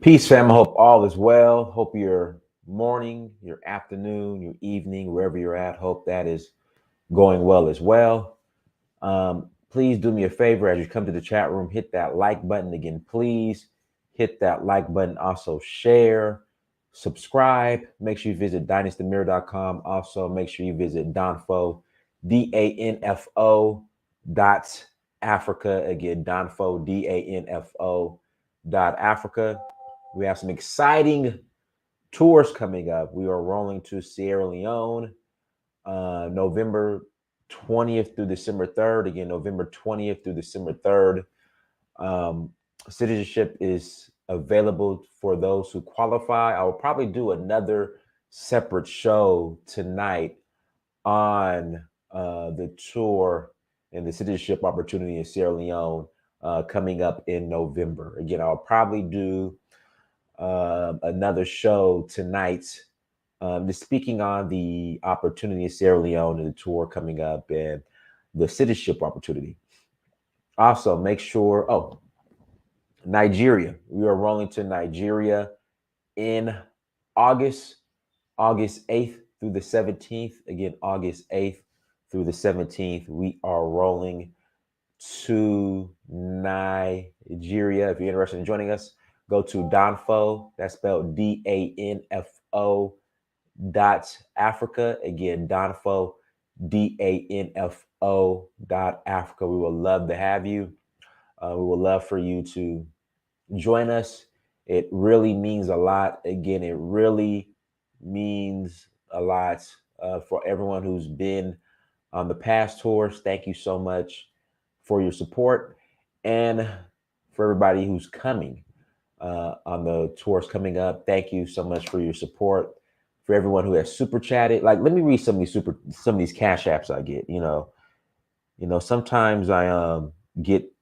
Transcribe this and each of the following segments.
Peace, fam. I hope all is well. Hope your morning, your afternoon, your evening, wherever you're at, hope that is going well as well. Please do me a favor as you come to the chat room, hit that like button again. Please hit that like button. Also, share, subscribe. Make sure you visit dynastymir.com. Also, make sure you visit Donfo, DANFO dot Africa. Again, Donfo, DANFO dot Africa. We have some exciting tours coming up. We are rolling to Sierra Leone November 20th through December 3rd. Again, November 20th through December 3rd. Citizenship is available for those who qualify. I will probably do another separate show tonight on the tour and the citizenship opportunity in Sierra Leone coming up in November. Again, I'll probably do another show tonight, just speaking on the opportunity in Sierra Leone and the tour coming up and the citizenship opportunity. Also, make sure, Nigeria. We are rolling to Nigeria in August 8th through the 17th. Again, August 8th through the 17th. We are rolling to Nigeria. If you're interested in joining us, go to Donfo. That's spelled DANFO dot Africa. Again, Donfo, DANFO dot Africa. We would love to have you. We would love for you to join us. It really means a lot. Again, it really means a lot for everyone who's been on the past tours. Thank you so much for your support, and for everybody who's coming on the tours coming up. Thank you so much for your support. For everyone who has super chatted, like, let me read some of these cash apps I get. Sometimes I get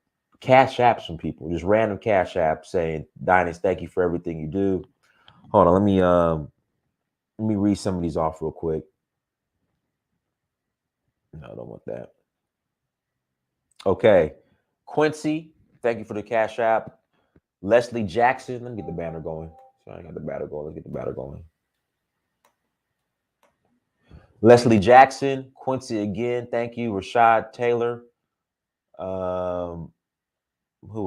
cash apps from people, just random cash apps saying, "Dynast, thank you for everything you do." Hold on, let me read some of these off real quick. No, I don't want that. Okay, Quincy, thank you for the cash app. Leslie Jackson, let me get the banner going. So I got the banner going. Let's get the banner going. Leslie Jackson, Quincy again, thank you. Rashad Taylor. Who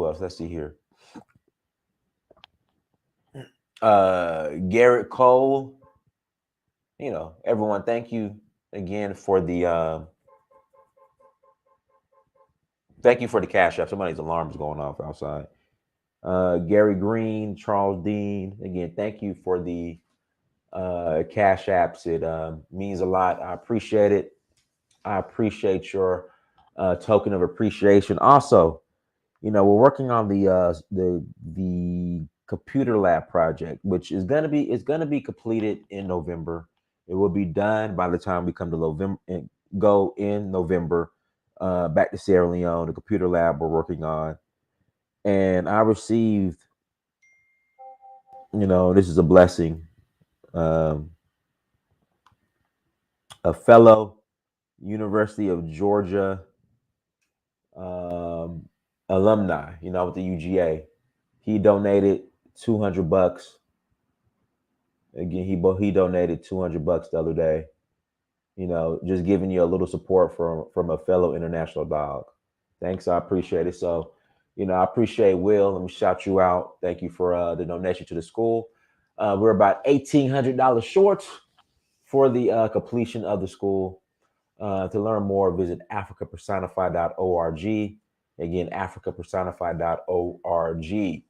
else? Let's see here. Garrett Cole. Everyone, thank you again for the cash app. Somebody's alarm is going off outside. Gary Green, Charles Dean. Again, thank you for the cash apps. It means a lot. I appreciate it. I appreciate your token of appreciation. Also, we're working on the computer lab project, which is gonna be completed in November. It will be done by the time we come to November and go in November back to Sierra Leone. The computer lab we're working on, and I received, this is a blessing. A fellow University of Georgia alumni, with the UGA, he donated $200. Again, he donated $200 the other day. Just giving you a little support from a fellow international dog. Thanks, I appreciate it. So, I appreciate Will. Let me shout you out. Thank you for the donation to the school. We're about $1,800 short for the completion of the school. To learn more, visit africapersonified.org. Again, africapersonified.org.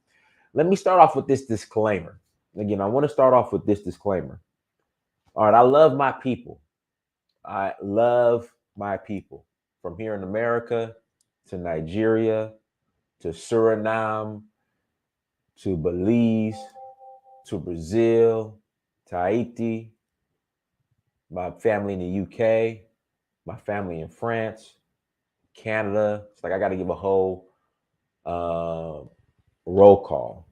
Let me start off with this disclaimer. Again, I want to start off with this disclaimer. All right, I love my people. I love my people. From here in America to Nigeria to Suriname to Belize to Brazil to Haiti, my family in the UK, my family in France, Canada. It's like I got to give a whole roll call.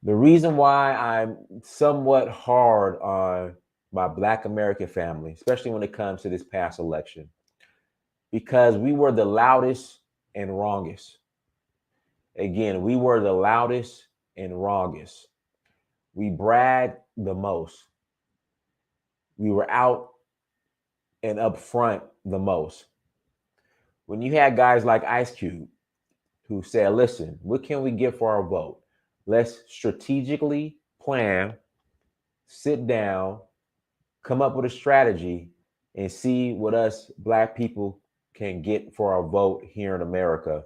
The reason why I'm somewhat hard on my Black American family, especially when it comes to this past election, because we were the loudest and wrongest. Again, we were the loudest and wrongest. We bragged the most. We were out and up front the most. When you had guys like Ice Cube who said, listen, what can we get for our vote? Let's strategically plan, sit down, come up with a strategy, and see what us Black people can get for our vote here in America.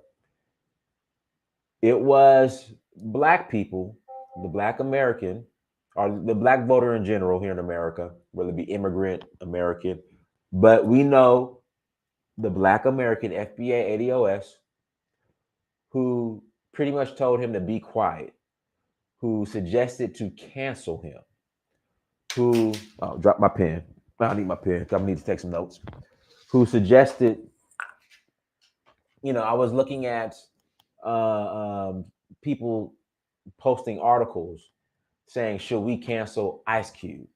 It was Black people, the Black American, or the Black voter in general here in America, whether it be immigrant, American, but we know the Black American FBA ADOS, who pretty much told him to be quiet, who suggested to cancel him, who, oh, drop my pen. I need my pen. I need to take some notes. Who suggested, I was looking at people posting articles saying, should we cancel Ice Cube?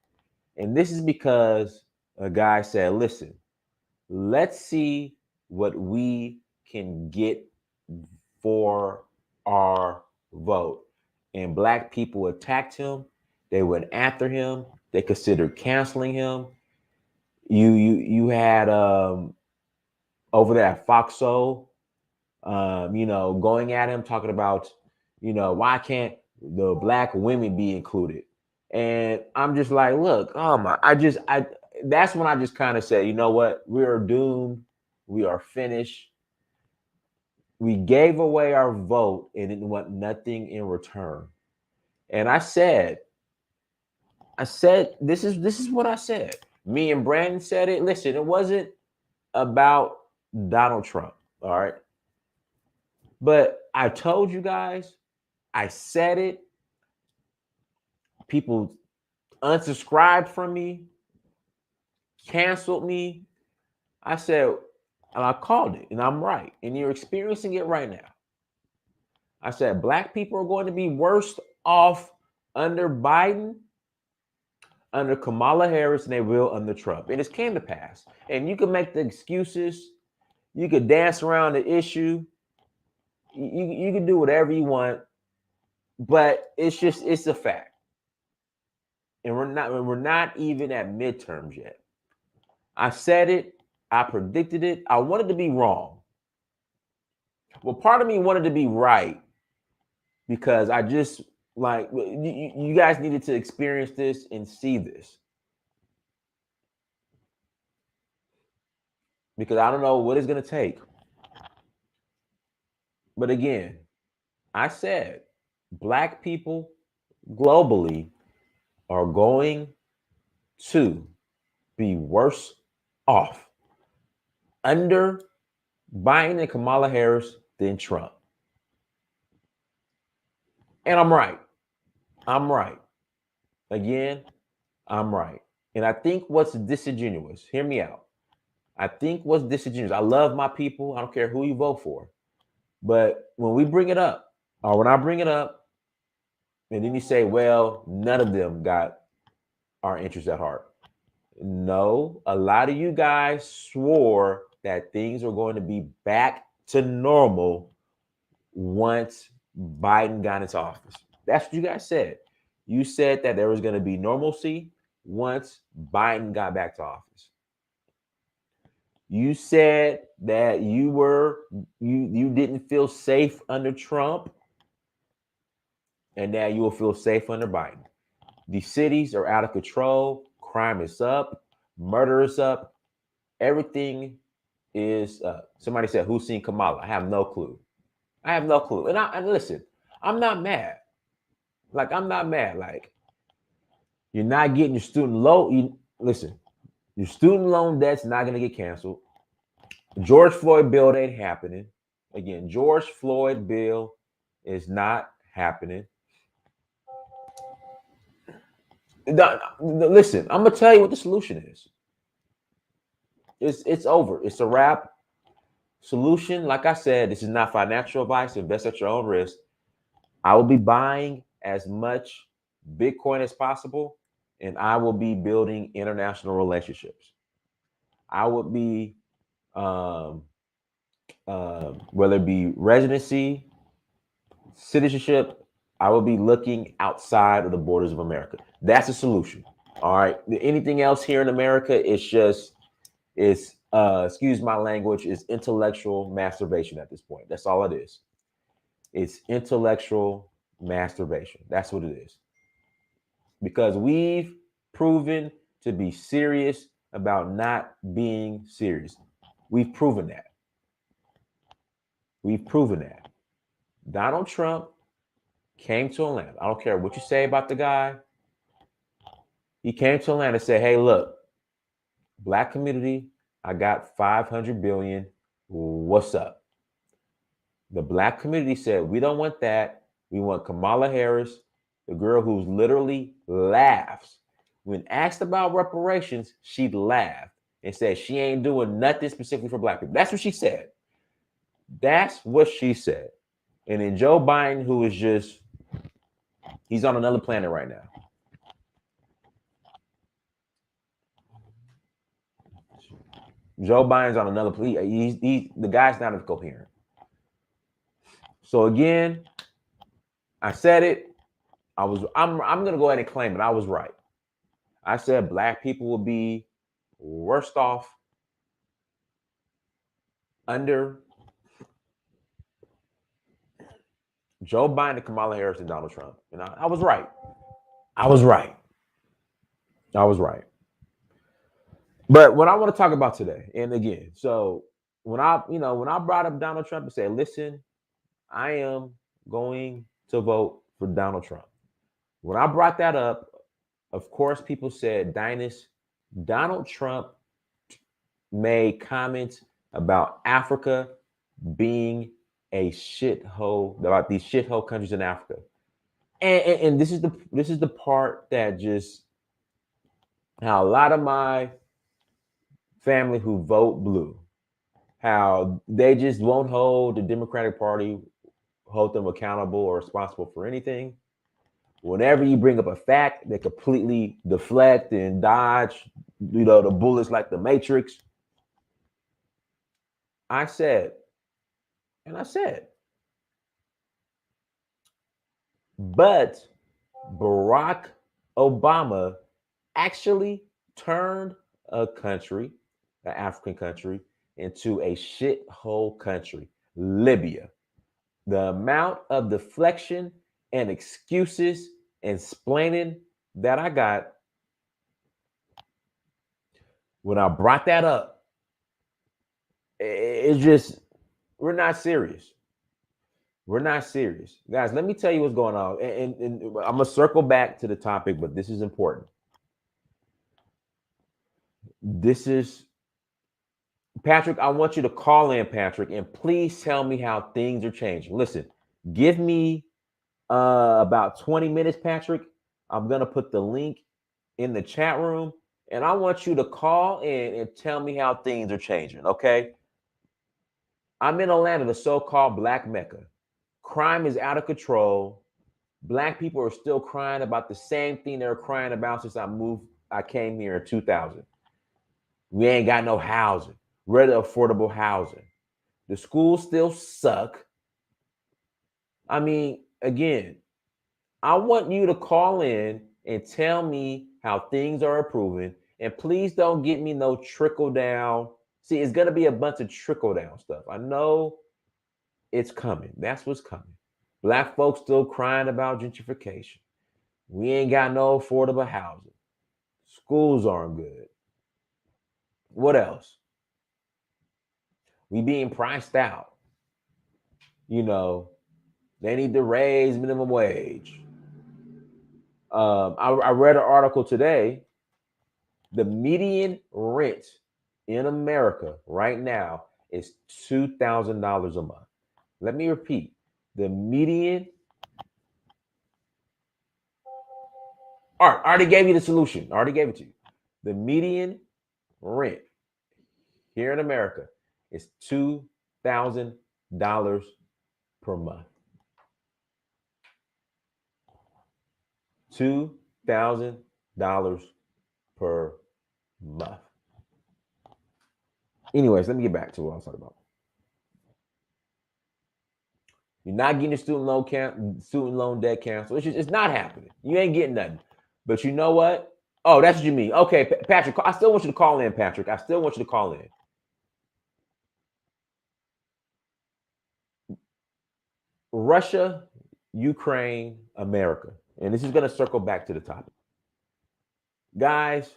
And this is because a guy said, listen, let's see what we can get for our vote. And Black people attacked him. They went after him. They considered canceling him. You had over there at Fox Soul, going at him, talking about, why can't the Black women be included? And I'm just like, look, that's when I just kind of said, you know what? We are doomed. We are finished. We gave away our vote and didn't want nothing in return. And I said, this is what I said. Me and Brandon said it. Listen, it wasn't about Donald Trump. All right. But I told you guys, I said it. People unsubscribed from me, canceled me. I said, and I called it, and I'm right. And you're experiencing it right now. I said, Black people are going to be worse off under Biden, under Kamala Harris, than they will under Trump. And it came to pass. And you can make the excuses. You could dance around the issue. You can do whatever you want. But it's a fact. And we're not even at midterms yet. I said it. I predicted it. I wanted to be wrong. Well, part of me wanted to be right because I just you guys needed to experience this and see this. Because I don't know what it's going to take. But again, I said Black people globally are going to be worse off under Biden and Kamala Harris than Trump. And I'm right. I'm right. Again, I'm right. And I think what's disingenuous, hear me out. I think what's disingenuous, I love my people. I don't care who you vote for. But when we bring it up, or when I bring it up, and then you say, well, none of them got our interests at heart. No, a lot of you guys swore that things are going to be back to normal once Biden got into office. That's what you guys said. You said that there was going to be normalcy once Biden got back to office. You said that you didn't feel safe under Trump, and now you will feel safe under Biden. The cities are out of control. Crime is up. Murder is up. Everything is up. Somebody said, who's seen Kamala? I have no clue. And listen, I'm not mad. I'm not mad. You're not getting your student loan. Listen, your student loan debt's not going to get canceled. George Floyd bill ain't happening. Again, George Floyd bill is not happening. Listen, I'm gonna tell you what the solution is. It's over. It's a wrap. Solution, like I said, this is not financial advice. Invest at your own risk. I will be buying as much Bitcoin as possible, and I will be building international relationships. I would be, whether it be residency, citizenship, I will be looking outside of the borders of America. That's a solution. All right. Anything else here in America is just is excuse my language, is intellectual masturbation at this point. That's all it is. It's intellectual masturbation. That's what it is. Because we've proven to be serious about not being serious. We've proven that. We've proven that. Donald Trump came to Atlanta. I don't care what you say about the guy. He came to Atlanta and said, hey, look, black community, I got 500 billion. What's up? The black community said, we don't want that. We want Kamala Harris, the girl who's literally laughs. When asked about reparations, she laughed and said she ain't doing nothing specifically for black people. That's what she said. That's what she said. And then Joe Biden, who is just, he's on another planet right now. Joe Biden's on another planet. The guy's not as coherent. So again, I said it. I'm gonna go ahead and claim it. I was right. I said black people will be worst off under Joe Biden, Kamala Harris, and Donald Trump. And I was right. I was right. I was right. But what I want to talk about today, and again, so when I brought up Donald Trump and said, listen, I am going to vote for Donald Trump. When I brought that up, of course, people said, Donald Trump made comments about Africa being a shithole, about these shithole countries in Africa. And this is the part that just how a lot of my family who vote blue, how they just won't hold the Democratic Party, hold them accountable or responsible for anything. Whenever you bring up a fact, they completely deflect and dodge, the bullets like the Matrix. I said, but Barack Obama actually turned a country, an African country, into a shithole country, Libya. The amount of deflection and excuses and splaining that I got when I brought that up, it's just, we're not serious. We're not serious. Guys, let me tell you what's going on. And I'm going to circle back to the topic, but this is important. This is, Patrick, I want you to call in, Patrick, and please tell me how things are changing. Listen, give me about 20 minutes, Patrick. I'm going to put the link in the chat room, and I want you to call in and tell me how things are changing, okay? I'm in Atlanta, the so-called Black Mecca. Crime is out of control. Black people are still crying about the same thing they were crying about since I came here in 2000. We ain't got no housing, regular affordable housing. The schools still suck. I mean, again, I want you to call in and tell me how things are improving. And please don't get me no trickle down. See, it's going to be a bunch of trickle down stuff. I know it's coming. That's what's coming. Black folks still crying about gentrification. We ain't got no affordable housing. Schools aren't good. What else? We being priced out. They need to raise minimum wage. I read an article today. The median rent in America right now is $2,000 a month. Let me repeat. The median. I already gave you the solution. I already gave it to you. The median rent here in America is $2,000 per month. $2,000 per month. Anyways, let me get back to what I was talking about. You're not getting the student loan debt canceled. It's not happening. You ain't getting nothing. But you know what? Oh, that's what you mean. Okay, Patrick, I still want you to call in, Patrick. I still want you to call in. Russia, Ukraine, America. And this is going to circle back to the topic. Guys,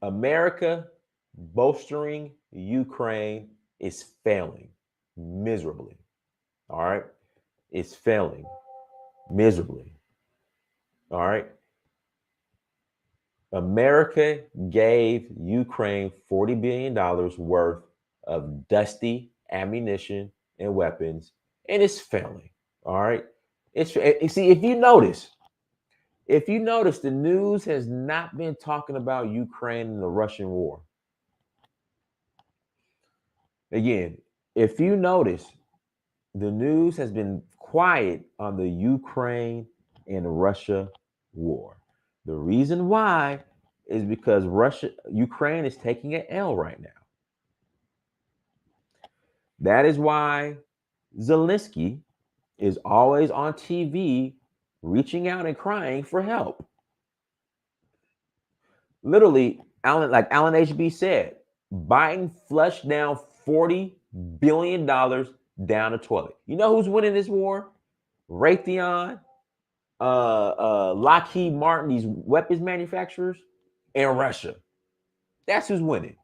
America bolstering Ukraine is failing miserably. All right? It's failing miserably. All right? America gave Ukraine $40 billion worth of dusty ammunition and weapons, and it's failing. All right. See, if you notice, the news has not been talking about Ukraine and the Russian war. Again, if you notice, the news has been quiet on the Ukraine and Russia war. The reason why is because Ukraine is taking an L right now. That is why Zelensky is always on TV reaching out and crying for help. Literally, Alan HB said, Biden flushed down $40 billion down the toilet. You know who's winning this war? Raytheon, Lockheed Martin, these weapons manufacturers, and Russia. That's who's winning.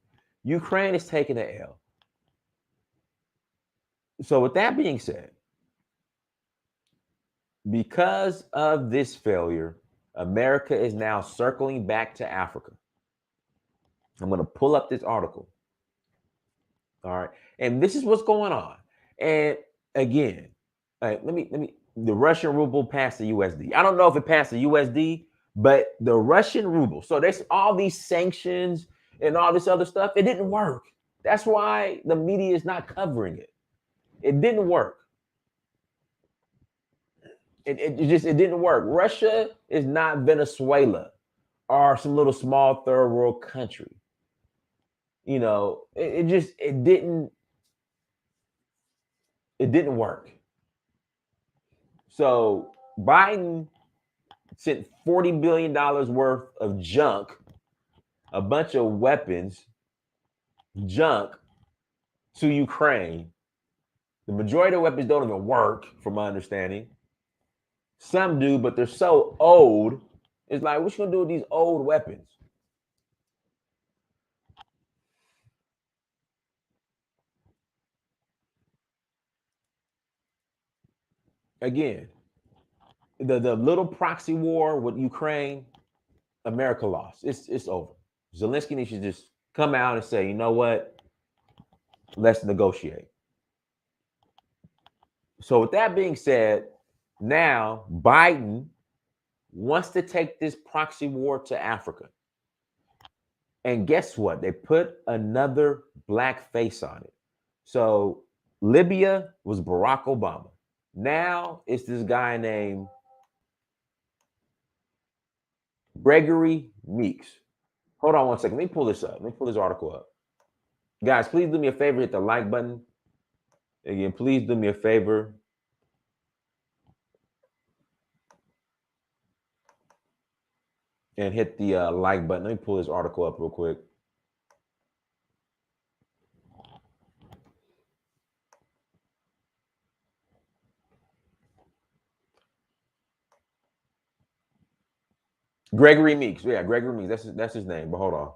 Ukraine is taking the L. So with that being said, because of this failure, America is now circling back to Africa. I'm going to pull up this article. All right. And this is what's going on. And again, let me the Russian ruble passed the USD. I don't know if it passed the USD, but the Russian ruble. So there's all these sanctions and all this other stuff. It didn't work. That's why the media is not covering it. It didn't work. It didn't work. Russia is not Venezuela or some little small third world country. You know, it didn't work. So Biden sent $40 billion worth of junk, a bunch of weapons, junk to Ukraine. The majority of weapons don't even work, from my understanding. Some do, but they're so old. It's like, what you gonna do with these old weapons? Again, the little proxy war with Ukraine, America lost. It's over. Zelensky needs to just come out and say, you know what? Let's negotiate. So with that being said, now Biden wants to take this proxy war to Africa. And guess what? They put another black face on it. So Libya was Barack Obama. Now it's this guy named Gregory Meeks. Hold on one second. Let me pull this up. Let me pull this article up. Guys, please do me a favor. Hit the like button. Again, please do me a favor. And hit the like button. Let me pull this article up real quick. Gregory Meeks. Yeah, Gregory Meeks. That's his name. But hold on.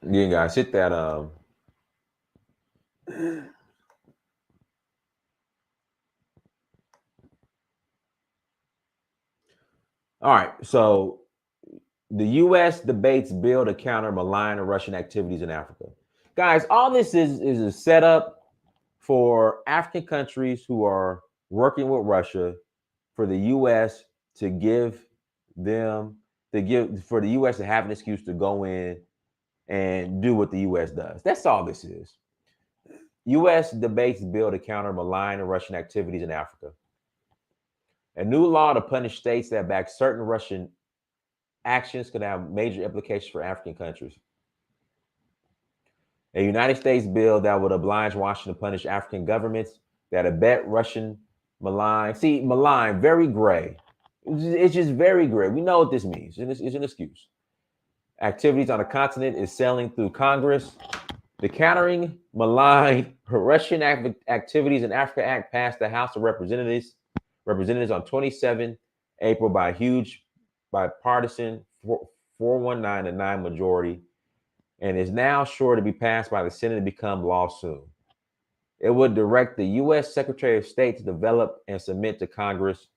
Yeah, guys, hit that. All right. So the U.S. debates bill to counter malign Russian activities in Africa. Guys, all this is a setup for African countries who are working with Russia for the U.S. to give them for the U.S. to have an excuse to go in and do what the U.S. does. That's all this is. U.S. debates bill to counter malign and Russian activities in Africa. A new law to punish states that back certain Russian actions could have major implications for African countries. A United States bill that would oblige Washington to punish African governments that abet Russian malign. See, malign, very gray. It's just very gray. We know what this means. It's an excuse. Activities on the continent is sailing through Congress. The Countering Malign Russian Activities in Africa Act passed the House of Representatives on 27 April by a huge bipartisan 419 to 9 majority, and is now sure to be passed by the Senate and become law soon. It would direct the U.S. Secretary of State to develop and submit to Congress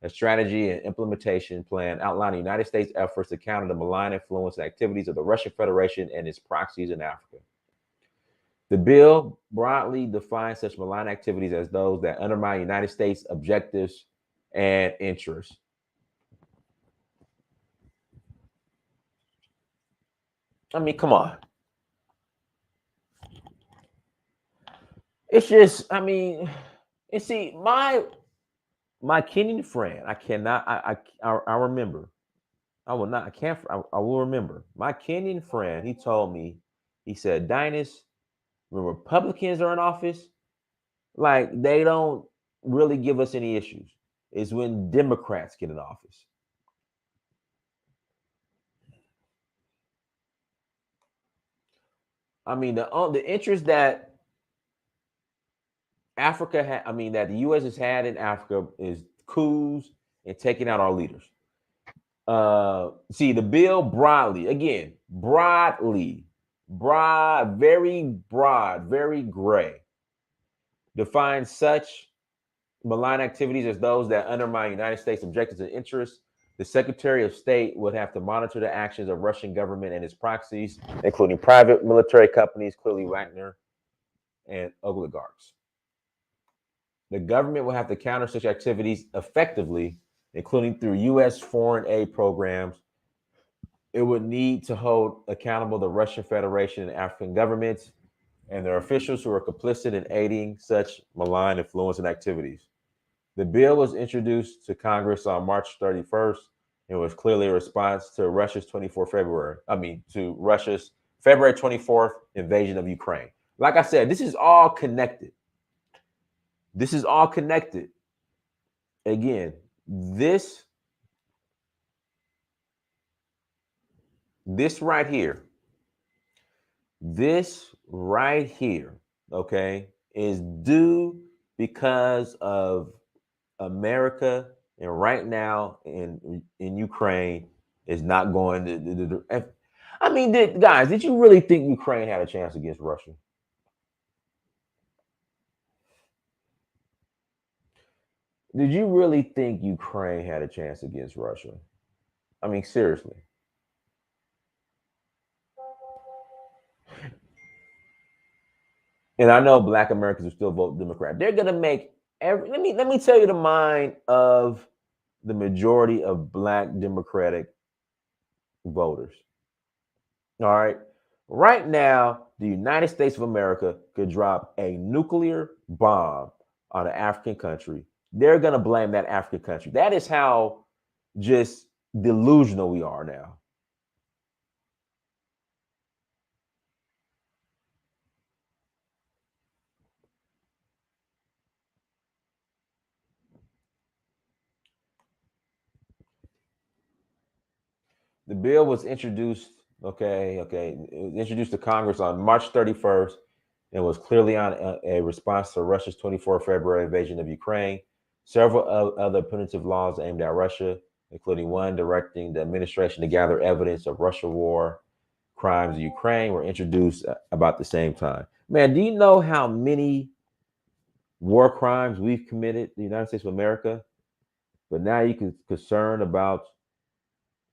a strategy and implementation plan outlining the United States' efforts to counter the malign influence and activities of the Russian Federation and its proxies in Africa. The bill broadly defines such malign activities as those that undermine United States objectives and interests. I mean, come on. It's just, I mean, and see, my Kenyan friend, I remember. I will not, I can't, I will remember. My Kenyan friend, he told me, he said, Dynas, when Republicans are in office, like they don't really give us any issues. It's when Democrats get in office. I mean, the interest that Africa had, I mean, that the U.S. has had in Africa is coups and taking out our leaders. See, the bill broadly, again, very broad, very gray, defines such malign activities as those that undermine United States objectives and interests. The Secretary of State would have to monitor the actions of Russian government and its proxies, including private military companies, clearly Wagner, and oligarchs. The government will have to counter such activities effectively, including through U.S. foreign aid programs. It would need to hold accountable the Russian Federation and African governments and their officials who are complicit in aiding such malign influence and activities. The bill was introduced to Congress on March 31st and was clearly a response to Russia's February 24th invasion of Ukraine. Like I said, this is all connected. This is all connected. Again, this right here, okay, is due because of America, and right now in Ukraine is not going to. I mean, guys, did you really think Ukraine had a chance against Russia? Did you really think Ukraine had a chance against Russia? I mean, seriously. And I know Black Americans who still vote Democrat. They're gonna make let me tell you the mind of the majority of Black Democratic voters. All right. Right now, the United States of America could drop a nuclear bomb on an African country. They're gonna blame that African country. That is how just delusional we are now. The bill was introduced, it was introduced to Congress on March 31st and was clearly on a response to Russia's 24 February invasion of Ukraine. Several other punitive laws aimed at Russia, including one directing the administration to gather evidence of Russian war crimes in Ukraine, were introduced about the same time. Man, do you know how many war crimes we've committed, the United States of America? But now you can concern about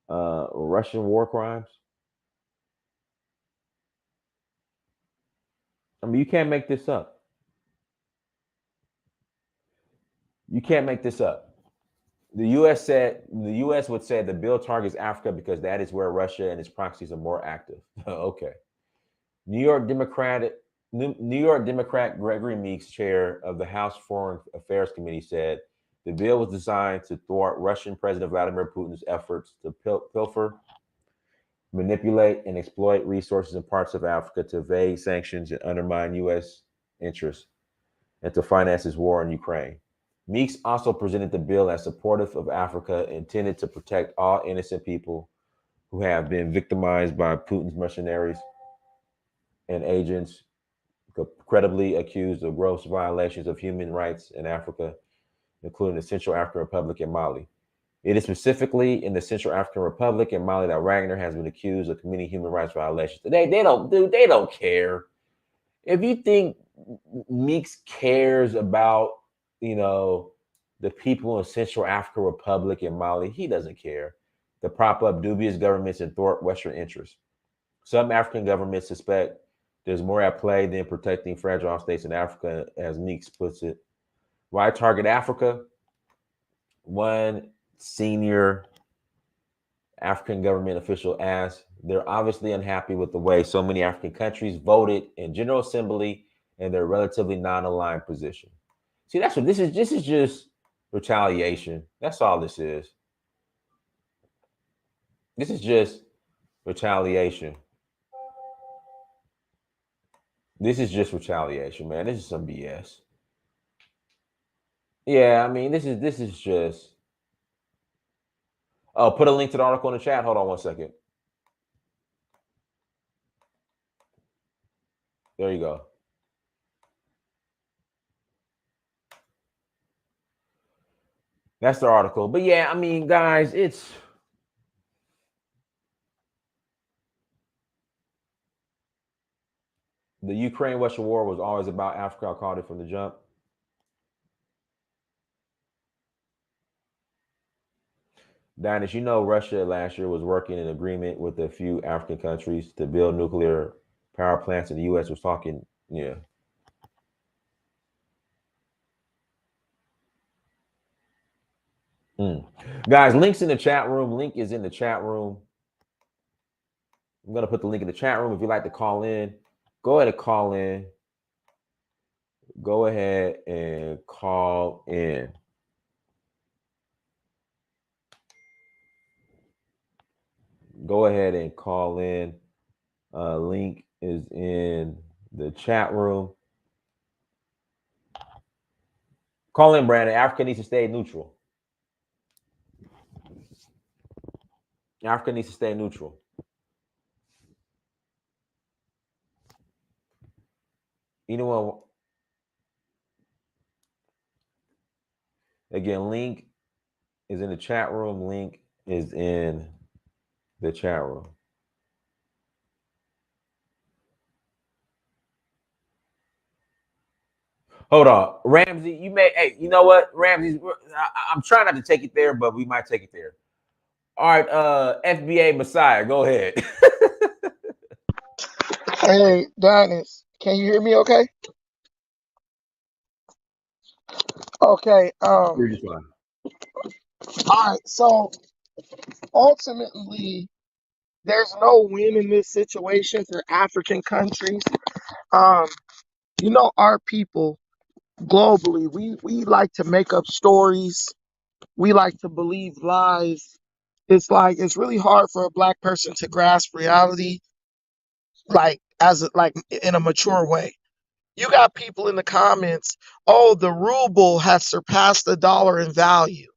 Russian war crimes. I mean, you can't make this up. You can't make this up. The U.S. would say the bill targets Africa because that is where Russia and its proxies are more active. Okay. New York Democrat New York Democrat Gregory Meeks, chair of the House Foreign Affairs Committee, said the bill was designed to thwart Russian President Vladimir Putin's efforts to pilfer, manipulate, and exploit resources in parts of Africa to evade sanctions and undermine U.S. interests and to finance his war in Ukraine. Meeks also presented the bill as supportive of Africa, intended to protect all innocent people who have been victimized by Putin's mercenaries and agents, credibly accused of gross violations of human rights in Africa, including the Central African Republic and Mali. It is specifically in the Central African Republic and Mali that Wagner has been accused of committing human rights violations. They don't care. If you think Meeks cares about, you know, the people in Central African Republic and Mali, he doesn't care. To prop up dubious governments and thwart Western interests. Some African governments suspect there's more at play than protecting fragile states in Africa, as Meeks puts it. Why target Africa? One senior African government official asked, they're obviously unhappy with the way so many African countries voted in General Assembly and their relatively non-aligned position. See, that's what this is. This is just retaliation. That's all this is. This is just retaliation. This is just retaliation, man. This is some BS. Yeah, I mean, this is just. Oh, put a link to the article in the chat. Hold on one second. There you go. That's the article. But yeah, I mean, guys, it's the Ukraine-Russia war was always about Africa. I called it from the jump. Danish, you know, Russia last year was working in agreement with a few African countries to build nuclear power plants, and the U.S. was talking. Yeah. Guys, links in the chat room. Link is in the chat room. I'm going to put the link in the chat room. If you'd like to call in, go ahead and call in. Go ahead and call in. Go ahead and call in. Link is in the chat room. Call in, Brandon. Africa needs to stay neutral. Africa needs to stay neutral. Anyone? Again, link is in the chat room. Link is in the chat room. Hold on, Ramsey. You may. Hey, you know what, Ramsey? I'm trying not to take it there, but we might take it there. All right, FBA Messiah, go ahead. Hey, Dennis, can you hear me okay? Okay, You're just fine. all right, so ultimately, there's no win in this situation for African countries. Um, you know, our people globally, we like to make up stories. We like to believe lies. It's like it's really hard for a black person to grasp reality, like like in a mature way. You got people in the comments, oh, the ruble has surpassed the dollar in value.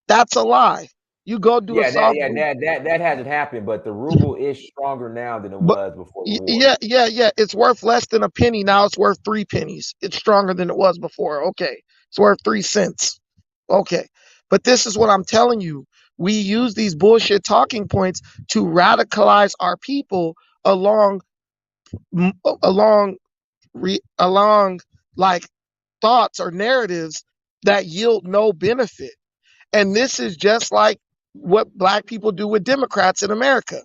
That's a lie. You go do a Yeah, that soft, yeah that hasn't happened, but the ruble is stronger now than it but was before the war. yeah. It's worth less than a penny now. It's worth 3 pennies. It's stronger than it was before. Okay, it's worth 3 cents. Okay, but this is what I'm telling you. We use these bullshit talking points to radicalize our people along, along, along like thoughts or narratives that yield no benefit. And this is just like what black people do with Democrats in America,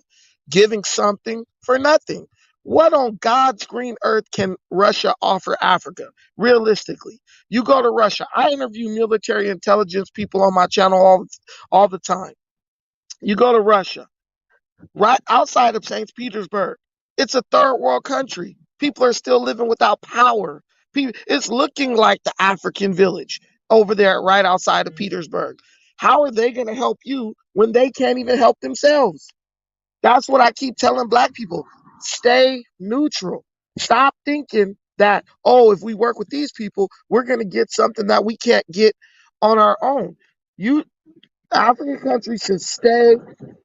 giving something for nothing. What on God's green earth can Russia offer Africa? Realistically, you go to Russia. I interview military intelligence people on my channel all the time. You go to Russia, right outside of St. Petersburg. It's a third world country. People are still living without power. It's looking like the African village over there right outside of Petersburg. How are they going to help you when they can't even help themselves? That's what I keep telling black people. Stay neutral. Stop thinking that, oh, if we work with these people, we're going to get something that we can't get on our own. You African countries should stay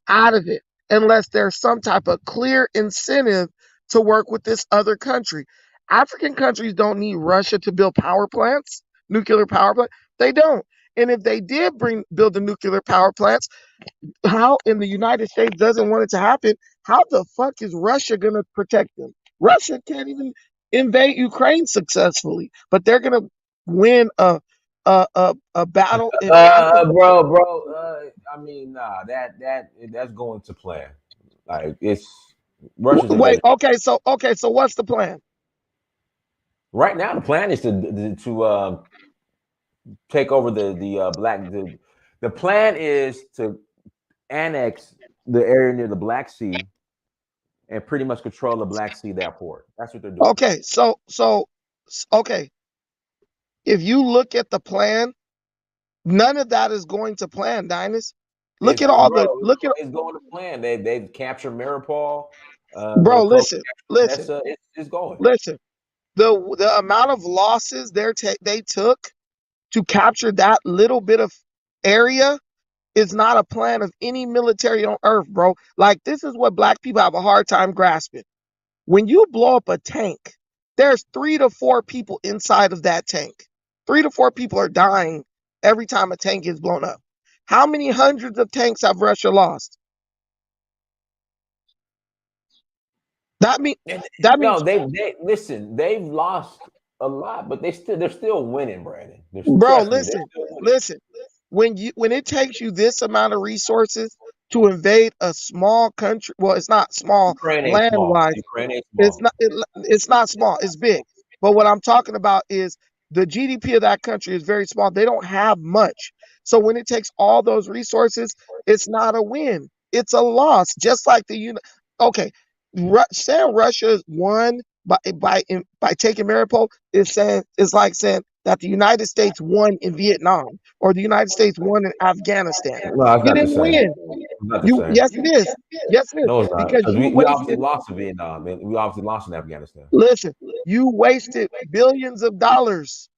out of it unless there's some type of clear incentive to work with this other country. African countries don't need Russia to build power plants, nuclear power plants. They don't. And if they did build the nuclear power plants, how in the United States doesn't want it to happen, how the fuck is Russia going to protect them? Russia can't even invade Ukraine successfully, but they're going to win a battle in Africa. Bro. I mean, nah, that's going to plan. Like it's Russia's Wait, invasion. okay, so what's the plan? Right now, the plan is to take over the black. The plan is to annex the area near the Black Sea and pretty much control the Black Sea, that port. That's what they're doing. Okay, okay, if you look at the plan, none of that is going to plan, Dinus. Look It's at all the bro, look at it's going to plan. They've captured Maripol. They're bro. close to Listen, capturing listen, Odessa. It's going. listen. The amount of losses they took to capture that little bit of area is not a plan of any military on earth, bro. Like this is what black people have a hard time grasping. When you blow up a tank, there's 3 to 4 people inside of that tank. 3 to 4 people are dying every time a tank is blown up. How many hundreds of tanks have Russia lost? That mean And that no, means, they listen. They've lost a lot, but they're still winning, Brandon. bro, Trust me, they're listen, still winning. listen. When it takes you this amount of resources to invade a small country, well, it's not small Ukraine ain't land small. wise. Ukraine ain't It's small. not. It's not small. It's big. But what I'm talking about is the GDP of that country is very small. They don't have much. So when it takes all those resources, it's not a win. It's a loss. Just like Okay, saying Russia won by taking Mariupol is like saying that the United States won in Vietnam or the United States won in Afghanistan. No, it's You not the didn't same. win. It's not the You same. Yes, it is. Yes, it is No, it's not. because Because you we obviously wasted. lost in Vietnam, and we obviously lost in Afghanistan. Listen, you wasted billions of dollars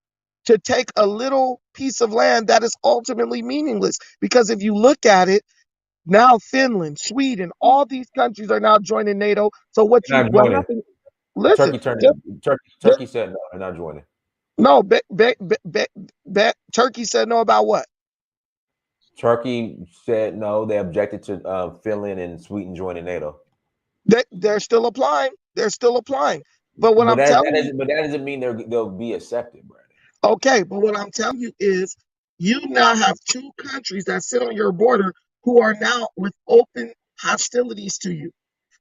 to take a little piece of land that is ultimately meaningless. Because if you look at it, now Finland, Sweden, all these countries are now joining NATO. So They're not what joining. happened? Listen, Turkey turned just, just Turkey said no, they're not joining. no, Turkey said no about what? Turkey said no. They objected to Finland and Sweden joining NATO. They're still applying. They're still applying. But what But I'm telling you, that doesn't mean they'll be accepted, Brandon. okay, but what I'm telling you is you now have 2 countries that sit on your border who are now with open hostilities to you.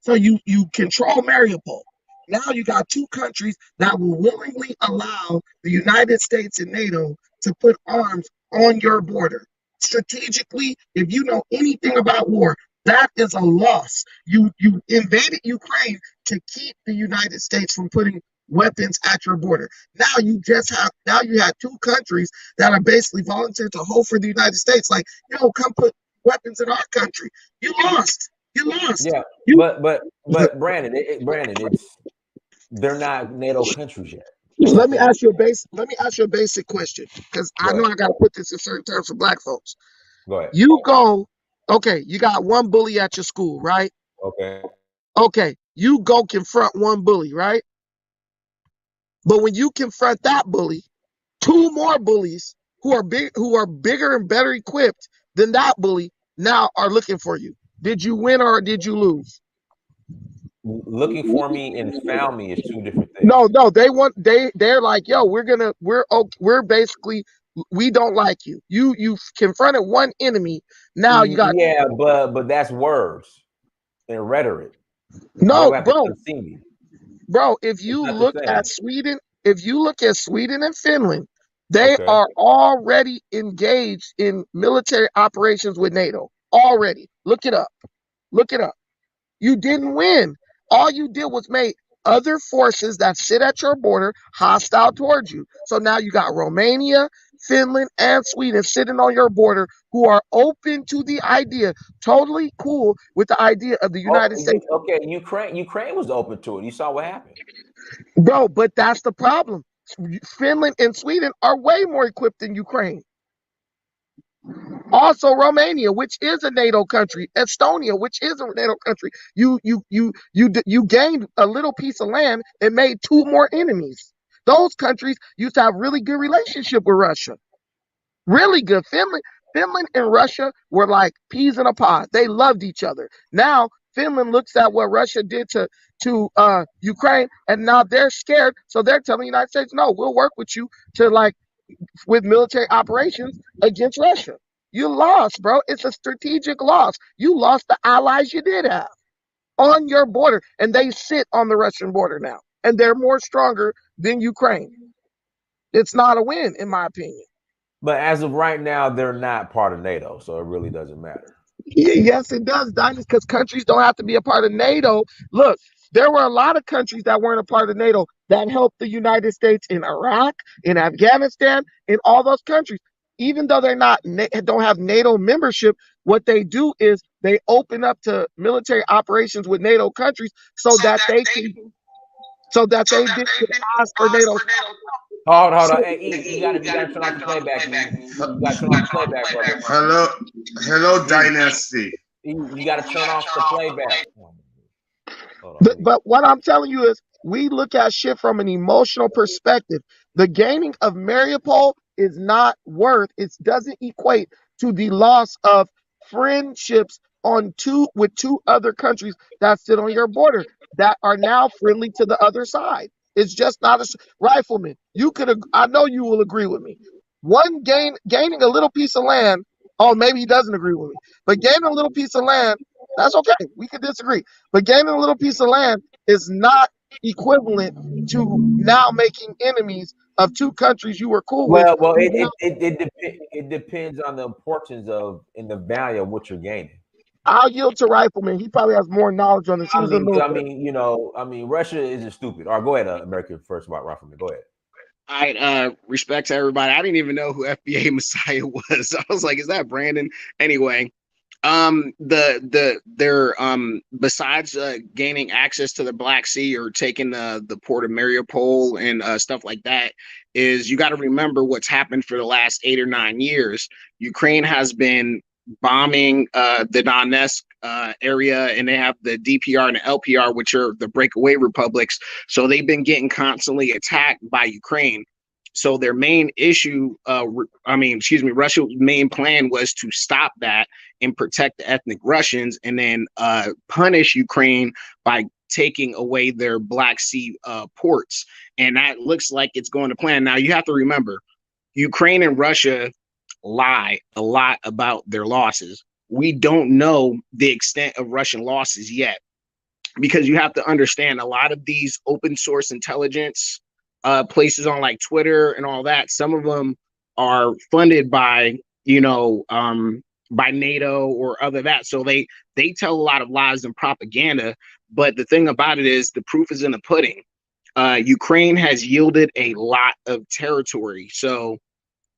So you control Mariupol. Now you got 2 countries that will willingly allow the United States and NATO to put arms on your border. Strategically, if you know anything about war, that is a loss. You invaded Ukraine to keep the United States from putting weapons at your border. Now you had 2 countries that are basically volunteered to hold for the United States. Like, yo, come put weapons in our country. You lost. You lost. Yeah, You but Brandon, Brandon, it's they're not NATO countries yet. That's the let me thing. ask you a base. Let me ask you a basic question because Go I know ahead. I got to put this in certain terms for Black folks. Go ahead. You go, okay. You got one bully at your school, right? Okay. Okay, you go confront one bully, right? But when you confront that bully, 2 more bullies who are bigger and better equipped than that bully now are looking for you. Did you win or did you lose? Looking for me and found me is two different things. No, they're like, yo, we're basically we don't like you. You confronted one enemy. Now you got Yeah, but that's words and rhetoric. You no, don't have to bro. come see me. Bro, if It's you not the look at same. Sweden, if you look at Sweden and Finland, they Okay. are already engaged in military operations with NATO. Already. Look it up. Look it up. You didn't win. All you did was make other forces that sit at your border hostile towards you. So now you got Romania, Finland, and Sweden sitting on your border who are open to the idea, totally cool with the idea of the United States. Okay. Ukraine was open to it. You saw what happened. Bro, but that's the problem. Finland and Sweden are way more equipped than Ukraine. Also, Romania, which is a NATO country, Estonia, which is a NATO country, you gained a little piece of land and made two more enemies. Those countries used to have really good relationship with Russia, really good. Finland and Russia were like peas in a pod. They loved each other. Now Finland looks at what Russia did to Ukraine, and now they're scared. So they're telling the United States, no, we'll work with you to like with military operations against Russia. You lost, bro. It's a strategic loss. You lost the allies you did have on your border, and they sit on the Russian border now, and they're more stronger than Ukraine. It's not a win, in my opinion. But as of right now, they're not part of NATO, so it really doesn't matter. Yes, it does, Dynasty, because countries don't have to be a part of NATO. Look, there were a lot of countries that weren't a part of NATO that helped the United States in Iraq, in Afghanistan, in all those countries. Even though they're not don't have NATO membership, what they do is they open up to military operations with NATO countries so that they can didn't ask for NATO. Hold So, on. Hey, E, you gotta turn off the playback. You gotta turn off the playback, brother. Hello, hello, E, Dynasty. you gotta turn off the playback. Hold on, let me. But what I'm telling you is, we look at shit from an emotional perspective. The gaining of Mariupol is not worth, it doesn't equate to the loss of friendships on two other countries that sit on your border that are now friendly to the other side. It's just not a rifleman. You could, I know you will agree with me. Gaining a little piece of land. Oh, maybe he doesn't agree with me, but gaining a little piece of land, that's okay. We can disagree. But gaining a little piece of land is not equivalent to now making enemies of two countries you were cool with. Well, it depends on the importance of and the value of what you're gaining. I'll yield to Rifleman. He probably has more knowledge on this. He was in the military. Russia isn't stupid. All right, go ahead, American first about Rifleman. Go ahead. I respect to everybody. I didn't even know who FBA Messiah was. I was like, is that Brandon? Anyway, they're besides gaining access to the Black Sea or taking the port of Mariupol and stuff like that, is you got to remember what's happened for the last 8 or 9 years. Ukraine has been bombing the Donetsk area, and they have the DPR and the LPR, which are the breakaway republics. So they've been getting constantly attacked by Ukraine. So their main issue, Russia's main plan was to stop that and protect the ethnic Russians, and then punish Ukraine by taking away their Black Sea ports. And that looks like it's going to plan. Now, you have to remember, Ukraine and Russia lie a lot about their losses. We don't know the extent of Russian losses yet, because you have to understand a lot of these open source intelligence places on like Twitter and all that. Some of them are funded by, by NATO or other that. So they tell a lot of lies and propaganda. But the thing about it is, the proof is in the pudding. Ukraine has yielded a lot of territory. So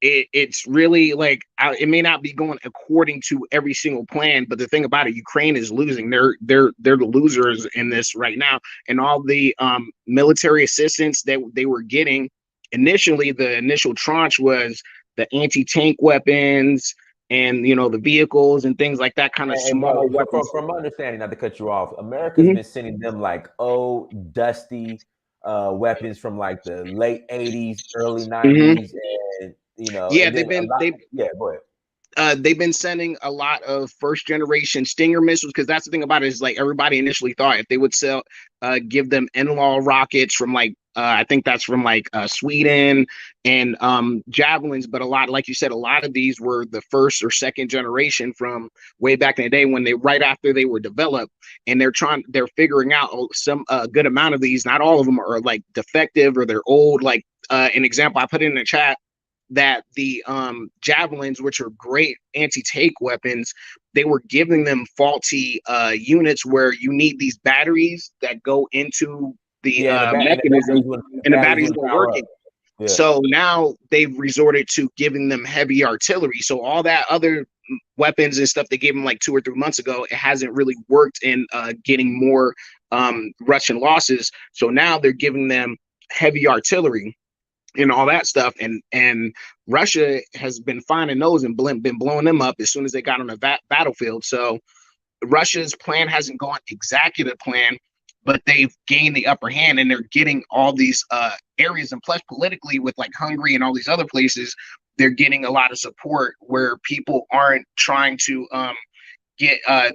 it's really like, it may not be going according to every single plan, but the thing about it, Ukraine is losing. They're the losers in this right now, and all the military assistance that they were getting initially. The initial tranche was the anti-tank weapons and the vehicles and things like that, kind of small weapons. From my understanding, not to cut you off, America's been sending them like dusty weapons from like the late 80s, early 90s, and yeah, go ahead. They've been sending a lot of first generation Stinger missiles, because that's the thing about it, is like everybody initially thought if they would give them NLAW rockets from like I think that's from like Sweden, and javelins. But a lot, like you said, a lot of these were the first or second generation from way back in the day when right after they were developed, and they're figuring out some good amount of these. Not all of them are like defective or they're old. Like an example, I put in the chat that the javelins, which are great anti-tank weapons, they were giving them faulty units where you need these batteries that go into the mechanism, and the batteries weren't working. Yeah. So now they've resorted to giving them heavy artillery. So all that other weapons and stuff they gave them like 2 or 3 months ago, it hasn't really worked in getting more Russian losses. So now they're giving them heavy artillery and all that stuff, and Russia has been finding those and been blowing them up as soon as they got on the battlefield. So Russia's plan hasn't gone exactly to plan, but they've gained the upper hand, and they're getting all these areas. And plus, politically, with like Hungary and all these other places, they're getting a lot of support where people aren't trying to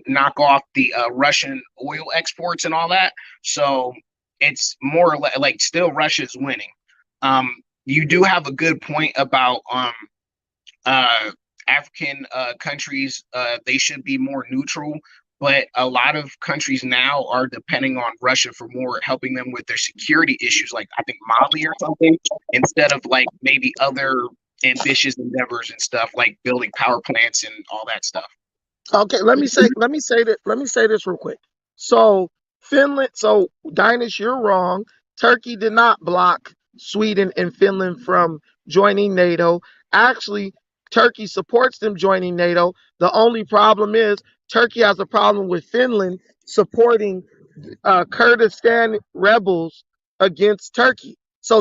knock off the Russian oil exports and all that. So it's more like still Russia's winning. You do have a good point about African countries. They should be more neutral, but a lot of countries now are depending on Russia for more helping them with their security issues, like I think Mali or something, instead of like maybe other ambitious endeavors and stuff like building power plants and all that stuff. Okay, let me say this real quick. So Finland, so Dynas, you're wrong. Turkey did not block Sweden and Finland from joining NATO. Actually, Turkey supports them joining NATO. The only problem is Turkey has a problem with Finland supporting Kurdistan rebels against Turkey. So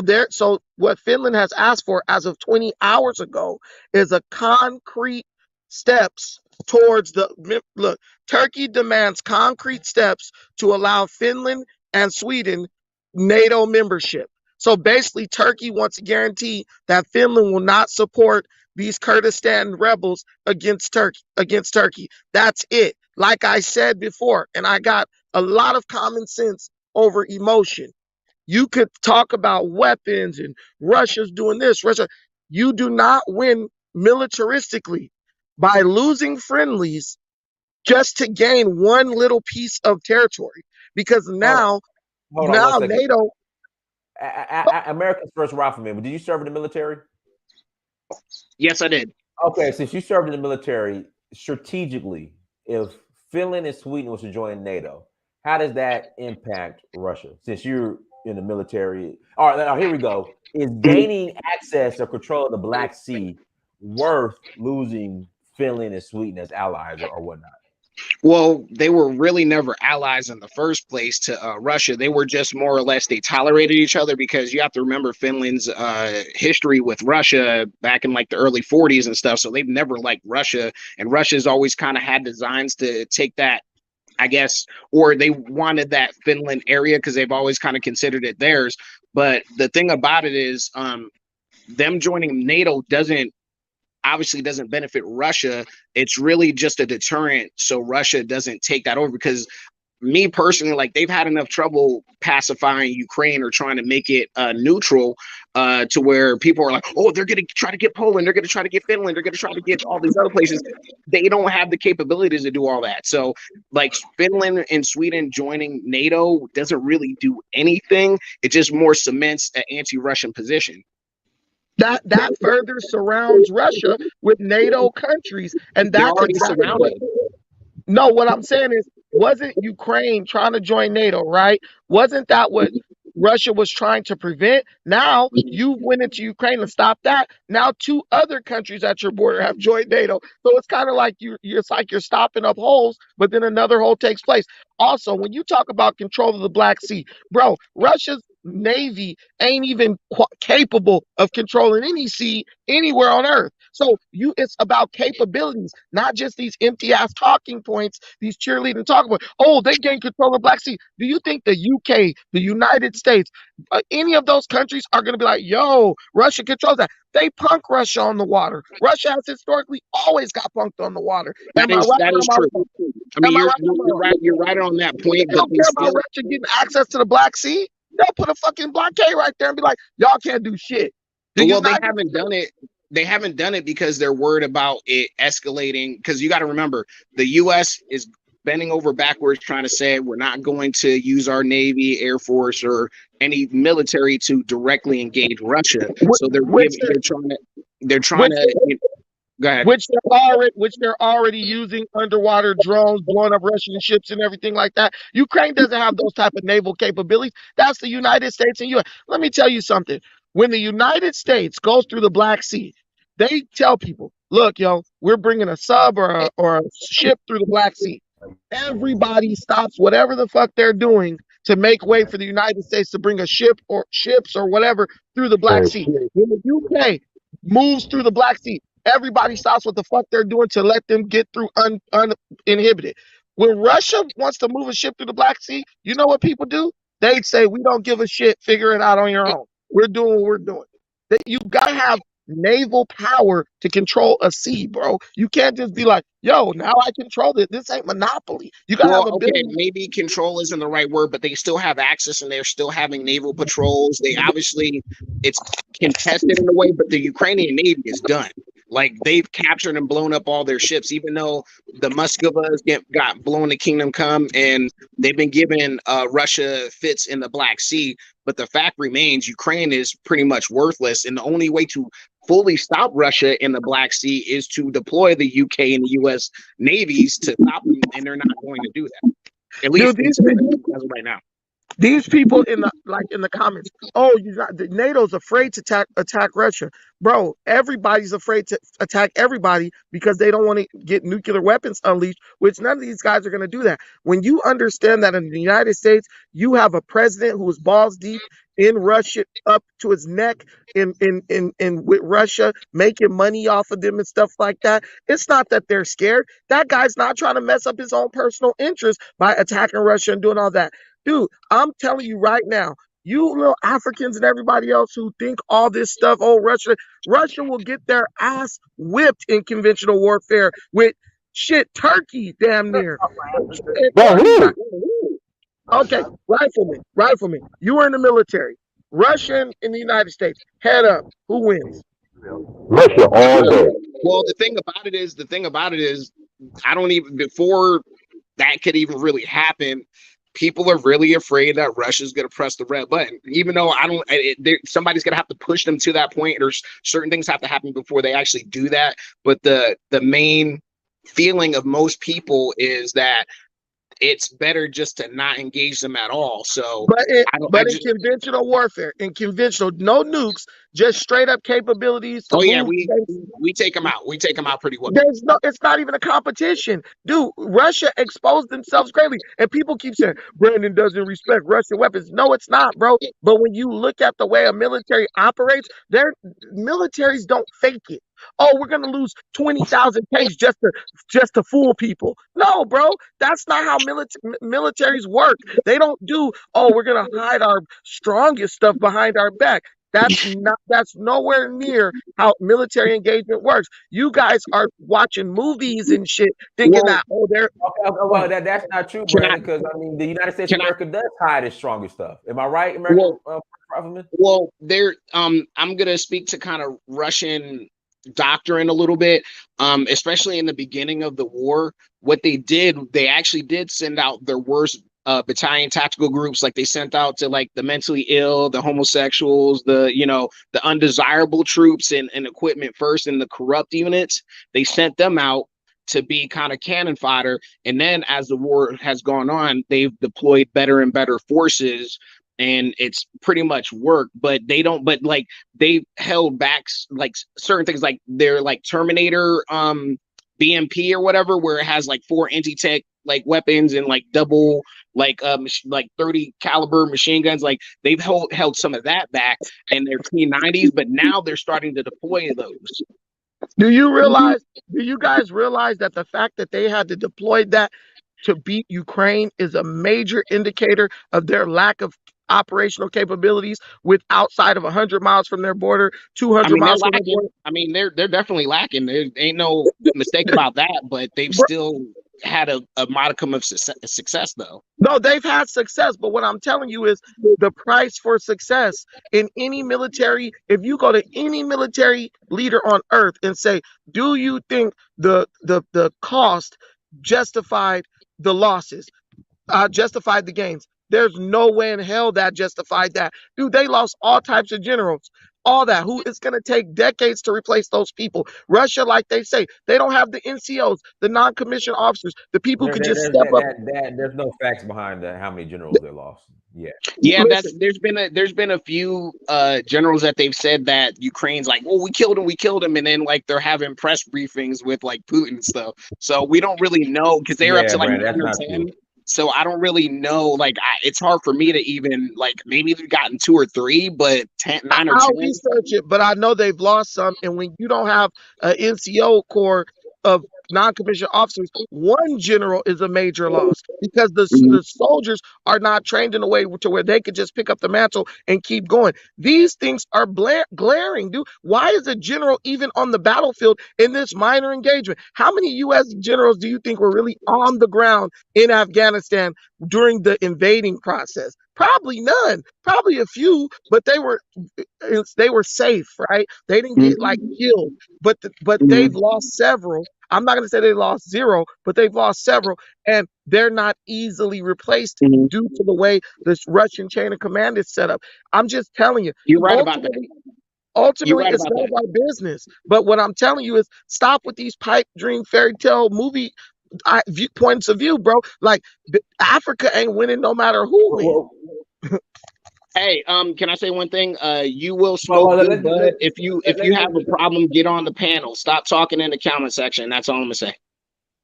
what Finland has asked for as of 20 hours ago is a concrete steps towards look. Turkey demands concrete steps to allow Finland and Sweden NATO membership. So basically, Turkey wants to guarantee that Finland will not support these Kurdistan rebels against Turkey. That's it. Like I said before, and I got a lot of common sense over emotion. You could talk about weapons and Russia's doing this. You do not win militaristically by losing friendlies just to gain one little piece of territory. Because now NATO. America's first rifleman, but did you serve in the military? Yes, I did. Okay, since you served in the military, strategically, if Finland and Sweden was to join NATO, how does that impact Russia? Since you're in the military, all right, now here we go. Is gaining access or control of the Black Sea worth losing Finland and Sweden as allies or whatnot? Well, they were really never allies in the first place to Russia. They were just more or less, they tolerated each other, because you have to remember Finland's history with Russia back in like the early 40s and stuff. So they've never liked Russia, and Russia's always kind of had designs to take that, I guess, or they wanted that Finland area because they've always kind of considered it theirs. But the thing about it is them joining NATO obviously doesn't benefit Russia. It's really just a deterrent so Russia doesn't take that over, because me personally, like, they've had enough trouble pacifying Ukraine or trying to make it neutral to where people are like, oh, they're going to try to get Poland, they're going to try to get Finland, they're going to try to get all these other places. They don't have the capabilities to do all that. So like Finland and Sweden joining NATO doesn't really do anything. It just more cements an anti-Russian position. That further surrounds Russia with NATO countries, and that's already surrounded. No, what I'm saying is, wasn't Ukraine trying to join NATO, right? Wasn't that what Russia was trying to prevent? Now you went into Ukraine and stopped that. Now 2 other countries at your border have joined NATO. So it's kind of like it's like you're stopping up holes, but then another hole takes place. Also, when you talk about control of the Black Sea, bro, Russia's Navy ain't even capable of controlling any sea anywhere on Earth. So it's about capabilities, not just these empty ass talking points, these cheerleading talking points. Oh, they gain control of the Black Sea. Do you think the UK, the United States, any of those countries are going to be like, yo, Russia controls that? They punk Russia on the water. Russia has historically always got punked on the water. That is true. I mean, you're right on that point. They don't care about Russia getting access to the Black Sea. they'll put a fucking blockade right there and be like, y'all can't do shit. Well, they haven't done it. They haven't done it because they're worried about it escalating. Because you got to remember, the U.S. is bending over backwards trying to say we're not going to use our Navy, Air Force, or any military to directly engage Russia. So they're trying to. Go ahead. Which they're already using underwater drones, blowing up Russian ships and everything like that. Ukraine doesn't have those type of naval capabilities. That's the United States and U.S. Let me tell you something. When the United States goes through the Black Sea, they tell people, "Look, yo, we're bringing a sub or a ship through the Black Sea." Everybody stops whatever the fuck they're doing to make way for the United States to bring a ship or ships or whatever through the Black Sea. When the UK moves through the Black Sea, everybody stops what the fuck they're doing to let them get through uninhibited. When Russia wants to move a ship through the Black Sea, you know what people do? They'd say, "We don't give a shit. Figure it out on your own. We're doing what we're doing." You gotta have naval power to control a sea, bro. You can't just be like, "Yo, now I control it." This ain't Monopoly. You gotta have ability. Okay, maybe control isn't the right word, but they still have access and they're still having naval patrols. They obviously, it's contested in a way, but the Ukrainian Navy is done. Like, they've captured and blown up all their ships, even though the Muscovas got blown to Kingdom Come, and they've been giving Russia fits in the Black Sea. But the fact remains, Ukraine is pretty much worthless, and the only way to fully stop Russia in the Black Sea is to deploy the UK and the US navies to stop them, and they're not going to do that. At least as of right now. These people in the comments, oh, the NATO's afraid to attack Russia. Bro, everybody's afraid to attack everybody because they don't want to get nuclear weapons unleashed, which none of these guys are going to do that. When you understand that in the United States, you have a president who is balls deep in Russia, up to his neck in with Russia, making money off of them and stuff like that. It's not that they're scared. That guy's not trying to mess up his own personal interest by attacking Russia and doing all that. Dude, I'm telling you right now, you little Africans and everybody else who think all this stuff, oh, Russia will get their ass whipped in conventional warfare with shit, Turkey, damn near. Okay, rifleman. You were in the military. Russian in the United States. Head up. Who wins? Russia all day. Well, the thing about it is, I don't even, before that could even really happen, people are really afraid that Russia's going to press the red button, even though somebody's going to have to push them to that point, or certain things have to happen before they actually do that. But the main feeling of most people is that it's better just to not engage them at all. So, but in conventional warfare, no nukes, just straight up capabilities. We take them out. We take them out pretty well. It's not even a competition, dude. Russia exposed themselves greatly, and people keep saying Brandon doesn't respect Russian weapons. No, it's not, bro. But when you look at the way a military operates, their militaries don't fake it. Oh, we're gonna lose 20,000 tanks just to fool people. No, bro, that's not how militaries work. They don't do. Oh, we're gonna hide our strongest stuff behind our back. That's nowhere near how military engagement works. You guys are watching movies and shit, thinking that's not true, Brandon. Because I mean, the United States of America does hide its strongest stuff. Am I right, American? Well, I'm gonna speak to kind of Russian doctrine a little bit, especially in the beginning of the war. What they actually did send out their worst battalion tactical groups. Like, they sent out to like the mentally ill, the homosexuals, the undesirable troops and equipment first, and the corrupt units. They sent them out to be kind of cannon fodder, and then as the war has gone on, they've deployed better and better forces, and it's pretty much worked. But they held back like certain things, like their like Terminator BMP or whatever, where it has like 4 anti-tank like weapons and like double like 30 caliber machine guns. Like, they've held some of that back in their T-90s, but now they're starting to deploy those. Do you guys realize that the fact that they had to deploy that to beat Ukraine is a major indicator of their lack of operational capabilities with outside of 100 miles from their border, 200 miles from their border? I mean, they're definitely lacking. There ain't no mistake about that, but they've still had a modicum of success though. No, they've had success, but what I'm telling you is the price for success in any military, if you go to any military leader on earth and say, do you think the cost justified the losses, justified the gains? There's no way in hell that justified that. Dude, they lost all types of generals. All that. Who it's going to take decades to replace those people. Russia, like they say, they don't have the NCOs, the non-commissioned officers, the people who There, could there, just there, step that, up. there's no facts behind how many generals they lost. Yeah. Yeah, Listen, there's been a few generals that they've said that Ukraine's like, well, we killed him, and then like they're having press briefings with like Putin and stuff. So we don't really know because they're up Yeah, to like Brandon, 9 that's or not 10. true. So I don't really know. Like, it's hard for me to even like maybe they've gotten 2 or 3, but 10, 9 or I'll 10. research it, but I know they've lost some. And when you don't have an NCO corps of non-commissioned officers, one general is a major loss because the soldiers are not trained in a way to where they could just pick up the mantle and keep going. These things are glaring, dude. Why is a general even on the battlefield in this minor engagement? How many U.S. generals do you think were really on the ground in Afghanistan during the invading process? Probably none. Probably a few, but they were safe, right? They didn't get like killed, but they've lost several. I'm not going to say they lost zero, but they've lost several, and they're not easily replaced due to the way this Russian chain of command is set up. I'm just telling you, You're right about that. ultimately, You're ultimately, right it's about none that. of our business. But what I'm telling you is, stop with these pipe dream fairy tale movie points of view, bro. Like Africa ain't winning no matter who wins. Well, Hey, can I say one thing? You will well, smoke well, good bud. If you have a problem, get on the panel. Stop talking in the comment section. That's all I'm gonna say.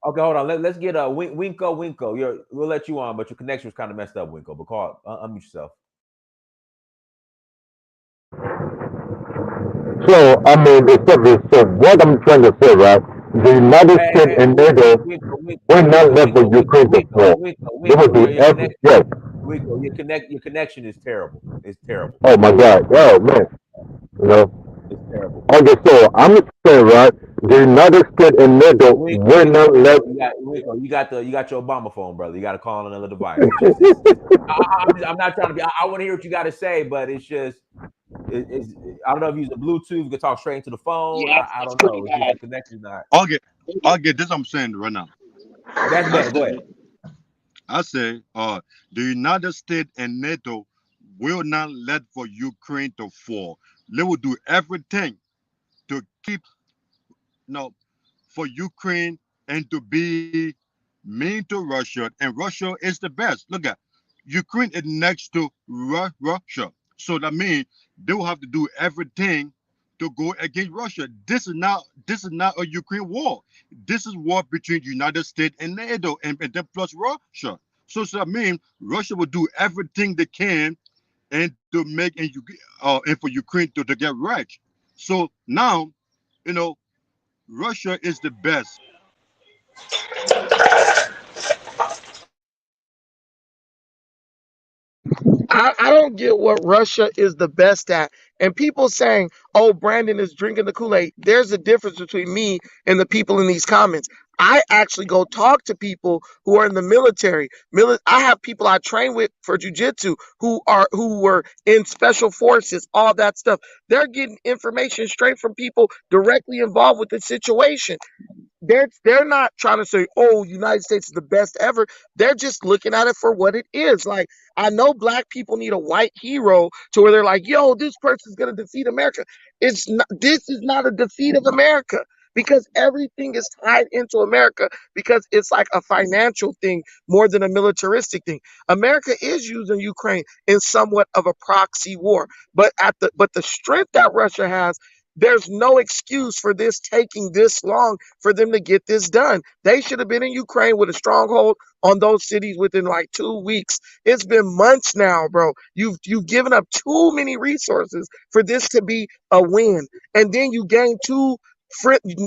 okay, hold on. Let's get Winko. We'll let you on, but your connection was kind of messed up, Winko. But call, unmute yourself. So, I mean, so what I'm trying to say, right? The United States Hey, and NATO will not let for Ukraine to fall. They will Winko, do everything. Yes. Winko, your connection is terrible. It's terrible. Oh my God. Oh man. You know. It's terrible. Okay, so I'm saying, right? The United States and NATO will not let. Winko, you got your Obama phone, brother. You got to call on another device. It's just, I'm not trying to be. I want to hear what you got to say, but it's just. I don't know if you use a Bluetooth, you can talk straight into the phone. Yeah, I it's don't pretty know. It's just bad. the connection's not. Okay, this I'm saying right now. That's I better. Go ahead. say, I say, the United States and NATO will not let for Ukraine to fall. They will do everything to keep, for Ukraine and to be mean to Russia. And Russia is the best. Look at Ukraine is next to Russia, so that means they will have to do everything to go against Russia. This is not a Ukraine war. This is war between United States and NATO, and then plus Russia. So I mean, Russia will do everything they can and to make and for Ukraine to get right. So now, you know, Russia is the best. I don't get what Russia is the best at. And people saying, oh, Brandon is drinking the Kool-Aid. There's a difference between me and the people in these comments. I actually go talk to people who are in the military. I have people I train with for jujitsu who were in special forces, all that stuff. They're getting information straight from people directly involved with the situation. They're not trying to say, oh, United States is the best ever. They're just looking at it for what it is. Like, I know black people need a white hero to where they're like, yo, this person's gonna defeat America. It's not, this is not a defeat of America because everything is tied into America because it's like a financial thing more than a militaristic thing. America is using Ukraine in somewhat of a proxy war, but the strength that Russia has, there's no excuse for this taking this long for them to get this done. They should have been in Ukraine with a stronghold on those cities within like 2 weeks. It's been months now, bro. You've given up too many resources for this to be a win. And then you gain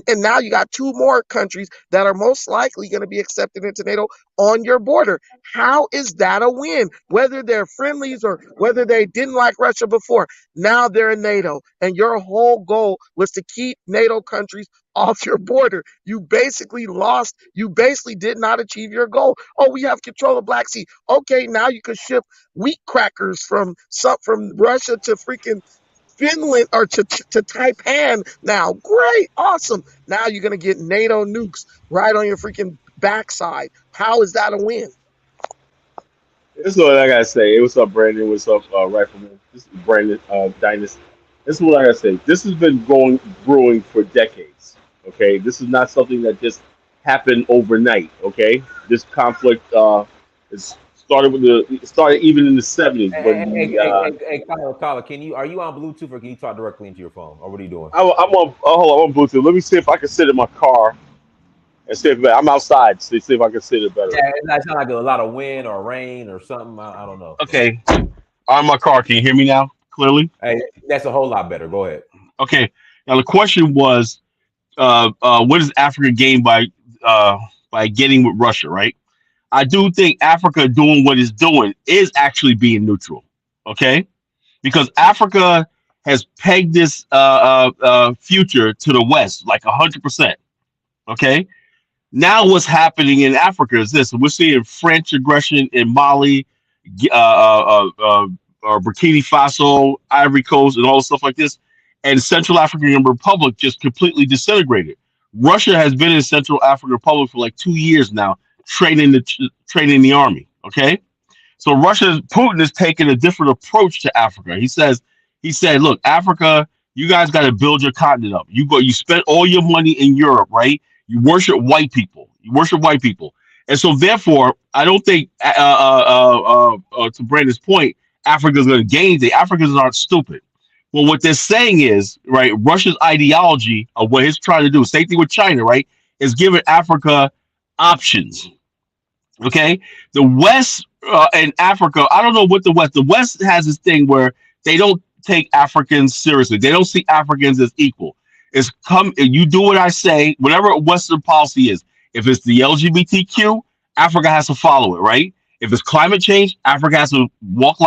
and now you got two more countries that are most likely going to be accepted into NATO on your border. How is that a win? Whether they're friendlies or whether they didn't like Russia before, now they're in NATO. And your whole goal was to keep NATO countries off your border. You basically lost. You basically did not achieve your goal. Oh, we have control of Black Sea. Okay, now you can ship wheat crackers from Russia to freaking Finland or to Taipan now. Great, awesome. Now you're gonna get NATO nukes right on your freaking backside. How is that a win? This is what I gotta say. Hey, what's up, Brandon? What's up, Rifleman? This is Brandon Dynast. This is what I gotta say. This has been brewing for decades. Okay, this is not something that just happened overnight. Okay, this conflict is it started even in the '70s when Hey, Tyler, are you on Bluetooth or can you talk directly into your phone? Or what are you doing? I'm on. Hold on, I'm on Bluetooth. Let me see if I can sit in my car and see if I'm outside. See if I can sit it better. Yeah, it sounds like a lot of wind or rain or something. I don't know. Okay, I'm in my car. Can you hear me now clearly? Hey, that's a whole lot better. Go ahead. Okay. Now the question was, what does Africa gain by getting with Russia? Right. I do think Africa doing what it's doing is actually being neutral. Okay, because Africa has pegged this future to the West like 100%. Okay. Now what's happening in Africa is this: we're seeing French aggression in Mali, Burkina Faso, Ivory Coast, and all stuff like this. And Central African Republic just completely disintegrated. Russia has been in Central African Republic for like 2 years now, training the army. Okay, so Putin is taking a different approach to Africa. He said, look, Africa, you guys got to build your continent up. You spend all your money in Europe, right? You worship white people. And so therefore, I don't think, to Brandon's point, Africa's going to gain it. Africans aren't stupid. Well, what they're saying is, right, Russia's ideology of what it's trying to do, same thing with China, right, is giving Africa options. Okay? The West and Africa, I don't know what the West has this thing where they don't take Africans seriously. They don't see Africans as equal. You do what I say, whatever Western policy is. If it's the LGBTQ, Africa has to follow it, right? If it's climate change, Africa has to walk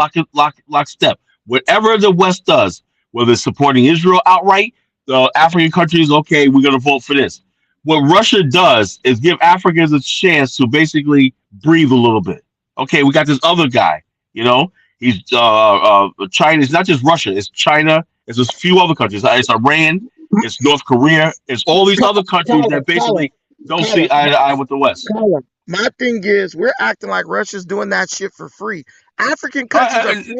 lockstep. Whatever the West does, whether it's supporting Israel outright, the African countries, okay, we're going to vote for this. What Russia does is give Africans a chance to basically breathe a little bit. Okay, we got this other guy, he's China. It's not just Russia, it's China. It's a few other countries. It's Iran. It's North Korea. It's all these other countries that basically don't see eye to eye with the West. My thing is, we're acting like Russia's doing that shit for free. African countries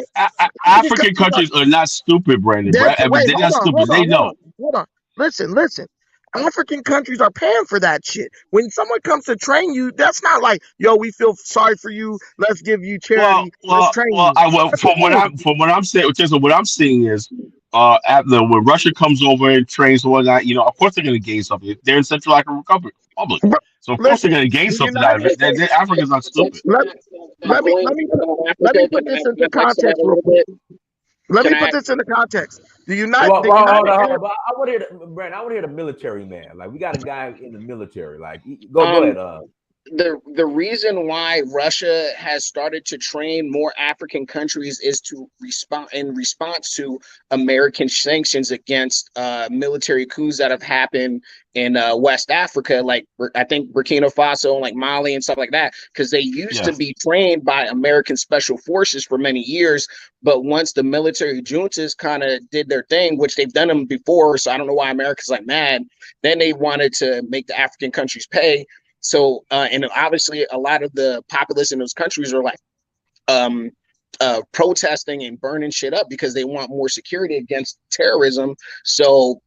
are not stupid, Brandon. They're not stupid. They know. Hold on. Listen. African countries are paying for that shit. When someone comes to train you, that's not like, yo, we feel sorry for you. Let's give you charity. Let's train you. From what I'm saying, what I'm seeing is, when Russia comes over and trains and whatnot, of course they're going to gain something. They're in Central African Republic, so of course they're going to gain something out of it. Africa's not stupid. Let me put this into context real quick. Let me put this into context. The United Hold on. I want to hear the military man. Like, we got a guy in the military. Like, go ahead. The reason why Russia has started to train more African countries is to respond in response to American sanctions against military coups that have happened in West Africa, like I think Burkina Faso and like Mali and stuff like that, because they used to be trained by American special forces for many years. But once the military juntas kind of did their thing, which they've done them before, so I don't know why America's like mad, then they wanted to make the African countries pay. So, and obviously a lot of the populace in those countries are like protesting and burning shit up because they want more security against terrorism. So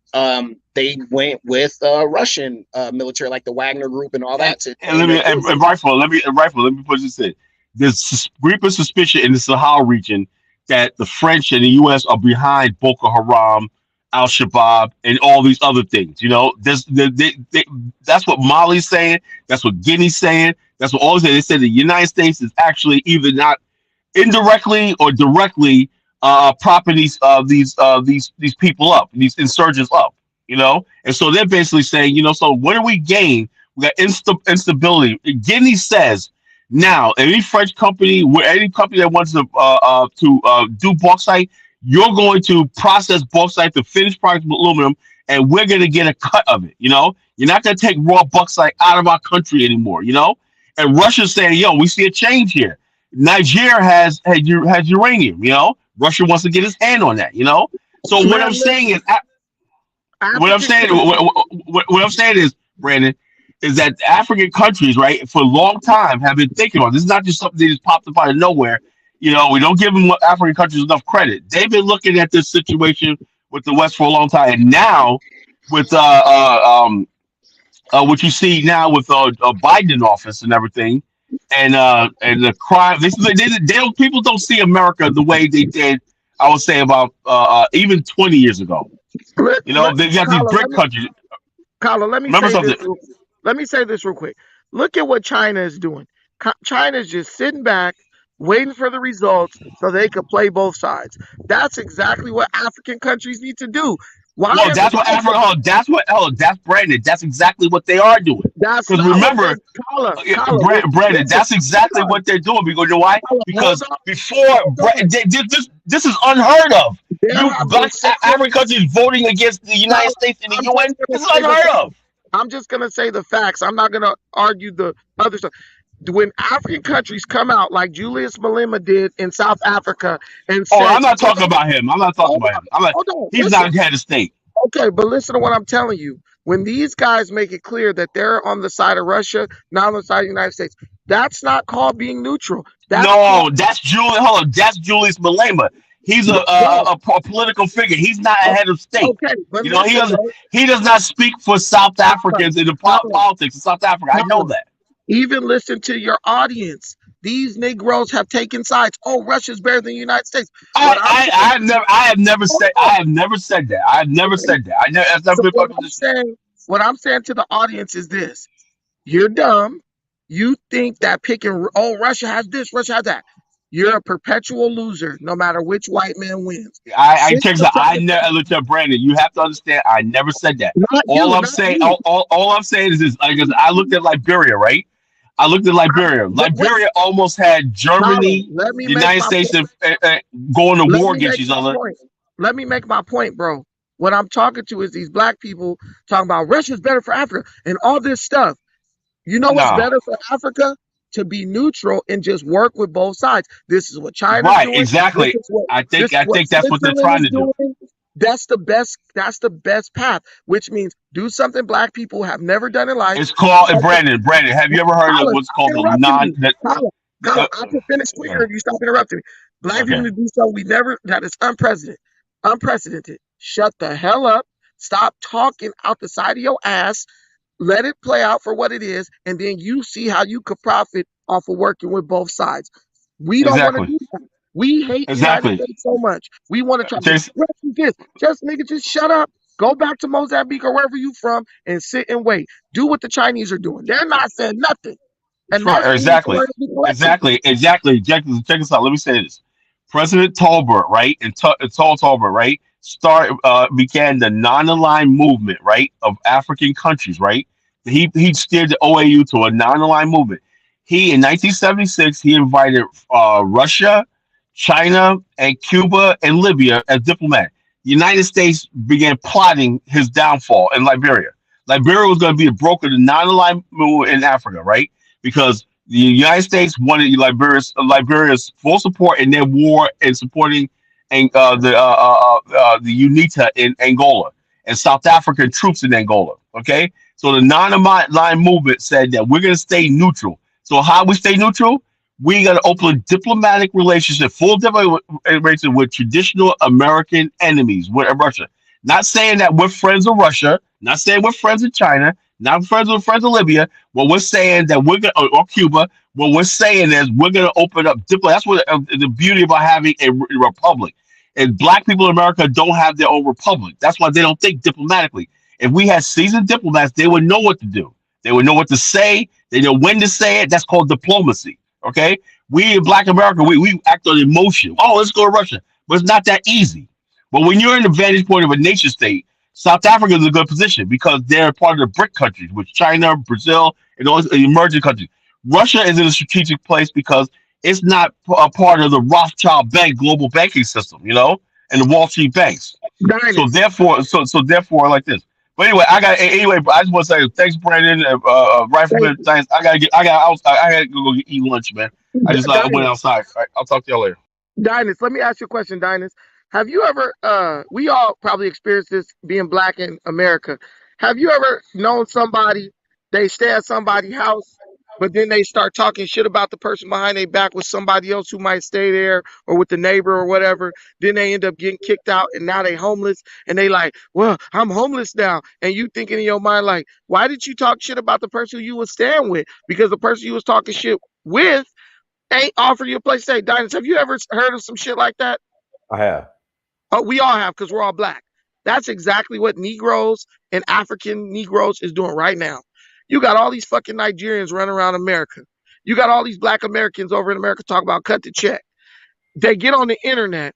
they went with Russian military, like the Wagner Group and all that. Let me put this in. There's creeping suspicion in the Sahel region that the French and the U.S. are behind Boko Haram, Al-Shabaab, and all these other things. That's what Mali's saying. That's what Guinea's saying. That's what all they said. The United States is actually either not indirectly or directly propping these people up, these insurgents up. And so they're basically saying, so what do we gain? We got instability. Guinea says now any French company, any company that wants to do bauxite, you're going to process bauxite to finished product of aluminum, and we're gonna get a cut of it. You're not gonna take raw bauxite out of our country anymore. And Russia's saying, yo, we see a change here. Nigeria has uranium. Russia wants to get his hand on that. So what Man, I'm saying is, what I'm African saying, countries, what I'm saying is, Brandon, is that African countries, right, for a long time have been thinking about this. Is not just something that just popped up out of nowhere. We don't give them African countries enough credit. They've been looking at this situation with the West for a long time, and now with what you see now with Biden in office and everything, and the crime. They don't. People don't see America the way they did. I would say about even 20 years ago. They got these Carla, brick countries. Let me Remember say this. something? Let me say this real quick. Look at what China is doing. China is just sitting back, waiting for the results so they could play both sides. That's exactly what African countries need to do. Why No, are that's what Africa. Oh, that's what. Oh, that's Brandon. That's exactly what they are doing. That's Because not what remember, they Brandon, listen, that's exactly hold on, what they're doing. Because you know why? hold Because on, before hold on. this is unheard of. There You have been black African situations. countries voting against the United Carla, States and the I'm UN. just gonna This is say the unheard facts. of. I'm just gonna say the facts. I'm not gonna argue the other stuff. When African countries come out like Julius Malema did in South Africa and Oh, said, I'm not talking about him. I'm not talking hold about on, him. I'm not. hold on, He's listen. not head of state. Okay, but listen to what I'm telling you. When these guys make it clear that they're on the side of Russia, not on the side of the United States, that's not called being neutral. That's called No, that's Julius. Hold on, that's Julius Malema. He's no. a political figure. He's not a o- head of state. Okay, but He listen, doesn't. bro. He does not speak for South Tyler, Africans in the Tyler, politics of South Africa. I know Tyler, that. even listen to your audience. These Negroes have taken sides. Oh, Russia's better than the United States. What I'm saying, I have never hold said. on. I have never said that. I have never said that. I never. That's never So been my position. what I'm saying to the audience is this: you're dumb. You think that picking, oh, Russia has this, Russia has that. You're a perpetual loser, no matter which white man wins. I Since check. the I time, never looked at Brandon. You have to understand. I never said that. not All you, I'm not saying. you. All I'm saying is this. Like, 'cause I looked at Liberia, right? I looked at Liberia. But wait, Liberia almost had Tyler, Germany, let me the make United my States, point. going to Let war me against make each my other. point. Let me make my point, bro. What I'm talking to is these black people talking about Russia's better for Africa and all this stuff. You know what's No, better for Africa? To be neutral and just work with both sides. This is what China's right? doing. Exactly. This is I what think that's what they're Switzerland trying is to do. doing. That's the best path, which means do something black people have never done in life. It's called Brandon. Brandon, have you ever heard of Tyler, what's stop called the interrupting non? me. Tyler, Uh, I can finish uh, quicker if you stop interrupting me. Black people okay. to do something we never that is unprecedented. Shut the hell up. Stop talking out the side of your ass. Let it play out for what it is, and then you see how you could profit off of working with both sides. We don't want to Exactly. do that. We hate the United Exactly. States so much. We want to try to Chase, rescue this. Just nigga, just shut up. Go back to Mozambique or wherever you from and sit and wait. Do what the Chinese are doing. They're not saying nothing. And that's right, the reason exactly, why they be collecting. exactly. Check this out. Let me say this: President Tolbert, right, and Tolbert, right, began the non-aligned movement, right, of African countries, right. He steered the OAU to a non-aligned movement. He in 1976 he invited Russia, China, and Cuba and Libya as diplomats. The United States began plotting his downfall in Liberia. Liberia was going to be a broker to non-aligned movement in Africa, right? Because the United States wanted Liberia's full support in their war and supporting and the UNITA in Angola and South African troops in Angola. Okay, so the non-aligned movement said that we're going to stay neutral. So how we stay neutral? We got to open a diplomatic relationship, full diplomatic relationship with traditional American enemies with Russia. Not saying that we're friends of Russia. Not saying we're friends of China. Not friends of Libya. What we're saying that we're gonna or Cuba. What we're saying is we're gonna open up diplomat. That's what the beauty about having a republic. And black people in America don't have their own republic. That's why they don't think diplomatically. If we had seasoned diplomats, they would know what to do. They would know what to say. They know when to say it. That's called diplomacy. Okay. We in Black America, we act on emotion. Oh, let's go to Russia. But it's not that easy. But when you're in the vantage point of a nation state, South Africa is in a good position because they're part of the BRIC countries, which China, Brazil, and those emerging countries. Russia is in a strategic place because it's not a part of the Rothschild Bank global banking system, and the Wall Street banks. So Dynasty. therefore, therefore, like this. But anyway, anyway. I just want to say thanks, Brandon. Thank Rifleman, thanks. I gotta go eat lunch, man. I just went you. outside. All right, I'll talk to y'all later. Dynast, let me ask you a question, Dynast. Have you ever, we all probably experienced this being black in America. Have you ever known somebody, they stay at somebody's house, but then they start talking shit about the person behind their back with somebody else who might stay there or with the neighbor or whatever. Then they end up getting kicked out and now they homeless and they like, well, I'm homeless now. And you thinking in your mind, like, why did you talk shit about the person who you was staying with? Because the person you was talking shit with ain't offer you a place to stay. Diners, have you ever heard of some shit like that? I have. Oh, we all have because we're all black. That's exactly what Negroes and African Negroes is doing right now. You got all these fucking Nigerians running around America. You got all these black Americans over in America talking about cut the check. They get on the internet.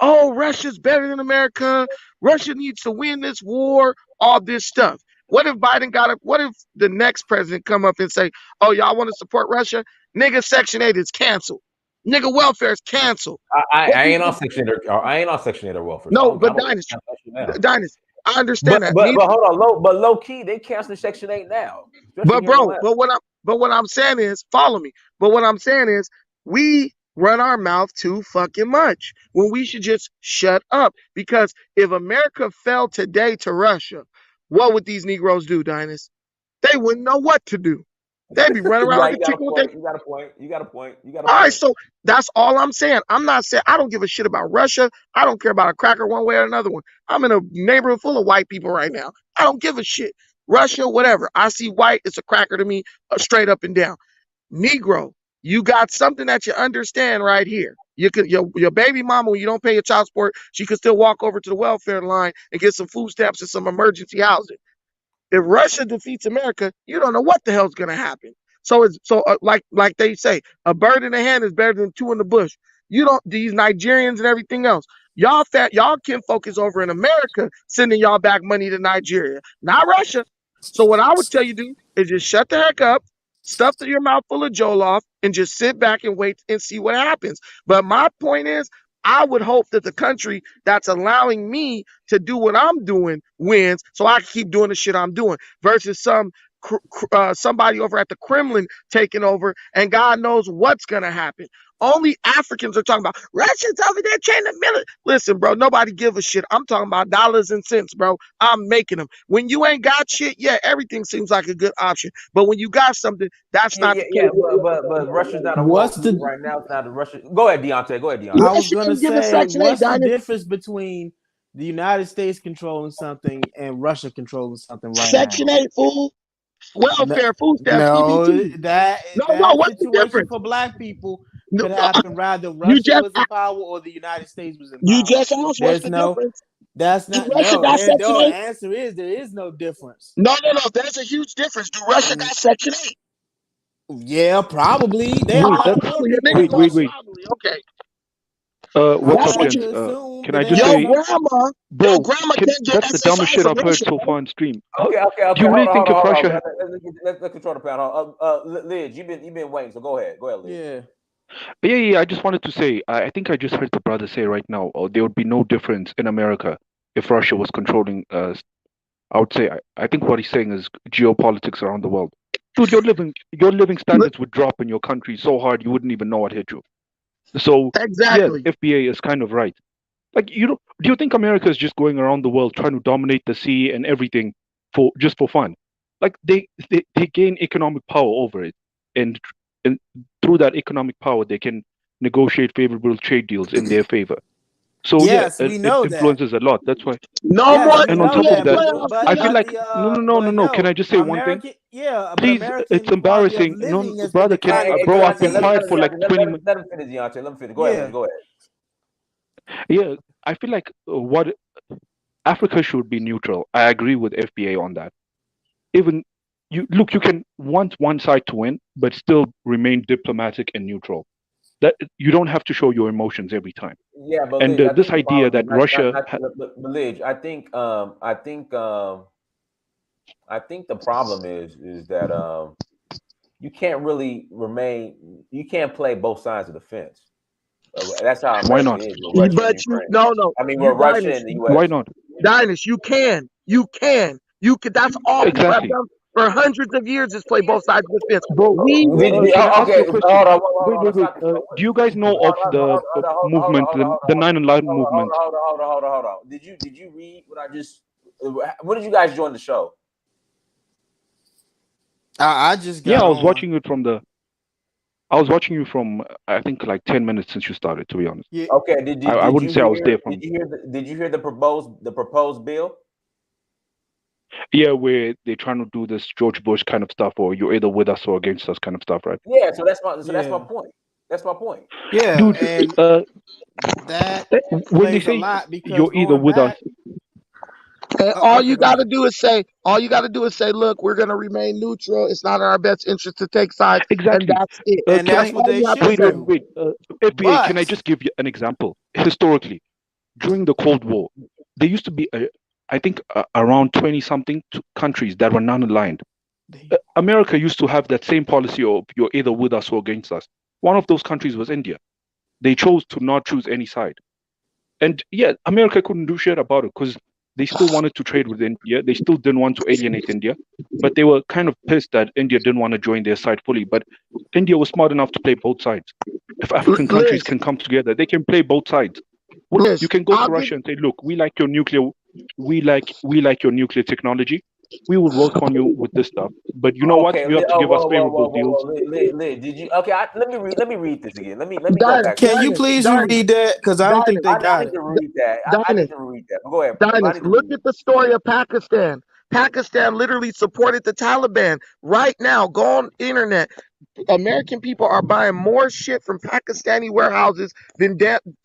Oh, Russia's better than America. Russia needs to win this war. All this stuff. What if Biden got up? What if the next president come up and say, "Oh, y'all want to support Russia? Nigga, Section 8 is canceled. Nigga, welfare is canceled." I ain't on Section 8. I ain't on Section 8 or welfare. So No, I but don't Dynasty, now. Dynasty, I understand that. But hold on, low key, they canceling Section 8 now, especially But here in bro, Atlanta. but what I'm saying is, follow me. But what I'm saying is, we run our mouth too fucking much when we should just shut up. Because if America fell today to Russia, what would these Negroes do, Dynasty? They wouldn't know what to do. They'd be running around like Right, a you got a chicken with their. point. You got a point. You got a point. You got a All right, point. so that's all I'm saying. I'm not saying I don't give a shit about Russia. I don't care about a cracker one way or another one. I'm in a neighborhood full of white people right now. I don't give a shit. Russia, whatever. I see white, it's a cracker to me, straight up and down. Negro, you got something that you understand right here. You could your baby mama, when you don't pay your child support, she could still walk over to the welfare line and get some food stamps and some emergency housing. If Russia defeats America, you don't know what the hell's going to happen. So it's like they say, a bird in the hand is better than two in the bush. You don't these Nigerians and everything else. Y'all can focus over in America sending y'all back money to Nigeria, not Russia. So what I would tell you to do is just shut the heck up, stuff your mouth full of Jollof, and just sit back and wait and see what happens. But my point is, I would hope that the country that's allowing me to do what I'm doing wins, so I can keep doing the shit I'm doing, versus somebody over at the Kremlin taking over, and God knows what's gonna happen. Only Africans are talking about Russians over there training the military. Listen, bro, nobody give a shit. I'm talking about dollars and cents, bro. I'm making them. When you ain't got shit, yeah, everything seems like a good option. But when you got something, that's not the case. But Russia's not a What's world group the? right now. It's not a Russia. Go ahead, Deontay. Go ahead, I Deontay. was Russia gonna ain't giving say, Section 8, what's the Dinah. difference between the United States controlling something and Russia controlling something right Section now? 8, fool. No, Welfare, food stamps, no, EBT. that No, that what's the situation difference? for Black people No, could happen rather You Russia just was in power or the United States was in you power. just asked what's There's the no, difference. that's Do not Russia no. got Section The 8? answer is there is no difference. No. There's a huge difference. Do Russia Mm, got Section 8? yeah, probably. They have a Wait, lot of that's poor Oh, your people nigga wait, in said wait, Russia. wait. probably. Okay. What's That's I up, what have you gents? to assume Can that I they just have your say, some. bro, grandma can't get that's the dumbest SSI shit from I've heard Russia. so far on stream. Do Okay. you really think if Hold Russia on. had, Let's control the panel. Liz, you've been waiting, so go ahead. Go ahead, Liz. Yeah. yeah, I just wanted to say, I think I just heard the brother say right now, there would be no difference in America if Russia was controlling, I would say, I think what he's saying is geopolitics around the world. Dude, your living standards would drop in your country so hard you wouldn't even know what hit you. So, yeah, Exactly. FBA is kind of right. Like, do you think America is just going around the world trying to dominate the sea and everything for fun? Like they gain economic power over it, and and through that economic power they can negotiate favorable trade deals in their favor. So yeah, Yes, we it know that. influences a lot. That's why. No Yes, more we And on know top of that. NBA that, But playoffs, but I nigga. feel but like the no. Can I just say one thing? American, yeah, but Please, American it's quality of embarrassing. No, living has been brother, Hey, declining for bro, I've 50 been quiet for years. like 20 minutes. Let him finish, Deontay. Let him finish. Go ahead, Liz. Yeah. Go ahead. Yeah, I feel like what Africa should be neutral. I agree with FBA on that. Even you can want one side to win, but still remain diplomatic and neutral. That you don't have to show your emotions every time. Yeah, but And Liz, I this think the idea problem that is Russia, but Liz, I think the problem is that you can't really remain. You can't play both sides of the fence. That's how Why America not? is with Russia and But you Ukraine. no, I mean, you with Russia Dinus, and the Why U.S. not? Dinus, you can. That's all people have Exactly. done for hundreds of years is play both sides of the fence. Bro, We can I ask Okay, you a question? hold on. Stop this. Do you guys know of the movement, the 9/11 movement? Hold on. Did you read what I just? When did you guys join the show? I just Yeah, got I was on. watching it from I was watching you from, I think, like 10 minutes since you started, to be honest. Yeah. Okay. I wouldn't say I was there from. Did you hear the proposed bill? Yeah, where they're trying to do this George Bush kind of stuff, or you're either with us or against us kind of stuff, right? Yeah. So that's my Yeah. point. That's my point. Yeah, Dude, and that when they plays a say lot because you're either going with us, back. And all Okay, you go got to ahead. do is say, look, we're going to remain neutral. It's not in our best interest to take sides, and exactly. that's it. And Can that's I? what they All you have to should Wait, say. wait, do. wait. FBA, can I But just give you an example? Historically, during the Cold War, there used to be, I think, around 20 something countries that were non-aligned. America used to have that same policy of you're either with us or against us. One of those countries was India. They chose to not choose any side. And yeah, America couldn't do shit about it because they still wanted to trade with India. They still didn't want to alienate India, but they were kind of pissed that India didn't want to join their side fully. But India was smart enough to play both sides. If African countries Liz, can come together, they can play both sides. You can go to Russia and say, "Look, we like your nuclear, we like your nuclear technology. We will work on you with this stuff, but you know what? Okay. You have to give us favorable deals." Did you? Okay. Let me read this again. Let me go Dinus, back to can it. you please reread that? Because I don't think they Dinus, I got need it. to read that. I need Dinus, to read that. But go ahead. I need to Look read it. at the story of Pakistan. Pakistan literally supported the Taliban. Right now, go on internet. American people are buying more shit from Pakistani warehouses than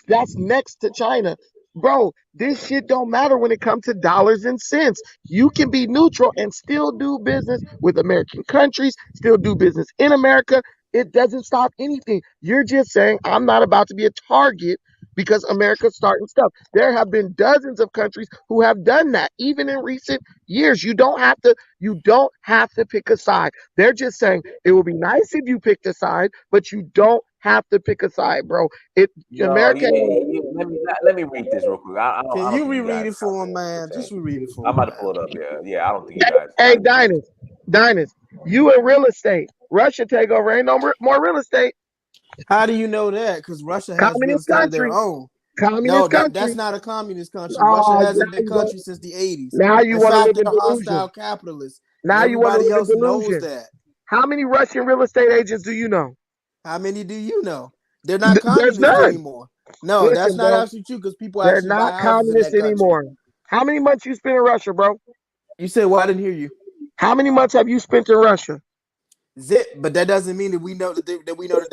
that's next to China. Bro, this shit don't matter when it comes to dollars and cents. You can be neutral and still do business with American countries, still do business in America. It doesn't stop anything. You're just saying, I'm not about to be a target because America's starting stuff. There have been dozens of countries who have done that, even in recent years. You don't have to pick a side. They're just saying it would be nice if you picked a side, but you don't have to pick a side, bro. No, America. yeah. Let me read this real quick. Can I don't you think you reread guys it for him, comprehend what man? you're Just saying. reread it for I'm him, about to man. pull it up. Yeah. I don't think you guys. Hey, Dinus, you in real estate. Russia take over. Ain't no more real estate. How do you know that? Because Russia has real Communist estate of their country. own. No, Communist that's country. not a communist country. Russia Oh, hasn't been country since the 80s. now you In want to fact, live they're in hostile delusion. capitalists. And Now you want to everybody live in else knows delusion. that. How many Russian real estate agents do you know? How many do you know? They're not There's communists none. anymore. No, that's Listen, not bro. actually true because people They're actually buy not houses in communists that country. anymore. How many months you spent in Russia, bro? You said, well, I didn't hear you. How many months have you spent in Russia? Zip, but that doesn't mean that we know that they're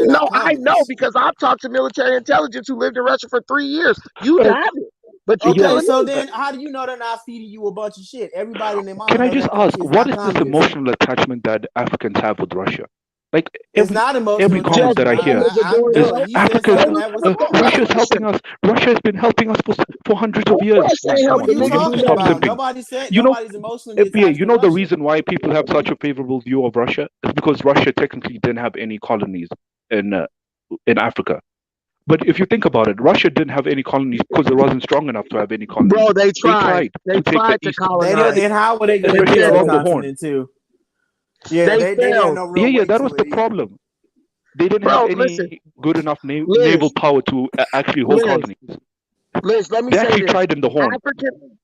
No, not I know communists. because I've talked to military intelligence who lived in Russia for 3 years. You haven't, but you Okay, telling so me. then how do you know they're not feeding you a bunch of shit? Everybody and their mama Can I know just that ask, country is what not is this communist. emotional attachment that Africans have with Russia? Like It's not emotional every comment Just that I attachment. hear because of I doing is no, what? he said Africa's something Let that was me tell Russia's you helping us. Russia has been helping us for hundreds of years. Russia Like, ain't come what on, are helping you bro, you niggas have do to talking stop nothing. about? simping. Nobody said You know, nobody's emotionally FBA, attached you to know the Russia. reason why people have such a favorable view of Russia is because Russia technically didn't have any colonies in Africa. But if you think about it, Russia didn't have any colonies because it wasn't strong enough to have any colonies. Bro, they They tried. tried They to take the tried to east, They did, colonize. and how were they going to They especially get to the around the failed. Horn. continent too? Yeah, They they didn't have failed. no real Yeah, weight that was to it the either. problem. They didn't have Bro, listen, any good enough naval Liz, power to actually hold colonies. Liz, let me They say actually this. tried in the Horn.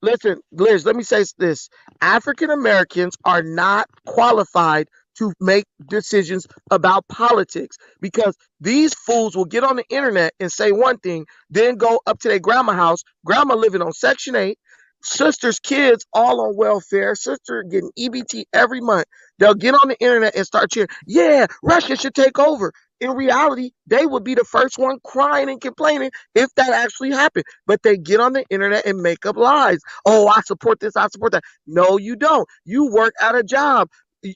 Liz, let me say this. African Americans are not qualified to make decisions about politics because these fools will get on the internet and say one thing, then go up to their grandma house, grandma living on Section 8, sister's kids all on welfare, sister getting EBT every month. They'll get on the internet and start cheering, yeah, Russia should take over. In reality, they would be the first one crying and complaining if that actually happened. But they get on the internet and make up lies. Oh, I support this, I support that. No, you don't. You work at a job.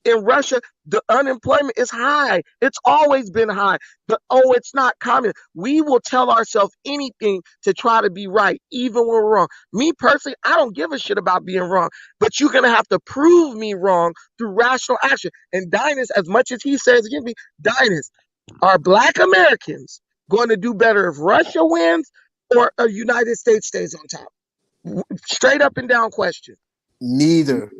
In Russia, the unemployment is high. It's always been high. But oh, it's not communist. We will tell ourselves anything to try to be right, even when we're wrong. Me personally, I don't give a shit about being wrong. But you're gonna have to prove me wrong through rational action. And Dinus, as much as he says against me, Dinus, are Black Americans going to do better if Russia wins or the United States stays on top? Straight up and down question. Neither.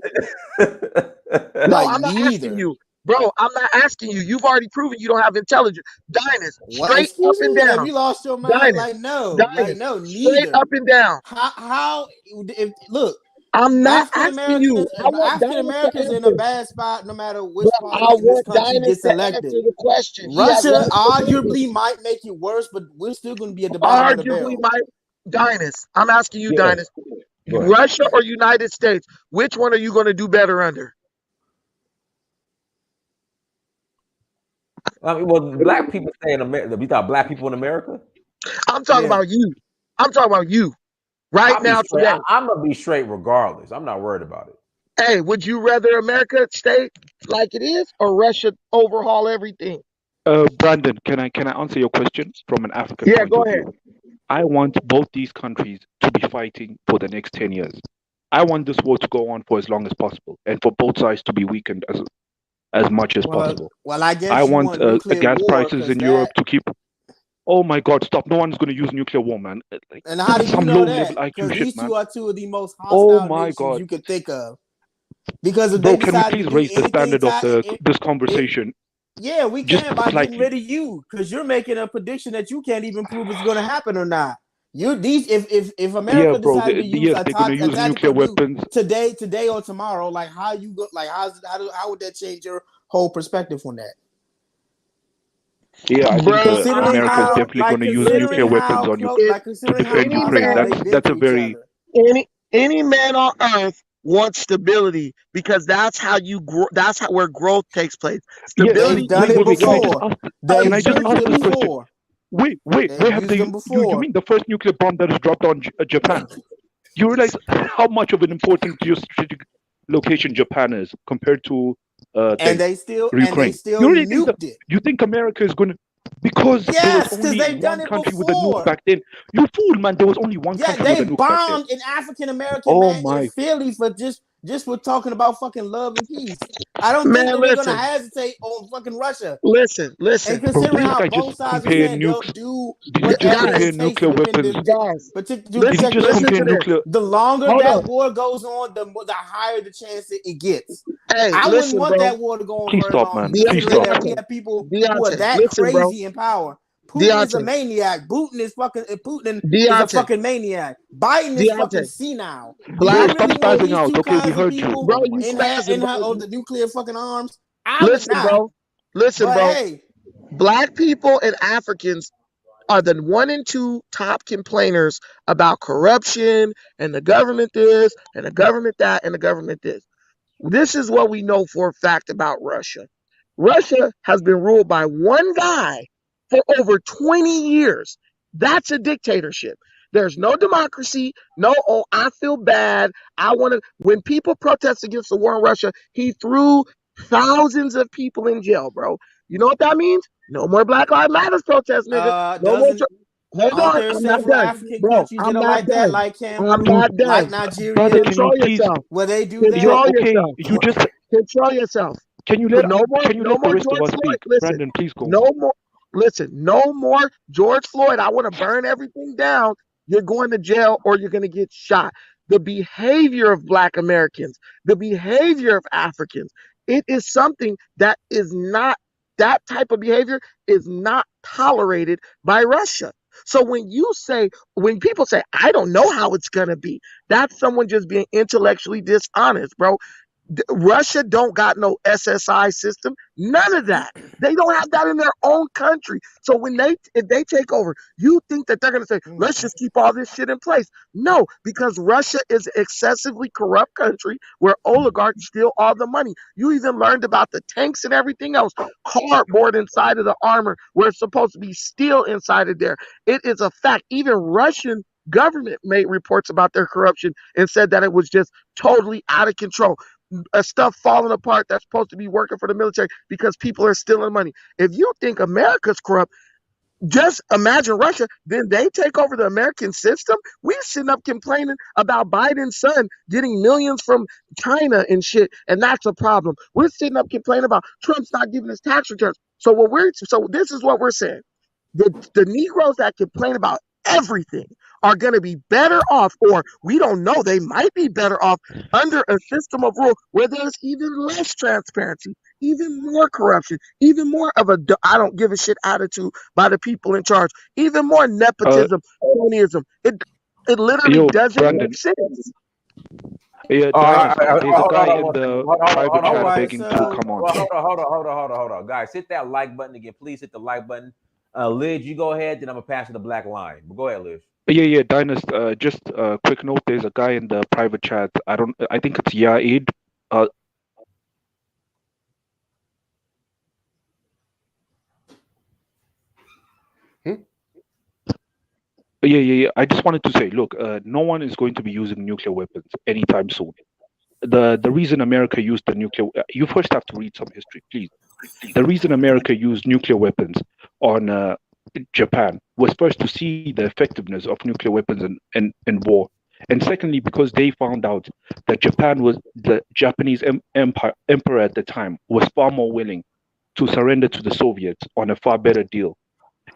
No, Like I'm not asking neither. you. Bro, I'm not asking you. You've already proven you don't have intelligence. Dynast, What? straight up Excuse and me? Have down. you lost your mind? Dynast, Like no, straight neither. up and down. How? If look, I'm not African asking you. Americans, I want African Dynast to Americans in a answer. bad spot no matter which But I party in this want country Dynast gets to elected. answer the question. He has Russia lost the arguably question. might make it worse, but we're still going to be at the bottom of the Arguably, barrel. Dynast. I'm asking you, Yeah. Dynast. Go ahead. Russia or United States? Which one are you going to do better under? I mean, well, black people stay in America. You thought black people in America? I'm talking Yeah. about you. I'm talking about you. Right I'll be now, straight. today. I'm gonna be straight regardless. I'm not worried about it. Hey, would you rather America stay like it is or Russia overhaul everything? Brandon, can I answer your question from an African Yeah, point go of ahead. view? I want both these countries to be fighting for the next 10 years. I want this war to go on for as long as possible and for both sides to be weakened as much as possible. Well, I guess I you want nuclear gas war prices in Europe to keep. Oh my God! Stop! No one's going to use nuclear war, man. Like, And how do you some know low-level that? IQ Because shit, these man. two are two of the most Oh hostile my nations God! you could think of. Because if Bro, they can we decide please to do raise the anything, standard of this conversation? yeah, we Just can by getting slightly. rid of you, because you're making a prediction that you can't even prove it's going to happen or not. If America Yeah, bro. decided to use Yes, they're going to use nuclear tactical nuke weapons. today or tomorrow, like how would that change your whole perspective on that? Yeah, I think Bro, America is definitely going to use nuclear weapons on you to defend any Ukraine. man, That's a very any man on earth wants stability because that's how you grow. That's where growth takes place. Stability. They've done it wait. Can I just before. ask? They've Can I just used ask it this question? before. Wait. They've Where have used they? them You before. mean the first nuclear bomb that was dropped on Japan? You realize how much of an important geostrategic location Japan is compared to and they still Ukraine. You really think that? You think America is going to? Because there was only one country with a nuke back then. You fool, man! There was only one country with a nuke back then. They bombed an African American man in Philly for just for talking about fucking love and peace. I don't think that we're gonna hesitate on fucking Russia. Listen. And considering how both sides are saying they'll do whatever it takes within the longer that war goes on, the higher the chance it gets. Hey, I wouldn't want bro. that war to go on Please very stop, long. man. Considering that we have people who are that crazy in power. Putin is a maniac. Putin is a fucking maniac. Biden is fucking senile. Black really want these two kinds we heard of people bro, on the nuclear fucking arms? Listen, bro. Hey, black people and Africans are the 1 and 2 top complainers about corruption and the government this and the government that and the government this. This is what we know for a fact about Russia. Russia has been ruled by one guy for over 20 years. That's a dictatorship. There's no democracy. No, oh, I feel bad. When people protest against the war in Russia, he threw thousands of people in jail, bro. You know what that means? No more Black Lives Matter protests, nigga. No more. Hold on, I'm not done. Bro, I'm not done. I'm not done. Like Nigeria. Brother, Control yourself. Where they do Control that. yourself. You just control yourself. Can you let no more the rest George of us Floyd? speak? Listen, Brandon, please go. No more. Listen, no more George Floyd. I want to burn everything down. You're going to jail or you're going to get shot. The behavior of Black Americans, the behavior of Africans, it is something that is not, that type of behavior is not tolerated by Russia. So when people say, I don't know how it's going to be, that's someone just being intellectually dishonest, bro. Russia don't got no SSI system, none of that. They don't have that in their own country. So if they take over, you think that they're going to say, let's just keep all this shit in place? No, because Russia is an excessively corrupt country where oligarchs steal all the money. You even learned about the tanks and everything else, cardboard inside of the armor where it's supposed to be steel inside of there. It is a fact. Even Russian government made reports about their corruption and said that it was just totally out of control. Stuff falling apart that's supposed to be working for the military because people are stealing money. If you think America's corrupt, just imagine Russia. Then they take over the American system. We sitting up complaining about Biden's son getting millions from China and shit, and that's a problem. We're sitting up complaining about Trump's not giving his tax returns. So this is what we're saying. The Negroes that complain about everything are going to be better off, or we don't know, they might be better off under a system of rule where there's even less transparency, even more corruption, even more of a I don't give a shit attitude by the people in charge, even more nepotism, cronyism. It literally Yo, doesn't Brandon. make sense. Yeah, Dynast. There's a guy in the private hold chat on. begging to come on. Well, hold on, guys. Hit that like button again. Please hit the like button. Liz, you go ahead. Then I'm gonna pass you the black line. But go ahead, Liz. Yeah, Dynast. Just a quick note. There's a guy in the private chat. I think it's Yaid. Yeah. I just wanted to say, look, no one is going to be using nuclear weapons anytime soon. The reason America used the nuclear, you first have to read some history, please. The reason America used nuclear weapons on Japan was first to see the effectiveness of nuclear weapons in war, and secondly because they found out that the Japanese emperor at the time was far more willing to surrender to the Soviets on a far better deal,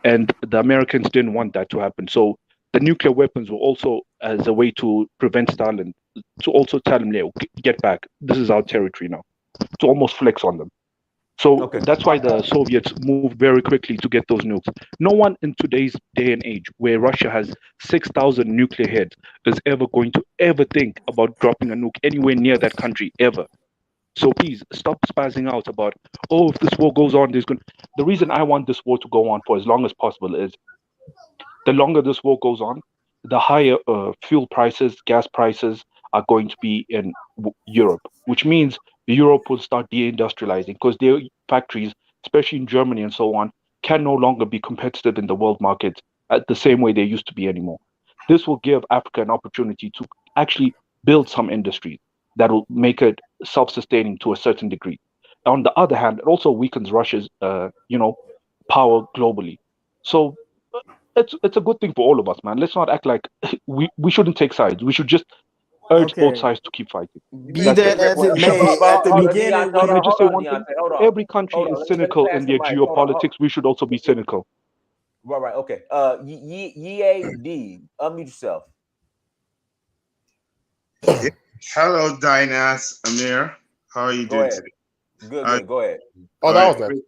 and the Americans didn't want that to happen. So the nuclear weapons were also as a way to prevent Stalin, to also tell him, get back, this is our territory now, to almost flex on them. So that's why the Soviets moved very quickly to get those nukes. No one in today's day and age, where Russia has 6,000 nuclear heads, is ever going to ever think about dropping a nuke anywhere near that country, ever. So please stop spazzing out about, oh, if this war goes on, the reason I want this war to go on for as long as possible is the longer this war goes on, the higher fuel prices, gas prices are going to be in Europe, which means Europe will start deindustrializing because their factories, especially in Germany and so on, can no longer be competitive in the world market at the same way they used to be anymore. This will give Africa an opportunity to actually build some industries that will make it self-sustaining to a certain degree. On the other hand, it also weakens Russia's, power globally. So it's a good thing for all of us, man. Let's not act like we shouldn't take sides. We should just urge both sides to keep fighting. Be that as it may, at the beginning, can I just say one thing? Every country is cynical in their geopolitics. We should also be cynical. Right. Okay. Yead, unmute yourself. Hello, Dynast, Amir. How are you doing today? Good. Go ahead. Oh, that was it.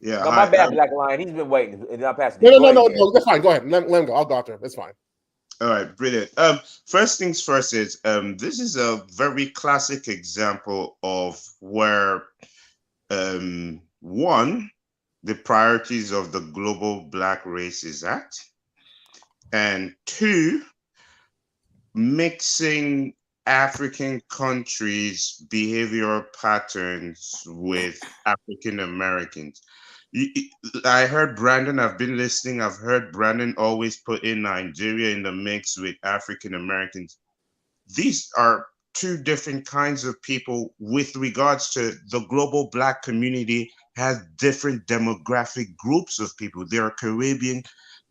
Yeah. No, my bad, Black Lion. He's been waiting. I'll pass it. No. That's fine. Go ahead. Let him go. I'll go after him. It's fine. All right, brilliant. First things first is this is a very classic example of where one, the priorities of the global Black race is at, and two, mixing African countries' behavioral patterns with African Americans. I heard Brandon, I've been listening, I've heard Brandon always put in Nigeria in the mix with African Americans. These are two different kinds of people with regards to the global Black community has different demographic groups of people. There are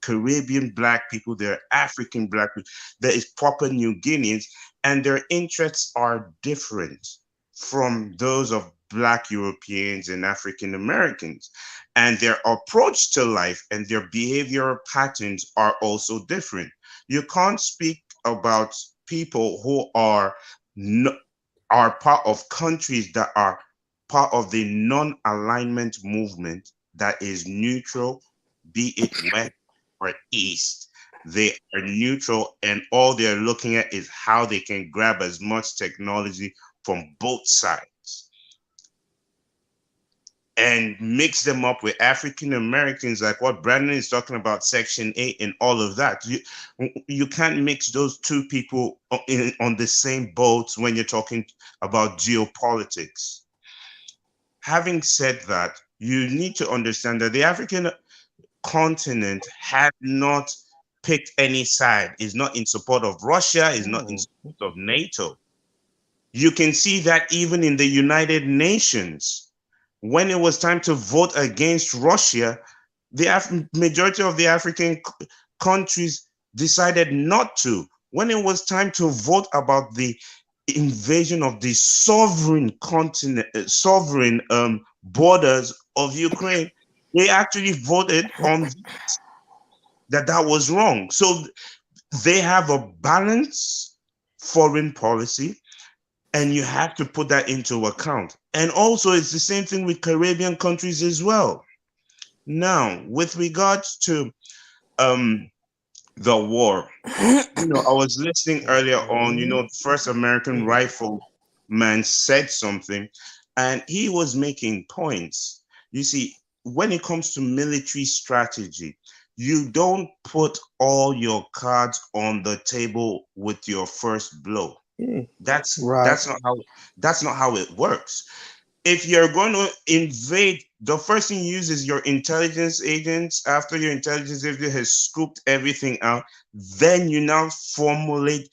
Caribbean Black people, there are African Black people, there is Papua New Guineans, and their interests are different from those of Black Europeans and African Americans. And their approach to life and their behavioral patterns are also different. You can't speak about people who are part of countries that are part of the non-alignment movement that is neutral, be it west or east. They are neutral, and all they're looking at is how they can grab as much technology from both sides and mix them up with African Americans, like what Brandon is talking about, Section 8 and all of that. You can't mix those two people on the same boat when you're talking about geopolitics. Having said that, you need to understand that the African continent has not picked any side, is not in support of Russia, is not in support of NATO. You can see that even in the United Nations. When it was time to vote against Russia, the majority of the African countries decided not to. When it was time to vote about the invasion of the sovereign borders of Ukraine, They actually voted on that was wrong. So they have a balanced foreign policy, and you have to put that into account. And also, it's the same thing with Caribbean countries as well. Now, with regards to the war, I was listening earlier on. The first American rifleman said something, and he was making points. You see, when it comes to military strategy, you don't put all your cards on the table with your first blow. That's not how it works. If you're going to invade, the first thing you use is your intelligence agents. After your intelligence agent has scooped everything out, then you now formulate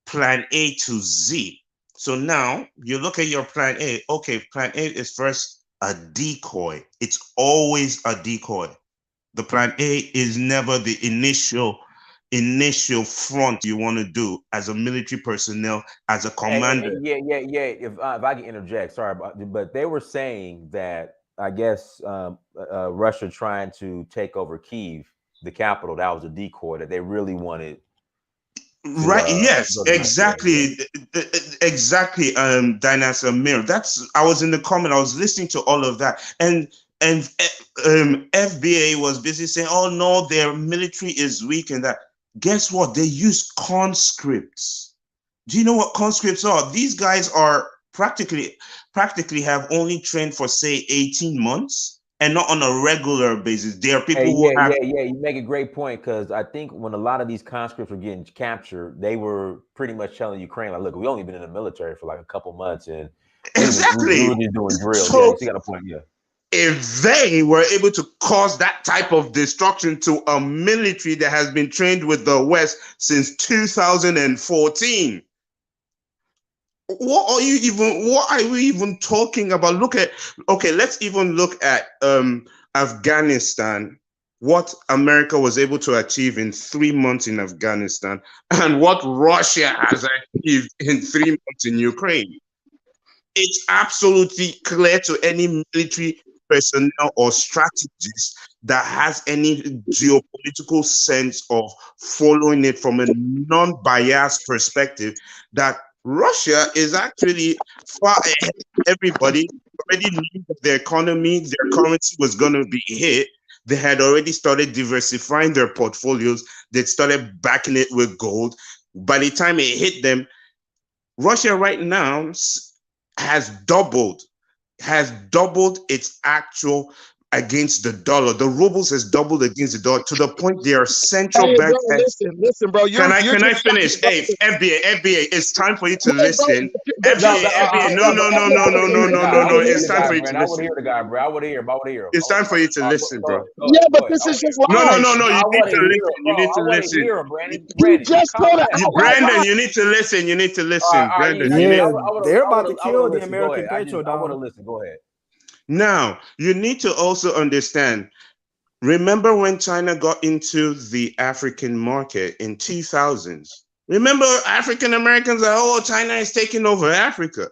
plan A to Z. So now you look at your plan A. Okay, plan A is first a decoy. It's always a decoy. The plan A is never the initial front you want to do as a military personnel, as a commander. Yeah. If I can interject, sorry, but they were saying that I guess Russia trying to take over Kyiv, the capital, that was a decoy that they really wanted. Right. Yes. Exactly. Exactly. Dynast Amir. I was in the comment. I was listening to all of that, and FBA was busy saying, "Oh no, their military is weak," and that. Guess what? They use conscripts. Do you know what conscripts are? These guys are practically have only trained for say 18 months and not on a regular basis. There are people who have. You make a great point, because I think when a lot of these conscripts were getting captured, they were pretty much telling Ukraine, like, look, we only been in the military for like a couple months, and exactly we were just doing drills. So, you got a point. Yeah. If they were able to cause that type of destruction to a military that has been trained with the West since 2014, what are we even talking about? Let's even look at Afghanistan, what America was able to achieve in 3 months in Afghanistan, and what Russia has achieved in 3 months in Ukraine. It's absolutely clear to any military personnel or strategist that has any geopolitical sense of following it from a non-biased perspective that Russia is actually far ahead of everybody. Already knew that their economy, their currency was going to be hit. They had already started diversifying their portfolios. They started backing it with gold. By the time it hit them, Russia right now has doubled its actual against the dollar. The rubles has doubled against the dollar to the point their central bank. Listen, bro. Can I finish? Hey, FBA, it's time for you to listen. FBA, no. It's time for you to listen. I want to hear the guy, bro. I want to hear him. It's time for you to listen, bro. Yeah, but this is just no. You need to listen. You need to listen. Brandon, you need to listen. You need to listen, Brandon. They're about to kill the American petrol. I want to listen. Go ahead. Now, you need to also understand, remember when China got into the African market in 2000s? Remember African Americans are, oh, China is taking over Africa.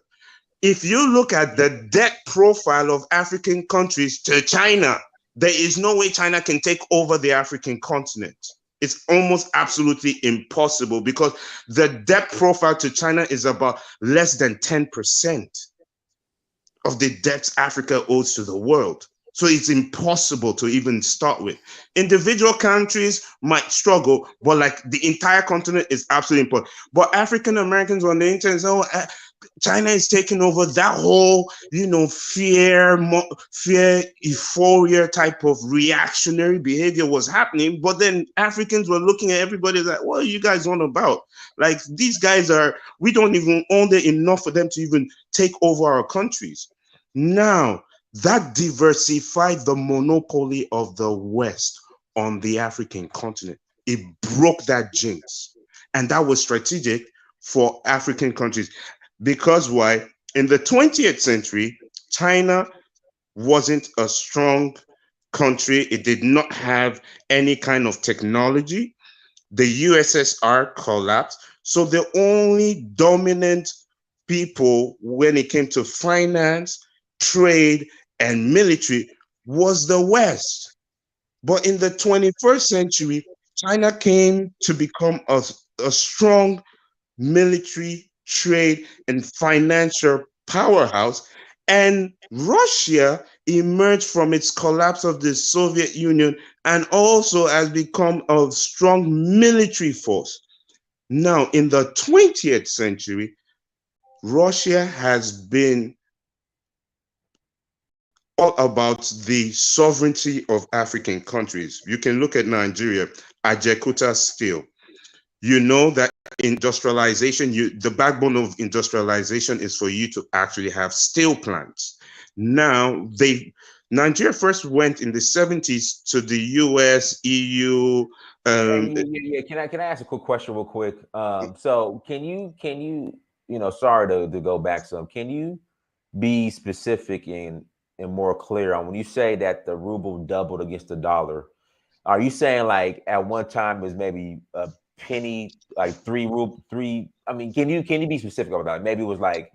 If you look at the debt profile of African countries to China, there is no way China can take over the African continent. It's almost absolutely impossible because the debt profile to China is about less than 10% of the debts Africa owes to the world. So it's impossible to even start with. Individual countries might struggle, but like the entire continent is absolutely important. But African Americans on the internet say, oh, China is taking over. That whole, fear, euphoria type of reactionary behavior was happening. But then Africans were looking at everybody like, what are you guys on about? Like, these guys we don't even own them enough for them to even take over our countries. Now, that diversified the monopoly of the West on the African continent. It broke that jinx. And that was strategic for African countries. Because why? In the 20th century, China wasn't a strong country. It did not have any kind of technology. The USSR collapsed. So the only dominant people when it came to finance, trade, and military was the West. But in the 21st century, China came to become a strong military, trade, and financial powerhouse. And Russia emerged from its collapse of the Soviet Union and also has become a strong military force. Now, in the 20th century, Russia has been all about the sovereignty of African countries. You can look at Nigeria, Ajakuta Steel. You know that industrialization, the backbone of industrialization is for you to actually have steel plants. Now, Nigeria first went in the 70s to the US, EU. Yeah. Can I ask a quick question real quick? So can you sorry to go back some. Can you be specific and more clear on when you say that the ruble doubled against the dollar? Are you saying like at one time it was maybe a penny, like 3 ruble, three? I mean, can you be specific about that? Maybe it was like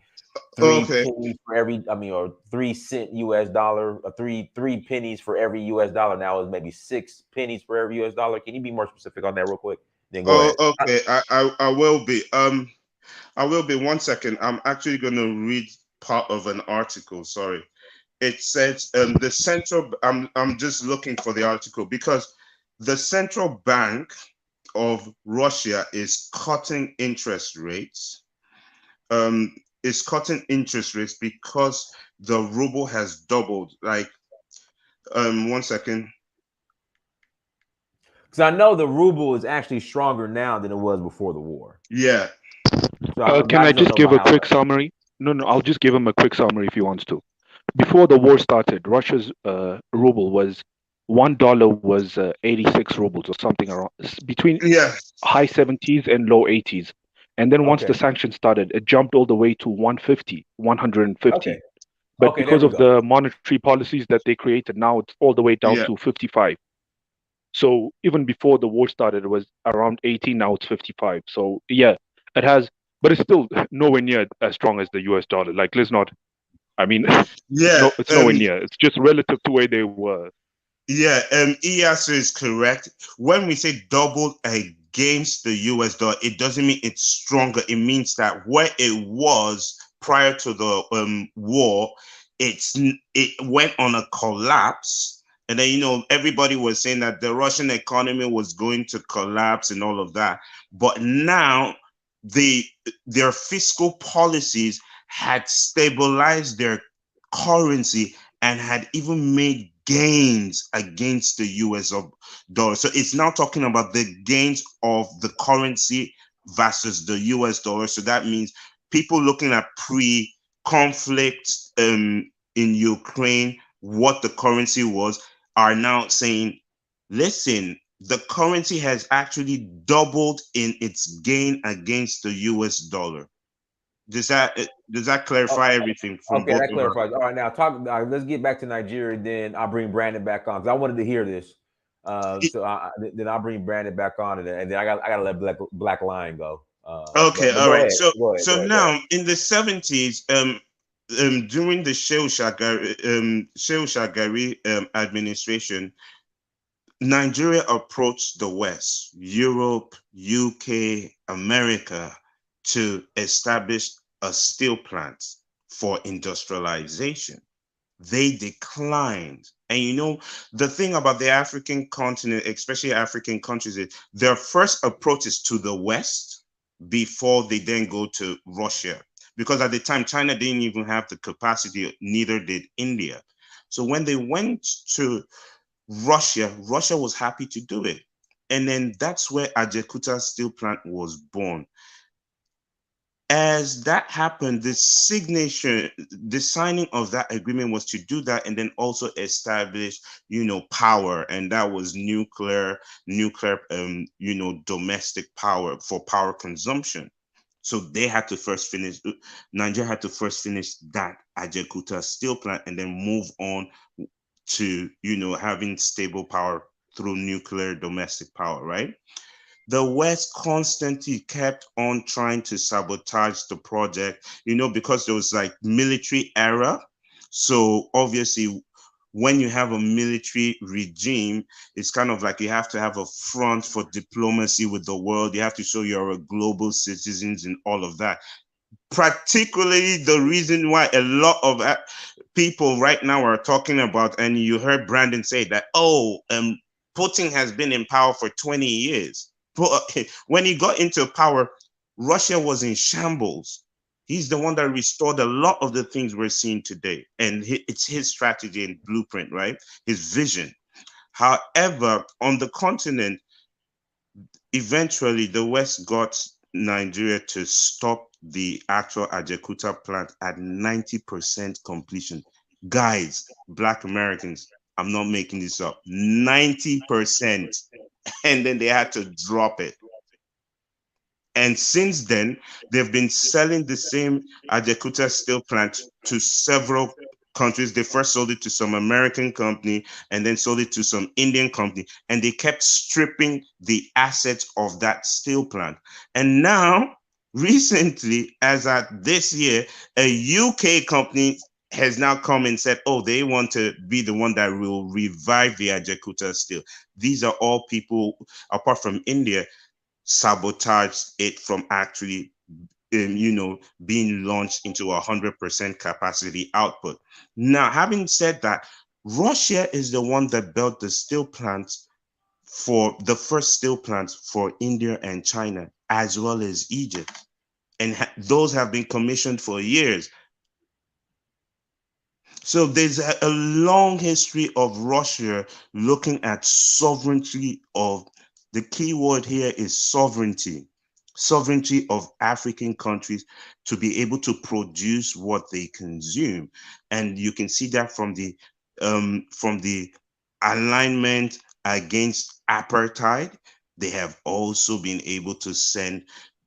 three Okay. pennies for every, or 3 cent US dollar, or three pennies for every US dollar. Now is maybe 6 pennies for every US dollar. Can you be more specific on that real quick? Then go ahead. Okay. I will be. I will be. 1 second. I'm actually going to read part of an article. Sorry. It says the central. I'm just looking for the article because the central bank of Russia is cutting interest rates. Is cutting interest rates because the ruble has doubled. Like, 1 second. Because I know the ruble is actually stronger now than it was before the war. Yeah. So Can I just give a quick how. summary? No, I'll just give him a quick summary if he wants to. Before the war started, Russia's ruble was $1 was 86 rubles or something around between high 70s and low 80s. And then once the sanctions started, it jumped all the way to 150, 150. Okay. But Okay, because there we of go. the monetary policies that they created, now it's all the way down to 55. So even before the war started, it was around 80. Now it's 55. So yeah, it has, but it's still nowhere near as strong as the US dollar. Like, let's not. I mean, Yeah. it's nowhere near. It's just relative to where they were. Yeah. Iyasu is correct. When we say doubled against the US dollar, it doesn't mean it's stronger. It means that where it was prior to the war, it went on a collapse. And then, everybody was saying that the Russian economy was going to collapse and all of that. But now their fiscal policies had stabilized their currency and had even made gains against the US dollar. So it's now talking about the gains of the currency versus the US dollar. So that means people looking at pre-conflict in Ukraine, what the currency was, are now saying, listen, the currency has actually doubled in its gain against the US dollar. Does that clarify everything from Okay, both that of our? clarifies. All right, now let's get back to Nigeria. Then I'll bring Brandon back on because I wanted to hear this. Then I'll bring Brandon back on, and then I got to let Black Lion go. Okay, but all go right. ahead. So now in the 70s, during the Shehu Shagari administration, Nigeria approached the West, Europe, UK, America, to establish a steel plant for industrialization. They declined. And the thing about the African continent, especially African countries, is their first approach is to the West before they then go to Russia. Because at the time, China didn't even have the capacity, neither did India. So when they went to Russia was happy to do it. And then that's where Ajakuta steel plant was born. As that happened, the signing of that agreement was to do that and then also establish, power. And that was nuclear, domestic power for power consumption. So they had to first finish, Nigeria had to first finish that Ajakuta steel plant and then move on to, having stable power through nuclear domestic power, right? The West constantly kept on trying to sabotage the project, because there was like military era. So obviously, when you have a military regime, it's kind of like you have to have a front for diplomacy with the world. You have to show you're a global citizen and all of that. Particularly the reason why a lot of people right now are talking about, and you heard Brandon say that, Putin has been in power for 20 years. But when he got into power, Russia was in shambles. He's the one that restored a lot of the things we're seeing today. And it's his strategy and blueprint, right? His vision. However, on the continent, eventually the West got Nigeria to stop the actual Ajakuta plant at 90% completion. Guys, Black Americans, I'm not making this up, 90%. And then they had to drop it. And since then, they've been selling the same Ajakuta steel plant to several countries. They first sold it to some American company and then sold it to some Indian company. And they kept stripping the assets of that steel plant. And now, recently, as at this year, a UK company has now come and said, they want to be the one that will revive the Ajakuta steel. These are all people, apart from India, sabotaged it from actually being launched into 100% capacity output. Now, having said that, Russia is the one that built the steel plants, for the first steel plants for India and China, as well as Egypt. And those have been commissioned for years. So there's a long history of Russia looking at sovereignty of, the key word here is sovereignty of African countries to be able to produce what they consume. And you can see that from the alignment against apartheid. They have also been able to send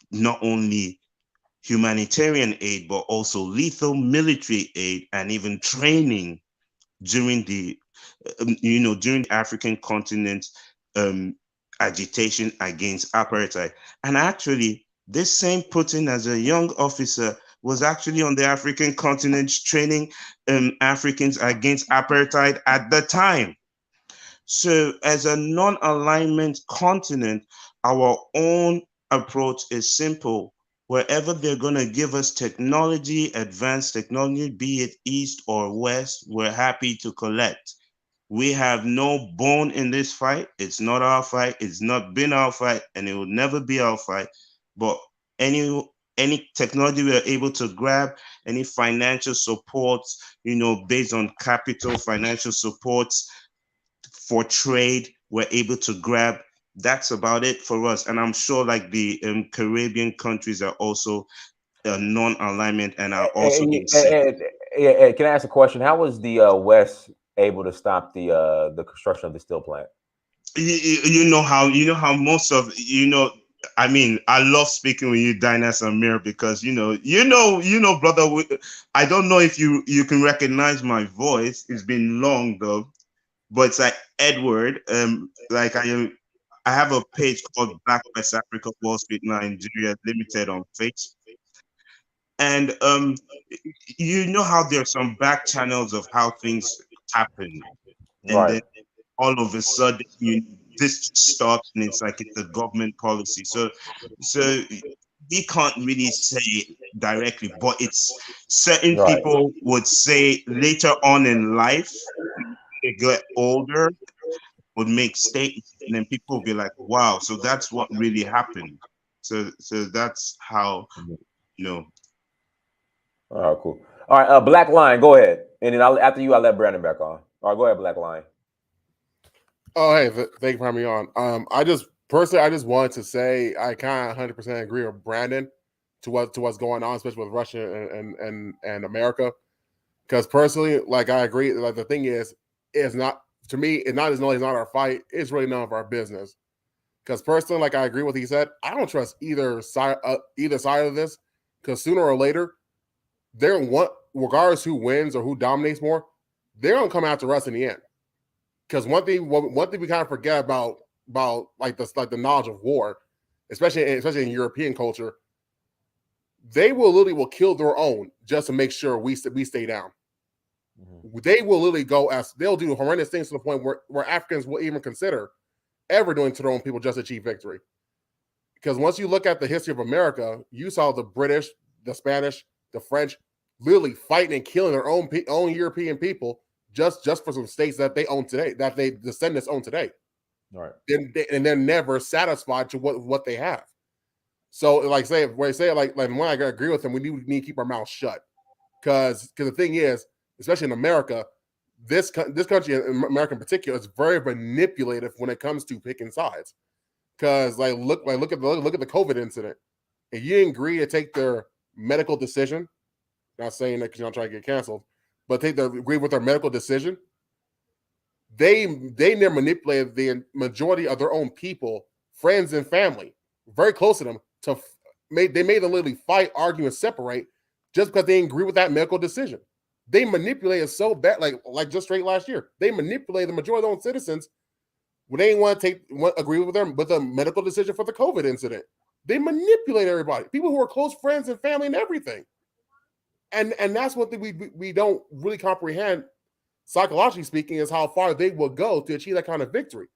not only humanitarian aid, but also lethal military aid and even training during the during the African continent agitation against apartheid. And actually, this same Putin, as a young officer, was actually on the African continent training Africans against apartheid at the time. So as a non-alignment continent, our own approach is simple. Wherever they're going to give us technology, advanced technology, be it East or West, we're happy to collect. We have no bone in this fight. It's not our fight. It's not been our fight, and it will never be our fight. But any technology we are able to grab, any financial supports, based on capital, financial supports for trade, we're able to grab. That's about it for us. And I'm sure like the Caribbean countries are also non-alignment and are also can I ask a question? How was the West able to stop the construction of the steel plant? You know how most of I mean, I love speaking with you, Dynast Amir, because brother, I don't know if you can recognize my voice. It's been long though, but it's like Edward. Like I have a page called Black West Africa Wall Street Nigeria Limited on Facebook. And you know how there are some back channels of how things happen, and then all of a sudden this stops, and it's like it's a government policy. So we can't really say it directly, but it's certain people would say later on in life, they get older, would make statements, and then people will be like, "Wow!" So that's what really happened. So that's how All right, cool. All right, Black Line, go ahead, and then after you, I'll let Brandon back on. All right, go ahead, Black Line. Oh, hey, thank you for having me on. I just wanted to say I kind of 100% agree with Brandon to what's going on, especially with Russia and America. Because personally, like I agree, like the thing is, it's not, to me, it's not our fight. It's really none of our business. Because personally, like I agree with what he said, I don't trust either side of this. Because sooner or later, regardless who wins or who dominates more, they're gonna come after us in the end. Because one thing we kind of forget about the knowledge of war, especially in European culture, they literally will kill their own just to make sure we stay down. they will literally they'll do horrendous things to the point where Africans will even consider ever doing to their own people just to achieve victory. Because once you look at the history of America, you saw the British, the Spanish, the French literally fighting and killing their own European people just for some states that they own today, that they descendants own today. Right. And they're never satisfied to what they have. So, like when I agree with them, we need to keep our mouths shut. Because the thing is, especially in America, this country, in America in particular, is very manipulative when it comes to picking sides. Because look at the COVID incident. If you didn't agree to take their medical decision, not saying that because you're not trying to get canceled, but agree with their medical decision, they never manipulated the majority of their own people, friends and family, very close to them, they made them literally fight, argue, and separate just because they didn't agree with that medical decision. They manipulated so bad, like just straight last year. They manipulated the majority of their own citizens when they didn't want to agree with the medical decision for the COVID incident. They manipulate everybody, people who are close friends and family and everything. And that's one thing we don't really comprehend, psychologically speaking, is how far they will go to achieve that kind of victory.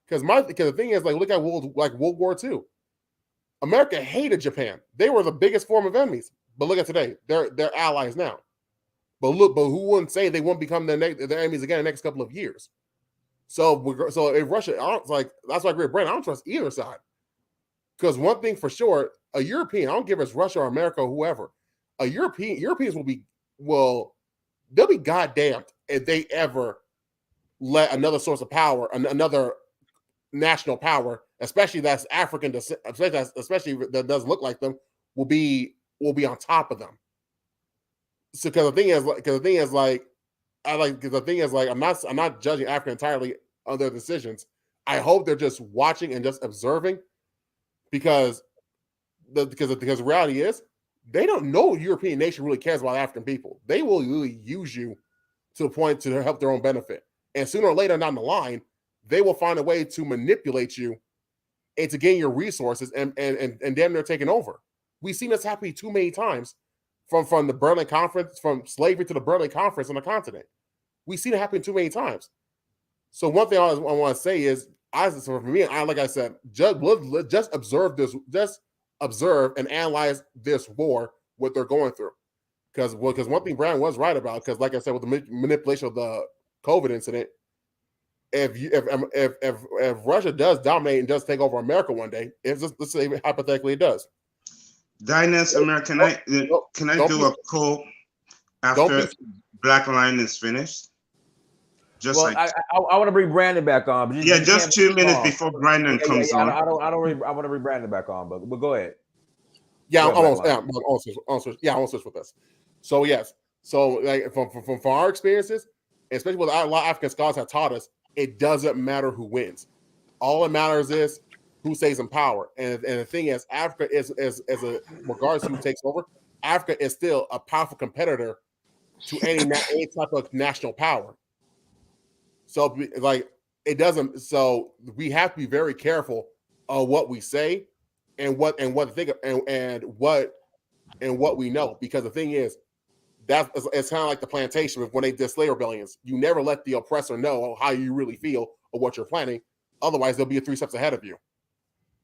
Because the thing is, look at World War II. America hated Japan. They were the biggest form of enemies. But look at today, they're allies now. But who wouldn't say they won't become their enemies again in the next couple of years? So if Russia, that's why I agree with Brandon. I don't trust either side. Because one thing for sure, a European, I don't give us Russia or America or whoever, Europeans they'll be goddamned if they ever let another source of power, another national power, especially that's African, especially that doesn't look like them, will be on top of them. So because the thing is, I'm not judging Africa entirely on their decisions. I hope they're just watching and just observing, because the reality is, they don't know European nation really cares about African people. They will really use you to the point to help their own benefit. And sooner or later down the line, they will find a way to manipulate you and to gain your resources and damn near taking over. We've seen this happen too many times from the Berlin Conference, from slavery to the Berlin Conference on the continent. We've seen it happen too many times. So one thing I want to say is, for me, like I said, just observe this, just observe and analyze this war, what they're going through. Because one thing Brian was right about, because like I said, with the manipulation of the COVID incident, if Russia does dominate and does take over America one day, let's say hypothetically it does. Dynast America, can I do a call after Black Line is finished? I want to bring Brandon back on. But just 2 minutes before Brandon comes on. I want to bring Brandon back on, but go ahead. Yeah, I want to switch with this. So yes, so from our experiences, especially what a lot of African scholars have taught us, it doesn't matter who wins. All that matters is who stays in power. And the thing is, Africa is regardless of who takes over, Africa is still a powerful competitor to any type of national power. So it doesn't. So we have to be very careful of what we say and what think and what we know, because the thing is, it's kind of like the plantation when they did slave rebellions. You never let the oppressor know how you really feel or what you're planning. Otherwise, they'll be 3 steps ahead of you.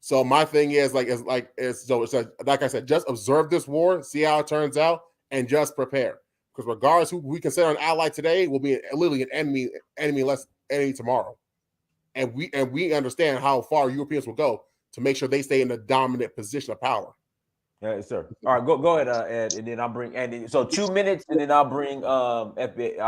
So my thing is like I said, just observe this war, see how it turns out, and just prepare. Because regardless who we consider an ally today, will be literally an enemy tomorrow. And we understand how far Europeans will go to make sure they stay in the dominant position of power. Yes, sir. All right, go ahead, Ed, and then I'll bring Andy. So 2 minutes, and then I'll bring I'll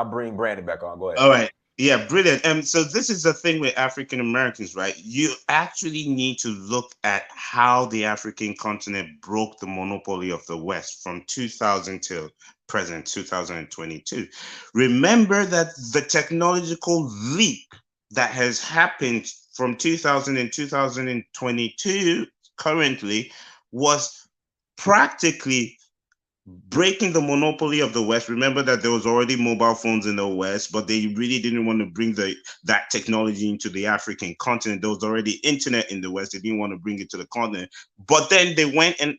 bring Brandon back on. Go ahead. All right. Yeah, brilliant. So this is the thing with African Americans, right? You actually need to look at how the African continent broke the monopoly of the West from 2000 till present 2022. Remember that the technological leap that has happened from 2000 and 2022 currently was practically breaking the monopoly of the West. Remember that there was already mobile phones in the West, but they really didn't want to bring that technology into the African continent. There was already internet in the West. They didn't want to bring it to the continent. But then they went and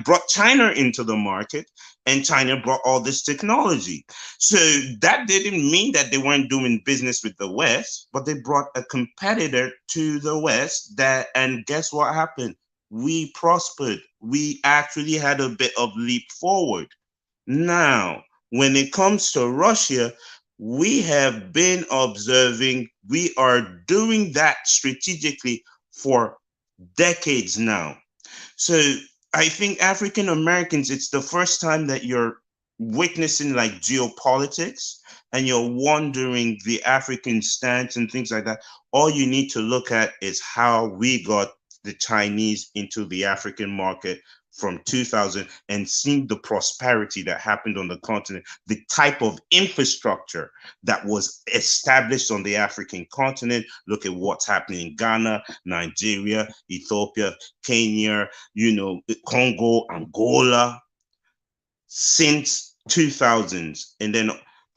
brought China into the market, and China brought all this technology. So that didn't mean that they weren't doing business with the West, but they brought a competitor to the West and guess what happened? We prospered. We actually had a bit of leap forward. Now, when it comes to Russia, we have been observing, we are doing that strategically for decades now. So I think African Americans, it's the first time that you're witnessing like geopolitics and you're wondering the African stance and things like that. All you need to look at is how we got the Chinese into the African market from 2000 and seeing the prosperity that happened on the continent, the type of infrastructure that was established on the African continent. Look at what's happening in Ghana, Nigeria, Ethiopia, Kenya, Congo, Angola, since 2000s. And then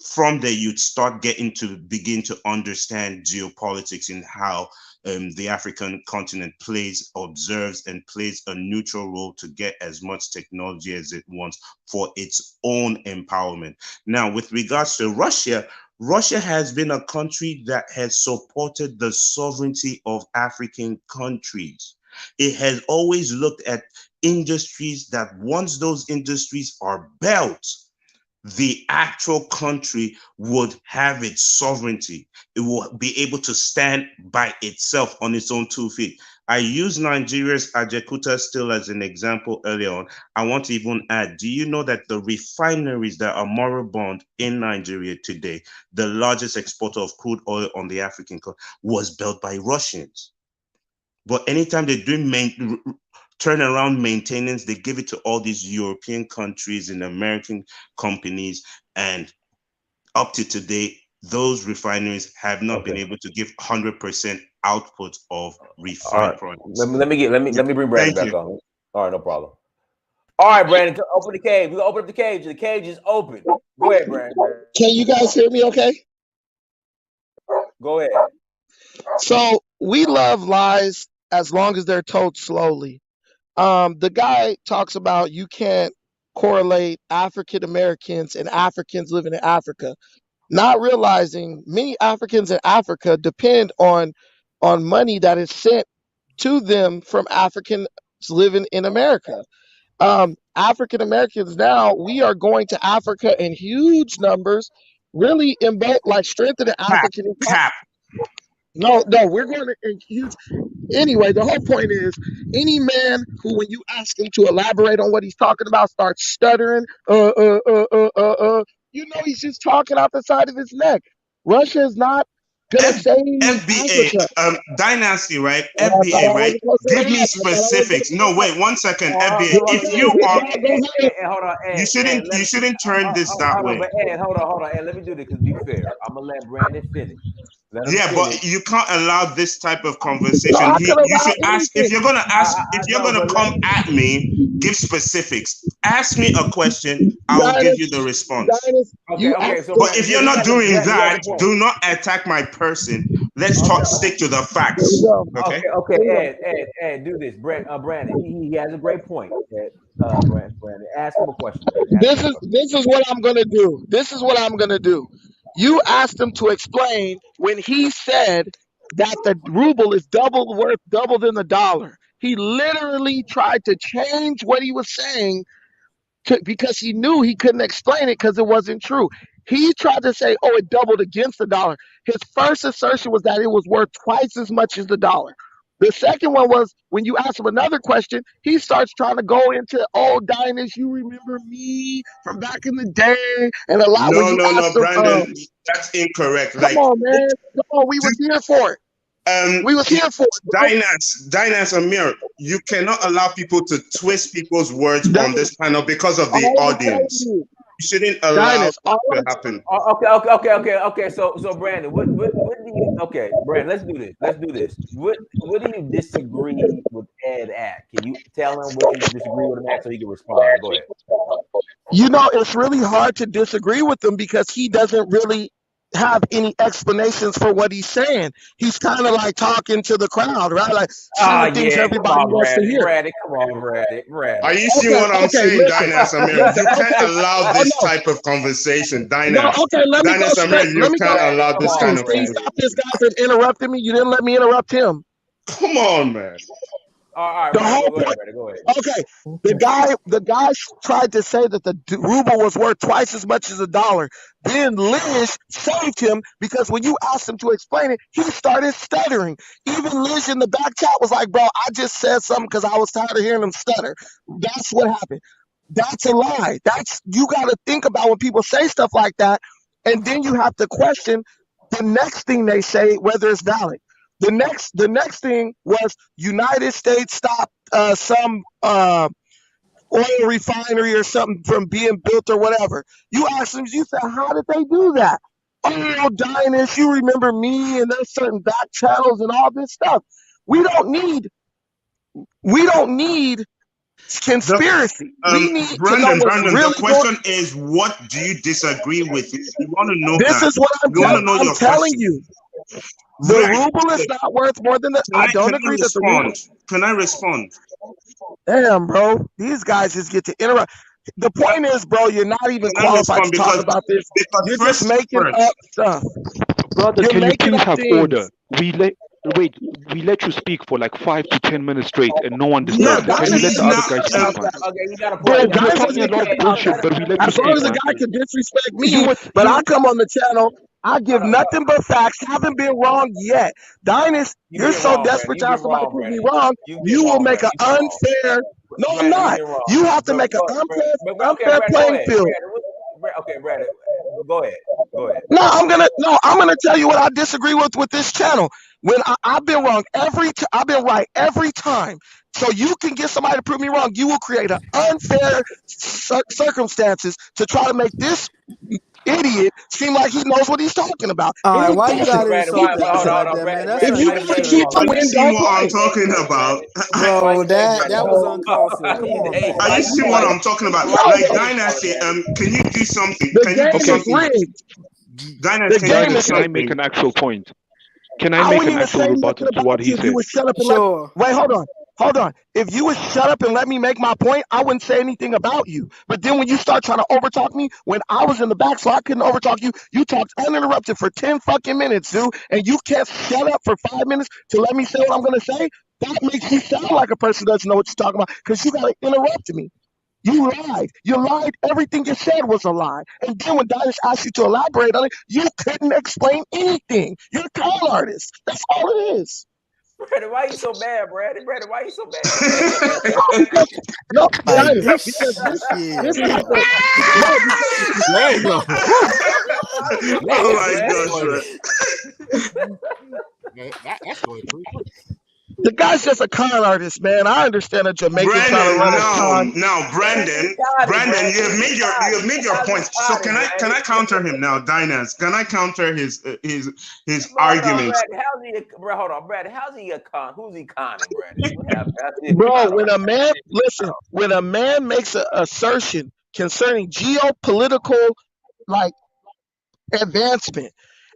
from there, you'd start begin to understand geopolitics and how the African continent observes and plays a neutral role to get as much technology as it wants for its own empowerment. Now, with regards to Russia, Russia has been a country that has supported the sovereignty of African countries. It has always looked at industries that once those industries are built, the actual country would have its sovereignty. It will be able to stand by itself on its own 2 feet. I use Nigeria's Ajaokuta Steel as an example earlier on. I want to even add, do you know that the refineries that are moribund in Nigeria today, the largest exporter of crude oil on the African continent, was built by Russians? But anytime they do turnaround maintenance, they give it to all these European countries and American companies, and up to today, those refineries have not been able to give 100% output of refined products. Let me bring Brandon back on. All right, no problem. All right, Brandon, open the cage. We're gonna open up the cage. The cage is open. Go ahead, Brandon. Can you guys hear me okay? Go ahead. So we love lies as long as they're told slowly. The guy talks about you can't correlate African Americans and Africans living in Africa, not realizing many Africans in Africa depend on money that is sent to them from Africans living in America. African Americans now, we are going to Africa in huge numbers, really in both like strengthening African economy. No, we're going to huge. Anyway, the whole point is any man who, when you ask him to elaborate on what he's talking about, starts stuttering, he's just talking out the side of his neck. Russia is not gonna save FBA, Dynasty, right? FBA, right? Give me specifics. No, wait 1 second. FBA, if you are, hold on, you shouldn't turn this that way. Hold on, and let me do this because be fair. I'm gonna let Brandon finish. But you can't allow this type of conversation. You should ask if you're gonna come at me. Give specifics. Ask me a question. I will give you the response. Okay. But if you're not doing that, do not attack my person. Let's stick to the facts. Okay. Ed, do this. Brandon, he has a great point. Brandon, ask him a question. This is what I'm gonna do. You asked him to explain when he said that the ruble is worth double than the dollar. He literally tried to change what he was saying because he knew he couldn't explain it because it wasn't true. He tried to say, oh, it doubled against the dollar. His first assertion was that it was worth twice as much as the dollar. The second one was when you ask him another question, he starts trying to go into, oh, Dynast, you remember me from back in the day, and a lot. No, Brandon, that's incorrect. Come on, man. Come on, we was here for it. We was here for it. Dynast, Amir, you cannot allow people to twist people's words on this panel because of the audience. You shouldn't allow it to happen. Okay. So Brandon, what do you? Okay, Brandon, let's do this. What do you disagree with Ed at? Can you tell him what you disagree with him at so he can respond? Go ahead. You know, it's really hard to disagree with him because he doesn't really have any explanations for what he's saying. He's kind of like talking to the crowd, right? Like saying things Yeah, come everybody on, wants to hear. Come on, Are you Okay, seeing what I'm okay, saying, listen, Dynas Amir? listen, You can't okay. allow Oh this no, type of conversation, no, Dynas. okay. Let me go Dynas Amir, straight. you Let me go. can't allow come this on, kind Dines, of can you Brad. stop conversation. this guy from interrupting me? You didn't let me interrupt him. Come on, man. All right, The Brad, whole go ahead, point. Brad, go ahead. Okay, the guy tried to say that the ruble was worth twice as much as a dollar. Then Liz saved him because when you asked him to explain it, he started stuttering. Even Liz in the back chat was like, "Bro, I just said something because I was tired of hearing him stutter." That's what happened. That's a lie. That's you got to think about when people say stuff like that, and then you have to question the next thing they say whether it's valid. The next thing was United States stopped some oil refinery or something from being built or whatever. You asked them, you said, how did they do that? Oh, Dynas, you remember me and there's certain back channels and all this stuff. We don't need The, conspiracy. We need to know Brandon, what's the really going. question is, what do you disagree with? We want to know This that. is what We want to know I'm your telling question. you. The Right. ruble is not worth more than the. I don't Can I agree that the ruble. respond? Can I respond? Damn, bro. These guys just get to interrupt. The point is, bro, you're not even Can I qualified respond? to talk about this. Because You're just making up stuff. Brother, You're can you making please up have order? things. We let you speak for like 5 to 10 minutes straight, and no one yeah, disturbs you. but Can you let he's the other not. guy speak, man? Okay, you got a Bro, point. Dude, you were guys talking a doesn't lot of care about bullshit, that. but we let you As long speak, as a man. guy can disrespect You me, were but I you come on the channel, I give nothing but facts. Haven't been wrong yet. Dynas, You you're been so wrong, Brad. desperate You to have been somebody wrong, prove Brad. me wrong, You been you will wrong, make Brad. an You been wrong. unfair. No, I'm Brad, you not. been wrong. You have to But make an go, Brad, okay, unfair Brad, go playing ahead. field. Okay, Brad, go ahead. Go ahead. No, I'm gonna tell you what I disagree with this channel. When I've been wrong I've been right every time. So you can get somebody to prove me wrong. You will create an unfair circumstances to try to make this idiot seem like he knows what he's talking about. All And right, he why you doesn't. gotta Brad, He insult that hold man doesn't. on, like that, man? Brad, That's If Brad, you why you want to say unnecessary, keep wrong? the Are bro. you win, seeing don't what I'm play. talking about? Why Bro, you say that Brad? that was uncalled for. Come on, man. Are you Oh, seeing what I'm talking about? Why you Like bro, say Brad, Dynasty, Brad? can you do something? the Can you do game is Okay, something? rigged. Dynasty, The can you game do Diners, is can I rigged. make something? an actual point? Can I I make wouldn't an even actual say rebuttal nothing to what about you he if you said? would shut up and let. Sure. Wait, hold on. Hold on. If you would shut up and let me make my point, I wouldn't say anything about you. But then when you start trying to overtalk me, when I was in the back, so I couldn't overtalk you, you talked uninterrupted for 10 fucking minutes, dude, and you can't shut up for 5 minutes to let me say what I'm gonna say. That makes you sound like a person who doesn't know what you're talking about because you gotta interrupt me. You lied. You lied. Everything you said was a lie. And then when Darius asked you to elaborate on it, you couldn't explain anything. You're a con artist. That's all it is. Brad, why you so mad, Brad? Brad, why you so mad? No, Like Darius, this because shit, this is bro. the no, because Dang, no. Oh Damn, my Brad. gosh, man. That's really pretty quick. the guy's just a con artist, man. I understand a Jamaican trying to Brandon, run his no, con. now Brandon, Brad. you have made your point. So can I counter him now, Dynas? Can I counter his Hold on, argument? Brad. How's he? Brad, hold on, Brad. How's he a con? Who's he conning, Brad? How's he a Bro, con? when a man listen, when a man makes an assertion concerning geopolitical like advancement,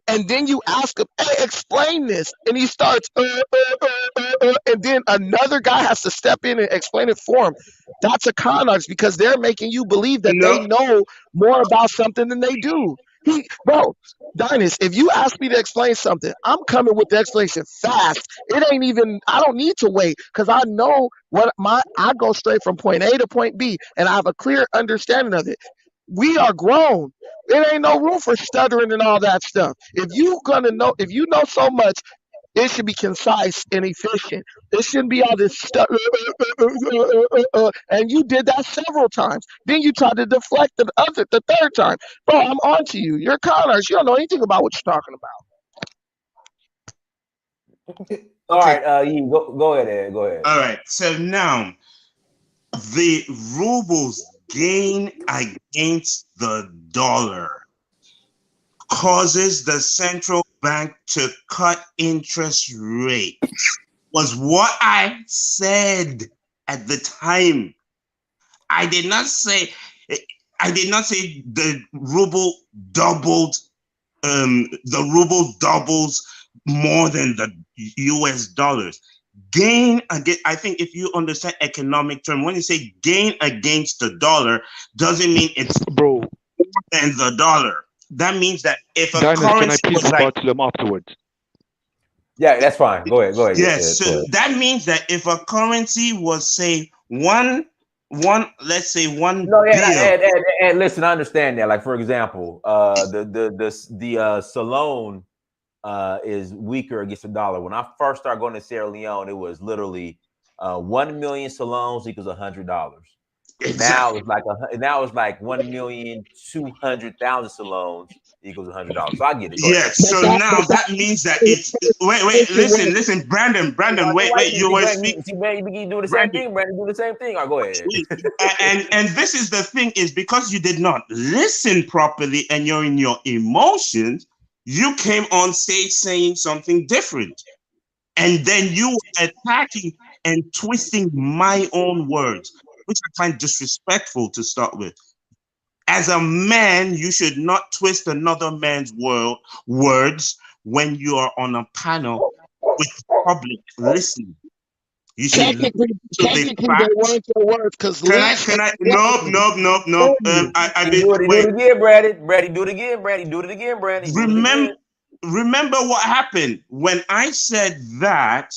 and then you ask him, "Hey, explain this," and he starts, and then another guy has to step in and explain it for him. That's a con artist because they're making you believe that they No, know more about something than they do. Bro, Dynas, if you ask me to explain something, I'm coming with the explanation fast. It ain't even. I don't need to wait because I know what I go straight from point A to point B, and I have a clear understanding of it. We are grown. There ain't no room for stuttering and all that stuff. If you know so much, it should be concise and efficient. It shouldn't be all this stuff. And you did that several times. Then you tried to deflect the third time. Bro, I'm on to you. You're Connors. You don't know anything about what you're talking about. All okay. right, go ahead, Ed. Go ahead. All right. So now the ruble's gain against the dollar causes the central bank to cut interest rates, was what I said at the time. I did not say, I did not say the ruble doubled. The ruble doubles more than the US dollars. Gain again, I think if you understand economic term, when you say gain against the dollar, doesn't mean it's bro more than the dollar. That means that if a Dynast, can I currency please was like, rebut to them afterwards? Yeah, that's fine. Go ahead. Go ahead. yes, Go so ahead. that means that if a currency was say let's say 1 No, yeah, bill. and listen, I understand that. Like for example, the Salone is weaker against the dollar. When I first started going to Sierra Leone, it was literally 1 million Salones equals $100. Exactly. Now it's like 1,200,000 Salones equals $100. So I get it. Go ahead. Yes, so now that means that it's wait, listen, Brandon, wait, you were speaking. See, man, you do the same Brandon, thing, Brandon. Do the same thing. Or go ahead. and this is the thing is because you did not listen properly and you're in your emotions, you came on stage saying something different, and then you were attacking and twisting my own words, which I find disrespectful to start with. As a man, you should not twist another man's words when you are on a panel with the public listening. You should Technically, to the they facts. weren't your words because Can I? Nope. I do it wait. again, Brady. Brady, do it again, Brady. Do it again, Brady. Do it again. Remember what happened when I said that.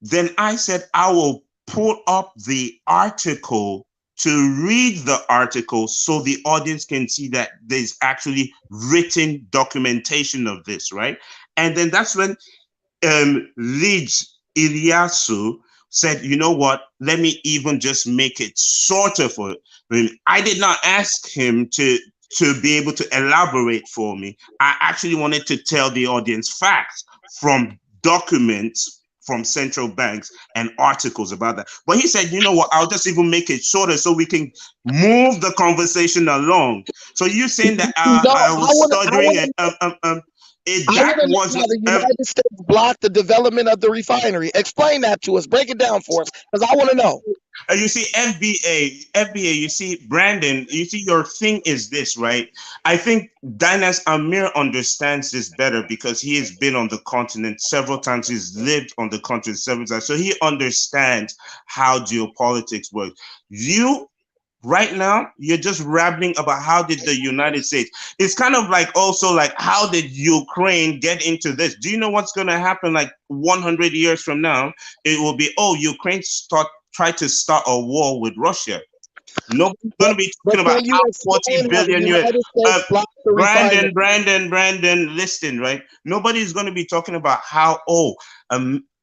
Then I said I will pull up the article to read the article so the audience can see that there's actually written documentation of this, right? And then that's when Leeds Iliasu said, you know what, let me even just make it shorter for him. I did not ask him to be able to elaborate for me. I actually wanted to tell the audience facts from documents from central banks and articles about that. But he said, you know what, I'll just even make it shorter so we can move the conversation along. So you're saying that I was stuttering and that wasn't. The United States blocked the development of the refinery. Explain that to us. Break it down for us, because I want to know. You see, FBA, you see, Brandon, you see, your thing is this, right? I think Dynast Amir understands this better because he has been on the continent several times. He's lived on the continent several times. So he understands how geopolitics works. You, right now, you're just rambling about how did the United States. It's kind of like also like how did Ukraine get into this? Do you know what's going to happen like 100 years from now? It will be, oh, Ukraine try to start a war with Russia. Nobody's going to be talking about how 40 billion Brandon, listen, right? Nobody's going to be talking about how,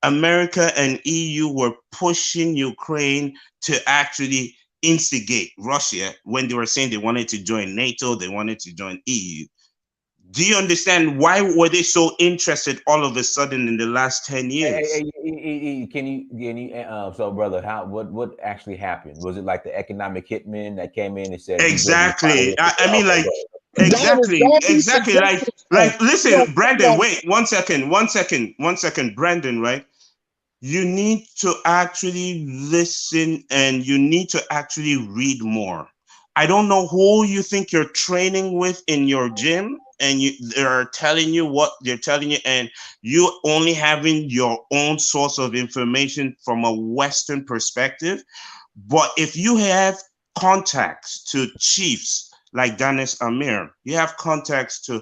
America and EU were pushing Ukraine to actually instigate Russia when they were saying they wanted to join NATO, they wanted to join EU. Do you understand why were they so interested all of a sudden in the last 10 years? Can you so brother, what actually happened? Was it like the economic hitman that came in and said exactly? I mean, like exactly. Like listen, Brandon, wait 1 second, Brandon, right? You need to actually listen and you need to actually read more. I don't know who you think you're training with in your gym and they're telling you what they're telling you, and you only having your own source of information from a Western perspective. But if you have contacts to chiefs like Dynast Amir, you have contacts to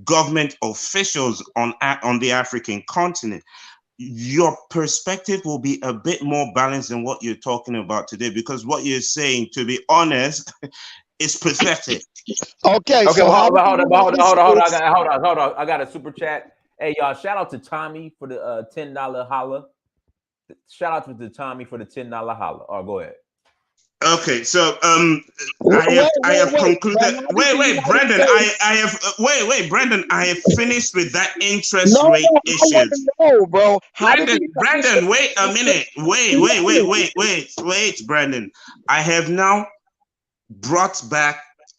government officials on the African continent, your perspective will be a bit more balanced than what you're talking about today, because what you're saying, to be honest, is pathetic. Okay, so hold on. I got a super chat. Hey, y'all, shout out to Tommy for the $10 holla. Shout out to Tommy for the $10 holla. Oh, go ahead. Okay, so I have concluded. Wait, Brandon, Brandon, I have finished with that interest rate issues. No, bro. Brandon, wait a minute. Wait, Brandon. I have now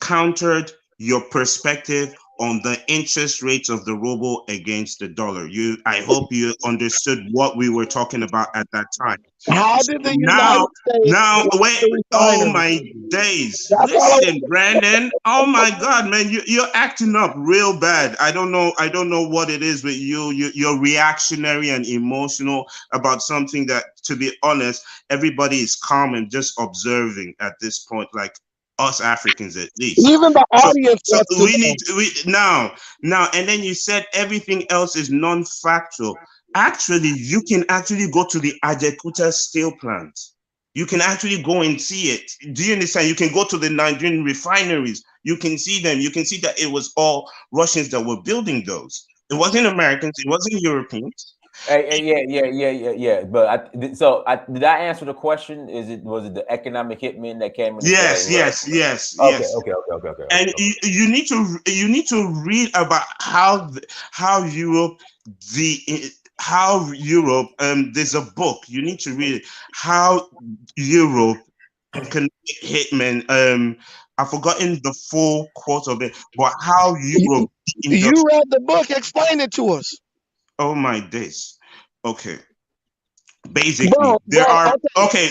countered your perspective on the interest rates of the ruble against the dollar. I hope you understood what we were talking about at that time. How did the Now, United States wait. the Oh refinery? my days! That's all I Listen, Brandon. Oh my God, man, you're acting up real bad. I don't know what it is with you. You're reactionary and emotional about something that, to be honest, everybody is calm and just observing at this point, like us Africans at least. Even the So, audience wants to we need know. now, and then you said everything else is non-factual. Actually, you can actually go to the Ajakuta steel plant. You can actually go and see it. Do you understand? You can go to the Nigerian refineries. You can see them. You can see that it was all Russians that were building those. It wasn't Americans. It wasn't Europeans. Yeah. But did I answer the question? Was it the economic hitmen that came in? Yes. Okay. And you need to read about how Europe there's a book you need to read it, how Europe economic hitmen. I've forgotten the full quote of it, but how Europe. You read the book. Explain it to us. Oh my days. Okay. Basically,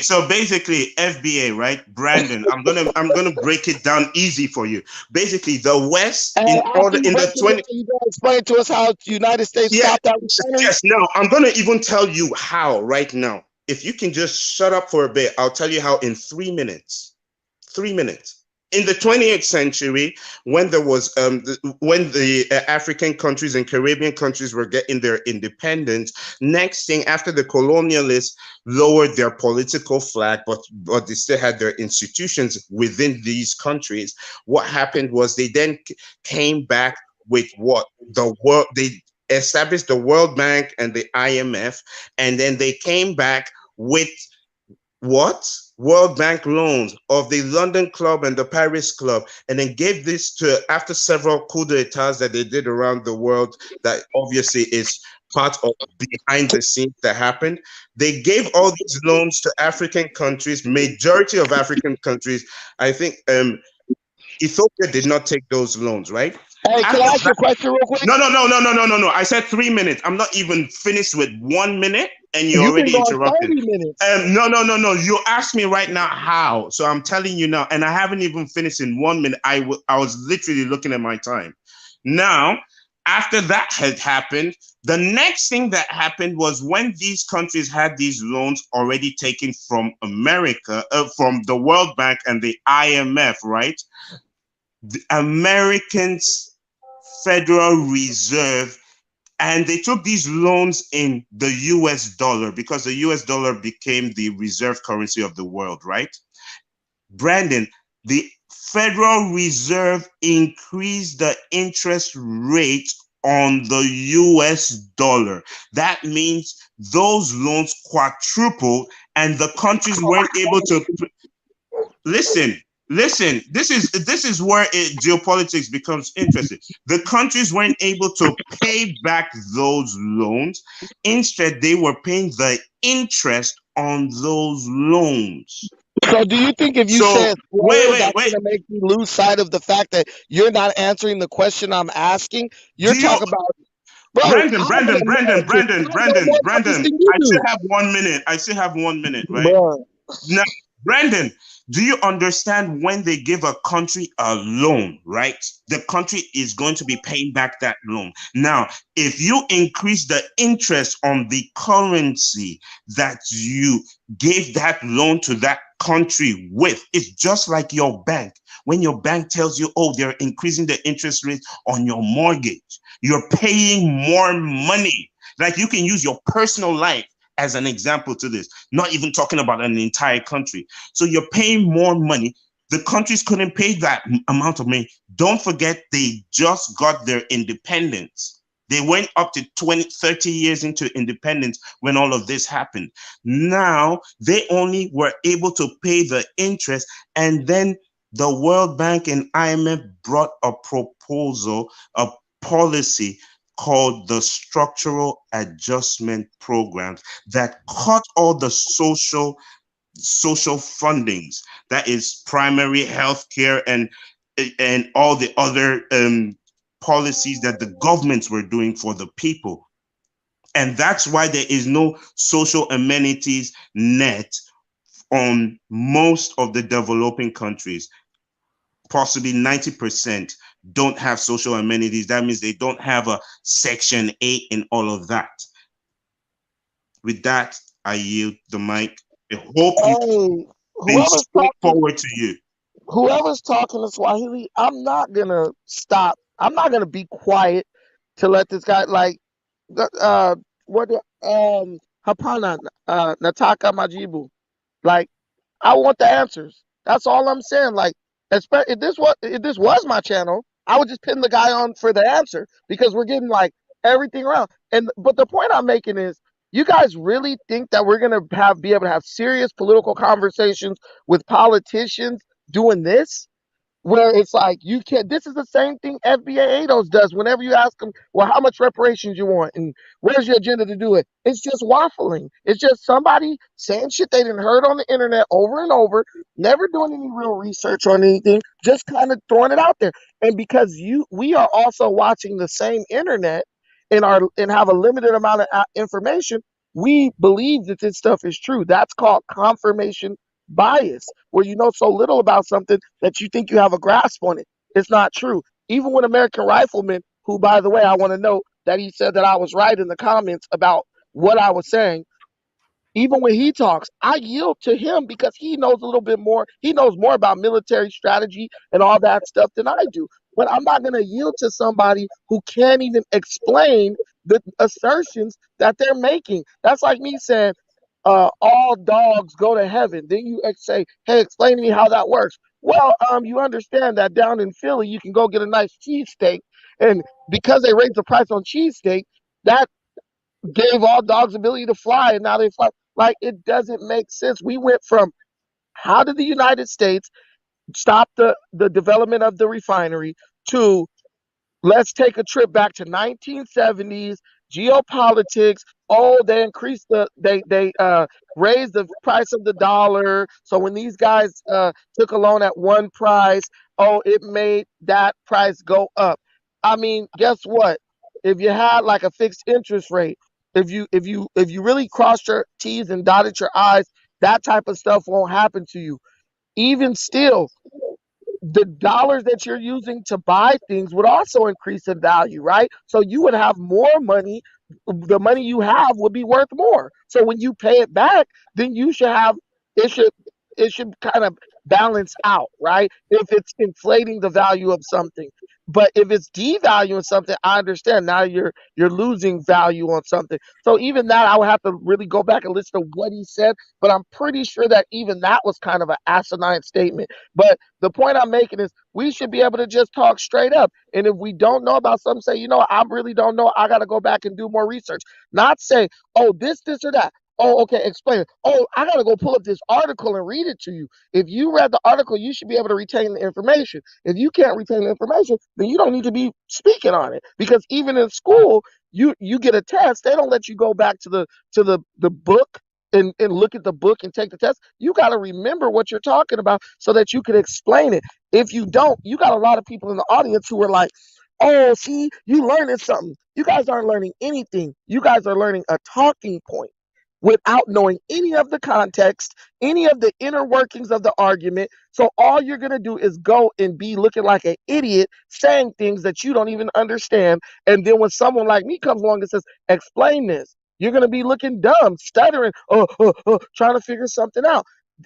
so basically FBA, right? Brandon, I'm gonna break it down easy for you. Basically, the West in the 20. You gotta explain to us how the United States stopped that refinery. Yes, now I'm gonna even tell you how right now. If you can just shut up for a bit, I'll tell you how in 3 minutes. 3 minutes. In the 20th century, when there was when the African countries and Caribbean countries were getting their independence, next thing after the colonialists lowered their political flag, but they still had their institutions within these countries. What happened was they then came back with what the world they established the World Bank and the IMF, and then they came back with what? World Bank loans of the London Club and the Paris Club, and then gave this to, after several coups d'etats that they did around the world, that obviously is part of behind the scenes that happened. They gave all these loans to African countries, majority of African countries. I think Ethiopia did not take those loans, right? Hey, can I ask you a question real quick? No. I said 3 minutes. I'm not even finished with 1 minute, and you already interrupted. 30 minutes. No. You asked me right now how, so I'm telling you now, and I haven't even finished in 1 minute. I was literally looking at my time. Now, after that had happened, the next thing that happened was when these countries had these loans already taken from America, from the World Bank and the IMF, right? The Americans' Federal Reserve, and they took these loans in the US dollar because the US dollar became the reserve currency of the world, right? Brandon, the Federal Reserve increased the interest rate on the US dollar. That means those loans quadrupled, and the countries weren't able to listen. This is where geopolitics becomes interesting. The countries weren't able to pay back those loans. Instead, they were paying the interest on those loans. So do you think if you said that's going to make you lose sight of the fact that you're not answering the question I'm asking? You're talking about Brandon. I still have 1 minute, right? Bro. Now, Brandon, do you understand when they give a country a loan, right? The country is going to be paying back that loan. Now, if you increase the interest on the currency that you gave that loan to that country with, it's just like your bank. When your bank tells you, oh, they're increasing the interest rate on your mortgage, you're paying more money. Like, you can use your personal life as an example to this, not even talking about an entire country. So you're paying more money. The countries couldn't pay that amount of money. Don't forget, they just got their independence. They went up to 20, 30 years into independence when all of this happened. Now, they only were able to pay the interest, and then the World Bank and IMF brought a proposal, a policy called the Structural Adjustment Programs that cut all the social fundings, that is primary health care and all the other policies that the governments were doing for the people. And that's why there is no social amenities net on most of the developing countries. Possibly 90% don't have social amenities. That means they don't have a Section 8 and all of that. With that, I yield the mic. I hope Hey, been whoever's talking, straightforward to you. whoever's talking to Swahili, I'm not gonna stop. I'm not gonna be quiet to let this guy like what Hapana Nataka Majibu. Like, I want the answers. That's all I'm saying. Like, if this was my channel, I would just pin the guy on for the answer because we're getting like everything around. But the point I'm making is, you guys really think that we're gonna be able to have serious political conversations with politicians doing this? Where it's like, you can't. This is the same thing FBA ADOS does. Whenever you ask them, well, how much reparations you want and where's your agenda to do it, it's just waffling. It's just somebody saying shit they didn't heard on the internet over and over, never doing any real research on anything, just kind of throwing it out there. And because we are also watching the same internet and have a limited amount of information, we believe that this stuff is true. That's called confirmation bias, where you know so little about something that you think you have a grasp on it. It's not true. Even when American Rifleman, who, by the way, I want to note that he said that I was right in the comments about what I was saying, even when he talks, I yield to him because he knows a little bit more. He knows more about military strategy and all that stuff than I do. But I'm not going to yield to somebody who can't even explain the assertions that they're making. That's like me saying, all dogs go to heaven. Then you say, hey, explain to me how that works. Well, you understand that down in Philly, you can go get a nice cheesesteak. And because they raised the price on cheesesteak, that gave all dogs ability to fly, and now they fly. Like, it doesn't make sense. We went from, how did the United States stop the development of the refinery, to let's take a trip back to 1970s geopolitics. Oh, they increased they raised the price of the dollar. So when these guys took a loan at one price, oh, it made that price go up. I mean, guess what? If you had like a fixed interest rate, if you really crossed your T's and dotted your I's, that type of stuff won't happen to you. Even still, the dollars that you're using to buy things would also increase in value, right? So you would have more money. The money you have would be worth more. So when you pay it back, then you should have it should it should kind of balance out, right? If it's inflating the value of something. But if it's devaluing something, I understand now you're losing value on something. So even that, I would have to really go back and listen to what he said. But I'm pretty sure that even that was kind of an asinine statement. But the point I'm making is, we should be able to just talk straight up. And if we don't know about something, say, I really don't know. I got to go back and do more research. Not say, oh, this, or that. Oh, okay, explain it. Oh, I got to go pull up this article and read it to you. If you read the article, you should be able to retain the information. If you can't retain the information, then you don't need to be speaking on it. Because even in school, you get a test. They don't let you go back to the book and look at the book and take the test. You got to remember what you're talking about so that you can explain it. If you don't, you got a lot of people in the audience who are like, oh, see, you learning something. You guys aren't learning anything. You guys are learning a talking point without knowing any of the context, any of the inner workings of the argument. So all you're going to do is go and be looking like an idiot, saying things that you don't even understand. And then when someone like me comes along and says, explain this, you're going to be looking dumb, stuttering, trying to figure something out.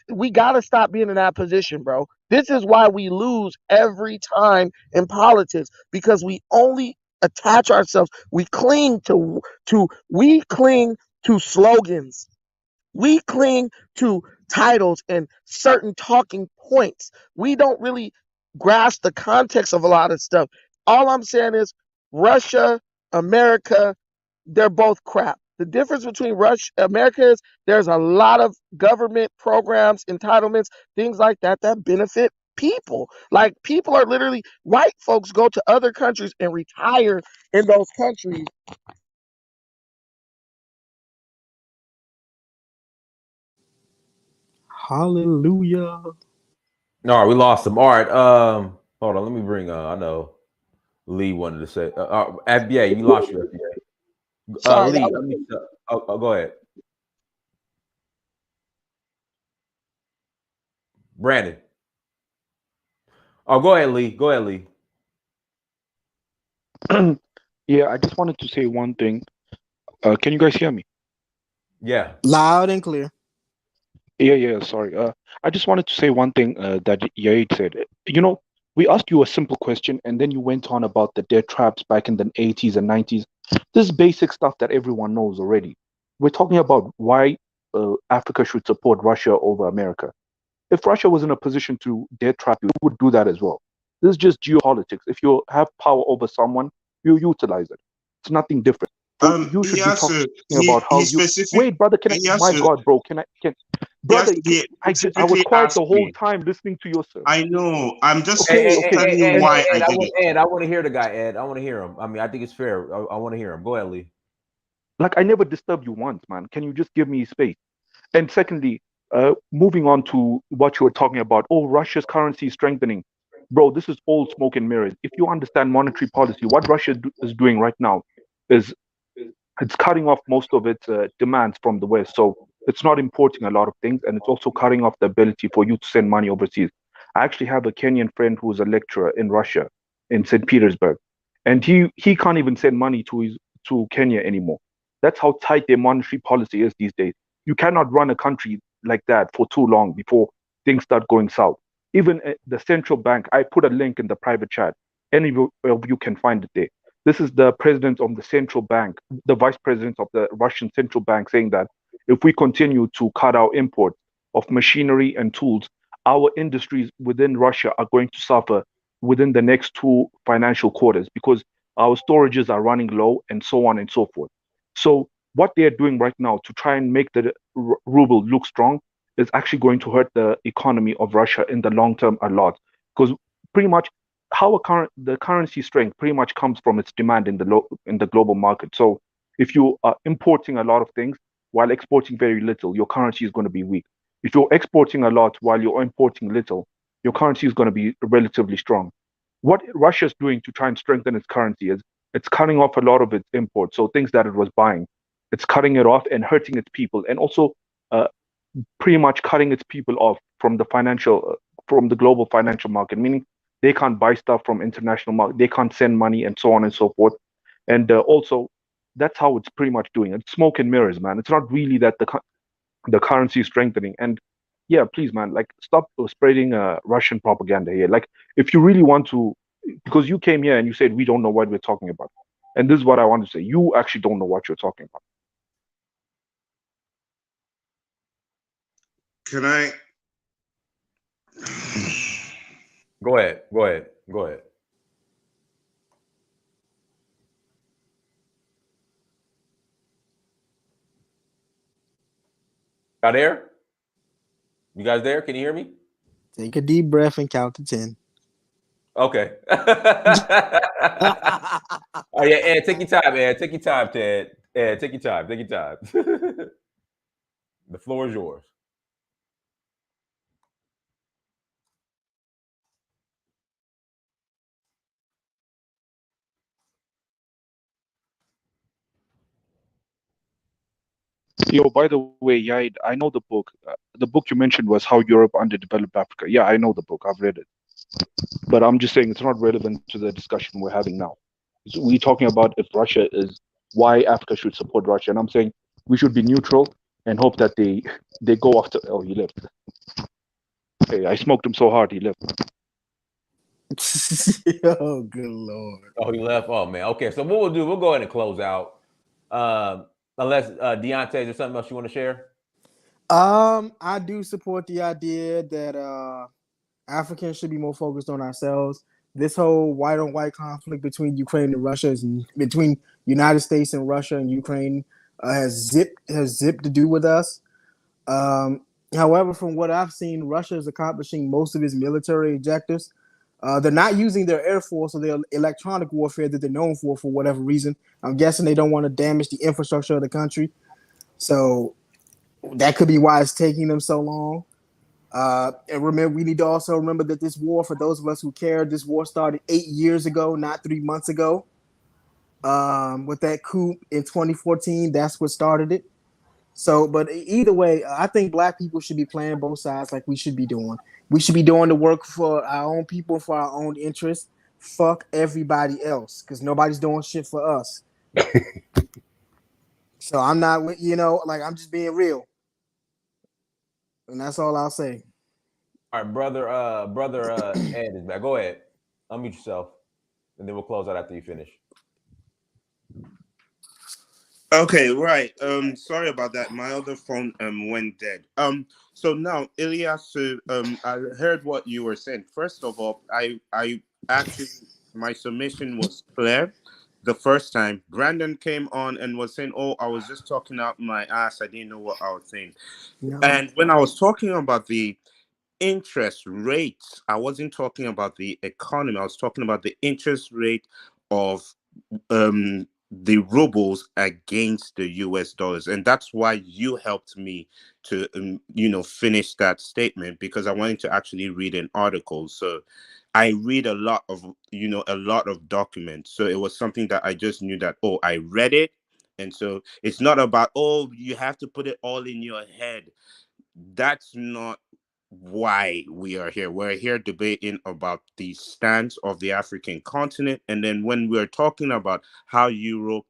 We got to stop being in that position, bro. This is why we lose every time in politics, because we only attach ourselves. We cling to slogans. We cling to titles and certain talking points. We don't really grasp the context of a lot of stuff. All I'm saying is, Russia, America, they're both crap. The difference between America is, there's a lot of government programs, entitlements, things like that benefit people. Like, people are literally, white folks go to other countries and retire in those countries. Hallelujah. All right, we lost him. All right, hold on. Let me bring. I know Lee wanted to say. FBA, you lost your FBA. Sorry, Lee, let me. Go ahead. Brandon. Oh, go ahead, Lee. Go ahead, Lee. Yeah, I just wanted to say one thing. Can you guys hear me? Yeah. Loud and clear. Yeah, sorry. I just wanted to say one thing that Yaid said. You know, we asked you a simple question, and then you went on about the debt traps back in the 80s and 90s. This is basic stuff that everyone knows already. We're talking about why Africa should support Russia over America. If Russia was in a position to debt trap you, it would do that as well. This is just geopolitics. If you have power over someone, you utilize it. It's nothing different. So you should be talking about how he you specific wait, brother. Can I? he My has to God, bro, can I? Can brother? he I was specifically quiet asked the whole me. time listening to you, sir. I know. I'm just Okay, telling you and why I did it. Ed, I want to hear the guy. Ed, I want to hear him. I mean, I think it's fair. I want to hear him. Go ahead, Lee. like I never disturbed you once, man. Can you just give me space? And secondly, moving on to what you were talking about. Oh, Russia's currency is strengthening. Bro, this is all smoke and mirrors. If you understand monetary policy, what is doing right now is it's cutting off most of its demands from the West. So it's not importing a lot of things, and it's also cutting off the ability for you to send money overseas. I actually have a Kenyan friend who's a lecturer in Russia, in St. Petersburg, and he can't even send money to Kenya anymore. That's how tight their monetary policy is these days. You cannot run a country like that for too long before things start going south. Even the central bank, I put a link in the private chat. Any of you can find it there. This is the president of the central bank, the vice president of the Russian central bank, saying that if we continue to cut our imports of machinery and tools, our industries within Russia are going to suffer within the next two financial quarters because our storages are running low and so on and so forth. So what they are doing right now to try and make the ruble look strong is actually going to hurt the economy of Russia in the long term a lot because pretty much the currency strength pretty much comes from its demand in the global market. So if you are importing a lot of things while exporting very little, your currency is going to be weak. If you're exporting a lot while you're importing little, your currency is going to be relatively strong. What Russia is doing to try and strengthen its currency is it's cutting off a lot of its imports, so things that it was buying, it's cutting it off and hurting its people, and also uh, pretty much cutting its people off from from the global financial market, meaning they can't buy stuff from international market, they can't send money, and so on and so forth. And also, that's how it's pretty much doing. It's smoke and mirrors, man. It's not really that the currency is strengthening. And yeah, please, man, like stop spreading Russian propaganda here. Like, if you really want to, because you came here and you said we don't know what we're talking about, and this is what I want to say: you actually don't know what you're talking about. Can I? Go ahead. Go ahead. Go ahead. Y'all there? You guys there? Can you hear me? Take a deep breath and count to 10. Okay. Oh yeah, Ed, take your time, Ed. Take your time, Ted. Ed, take your time. Take your time. The floor is yours. Yo, by the way, yeah, I know the book. The book you mentioned was How Europe Underdeveloped Africa. Yeah, I know the book. I've read it. But I'm just saying it's not relevant to the discussion we're having now. So we're talking about if Russia is why Africa should support Russia, and I'm saying we should be neutral and hope that they go after. Oh, he left. Hey, I smoked him so hard he left. Oh, good lord. Oh, he left. Oh man. Okay, so what we'll do, we'll go ahead and close out. Unless Deontay, is there something else you want to share? I do support the idea that Africans should be more focused on ourselves. This whole white on white conflict between Ukraine and Russia between United States and Russia and Ukraine has zipped to do with us. However, from what I've seen, Russia is accomplishing most of its military objectives. They're not using their air force or their electronic warfare that they're known for whatever reason. I'm guessing they don't want to damage the infrastructure of the country. So that could be why it's taking them so long. And remember, we need to also remember that this war, for those of us who care, this war started 8 years ago, not 3 months ago. With that coup in 2014, that's what started it. So, but either way, I think black people should be playing both sides like we should be doing. We should be doing the work for our own people, for our own interests. Fuck everybody else, because nobody's doing shit for us. So I'm not, like I'm just being real, and that's all I'll say. All right, brother Ed is back. Go ahead. Unmute yourself, and then we'll close out after you finish. Okay, right. Sorry about that. My other phone went dead. So now, Ilyas, I heard what you were saying. First of all, I actually, my submission was clear. The first time Brandon came on and was saying, "Oh, I was just talking out my ass. I didn't know what I was saying." No. And when I was talking about the interest rates, I wasn't talking about the economy. I was talking about the interest rate of the rubles against the US dollars. And that's why you helped me to finish that statement, because I wanted to actually read an article. So I read a lot of documents. So it was something that I just knew that, oh, I read it. And so it's not about, oh, you have to put it all in your head. That's not why we are here. We're here debating about the stance of the African continent. And then when we're talking about how Europe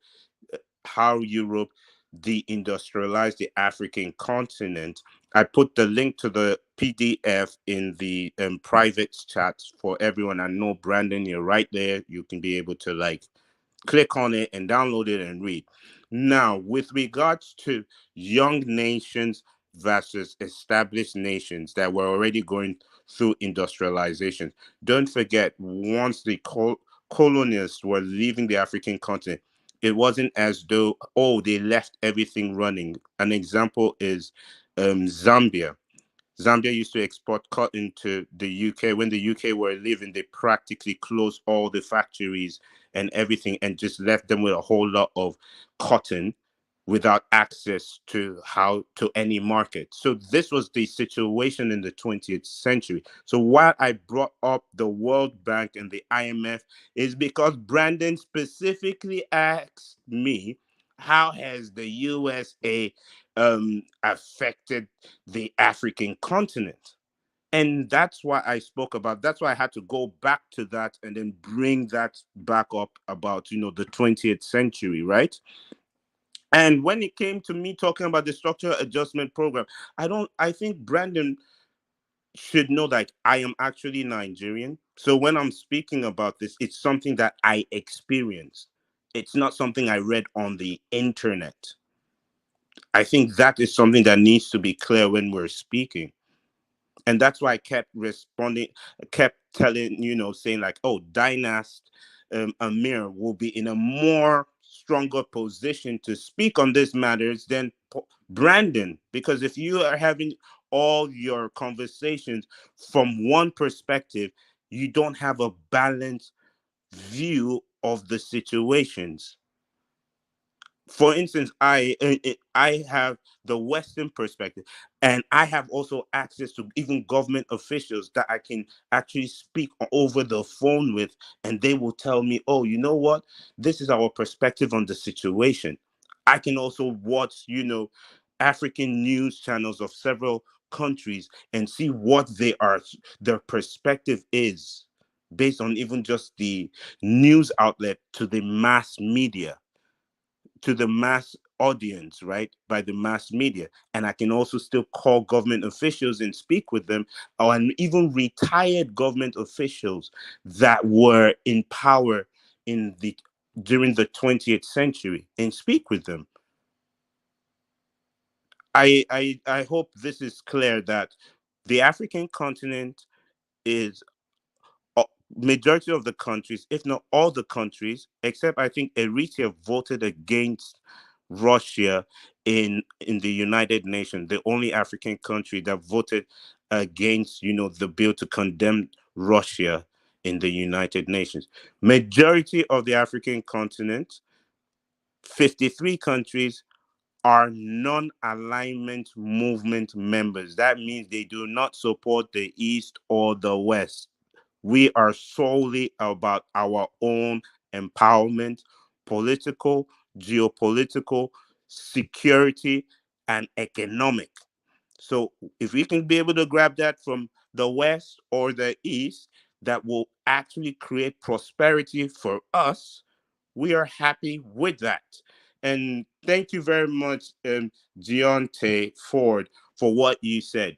deindustrialized the African continent, I put the link to the PDF in the private chat for everyone. I know, Brandon, you're right there. You can be able to click on it and download it and read. Now, with regards to young nations versus established nations that were already going through industrialization, don't forget, once the colonists were leaving the African continent, it wasn't as though, oh, they left everything running. An example is Zambia. Zambia used to export cotton to the UK. When the UK were leaving, they practically closed all the factories and everything and just left them with a whole lot of cotton without access to any market. So this was the situation in the 20th century. So why I brought up the World Bank and the IMF is because Brandon specifically asked me, how has the USA affected the African continent? And that's why that's why I had to go back to that and then bring that back up about, the 20th century, right? And when it came to me talking about the structural adjustment program, I think Brandon should know that I am actually Nigerian. So when I'm speaking about this, it's something that I experienced. It's not something I read on the internet. I think that is something that needs to be clear when we're speaking. And that's why I kept responding, kept telling, saying like, oh, Dynast Amir will be in a more stronger position to speak on these matters than Brandon. Because if you are having all your conversations from one perspective, you don't have a balanced view of the situations. For instance, I have the Western perspective, and I have also access to even government officials that I can actually speak over the phone with, and they will tell me, "Oh, you know what? This is our perspective on the situation." I can also watch, African news channels of several countries and see what their perspective is based on even just the news outlet to the mass media, to the mass audience, right, by the mass media. And I can also still call government officials and speak with them, or and even retired government officials that were in power in the during the 20th century and speak with them. I hope this is clear that the African continent is majority of the countries, if not all the countries, except I think Eritrea voted against Russia in the United Nations, the only African country that voted against, the bill to condemn Russia in the United Nations. Majority of the African continent, 53 countries, are non-alignment movement members. That means they do not support the East or the West. We are solely about our own empowerment, political, geopolitical, security, and economic. So if we can be able to grab that from the West or the East, that will actually create prosperity for us, we are happy with that. And thank you very much, Deontay Ford, for what you said.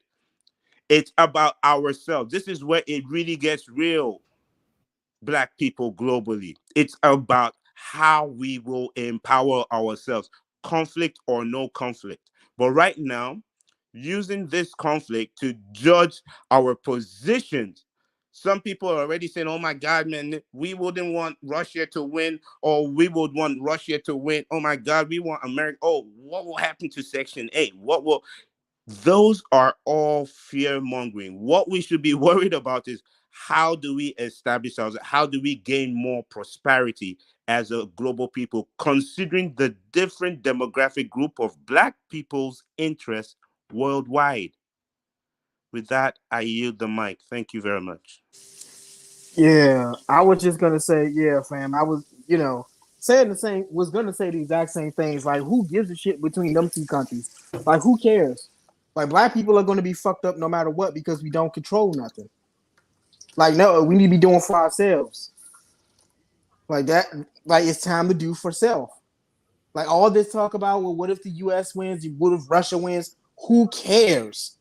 It's about ourselves. This is where it really gets real, Black people globally. It's about how we will empower ourselves, conflict or no conflict. But right now, using this conflict to judge our positions, some people are already saying, oh my God, man, we wouldn't want Russia to win, or we would want Russia to win. Oh my God, we want America. Oh, what will happen to Section 8? What will Those are all fear mongering. What we should be worried about is how do we establish ourselves? How do we gain more prosperity as a global people, considering the different demographic group of Black people's interests worldwide? With that, I yield the mic. Thank you very much. Yeah, I was just gonna say, yeah, fam. I was, saying the same. Was gonna say the exact same things. Like, who gives a shit between them two countries? Like, who cares? Like, Black people are gonna be fucked up no matter what because we don't control nothing. Like, no, we need to be doing for ourselves. Like that. Like, it's time to do for self. Like all this talk about, well, what if the U.S. wins? What if Russia wins? Who cares?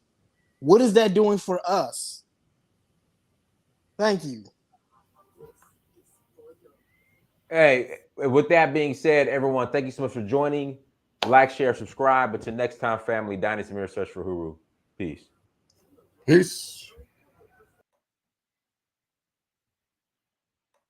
What is that doing for us? Thank you. Hey, with that being said, everyone, thank you so much for joining. Like, share, subscribe. Until next time, family, Dynasty Mirror Search for Huru. Peace. Peace.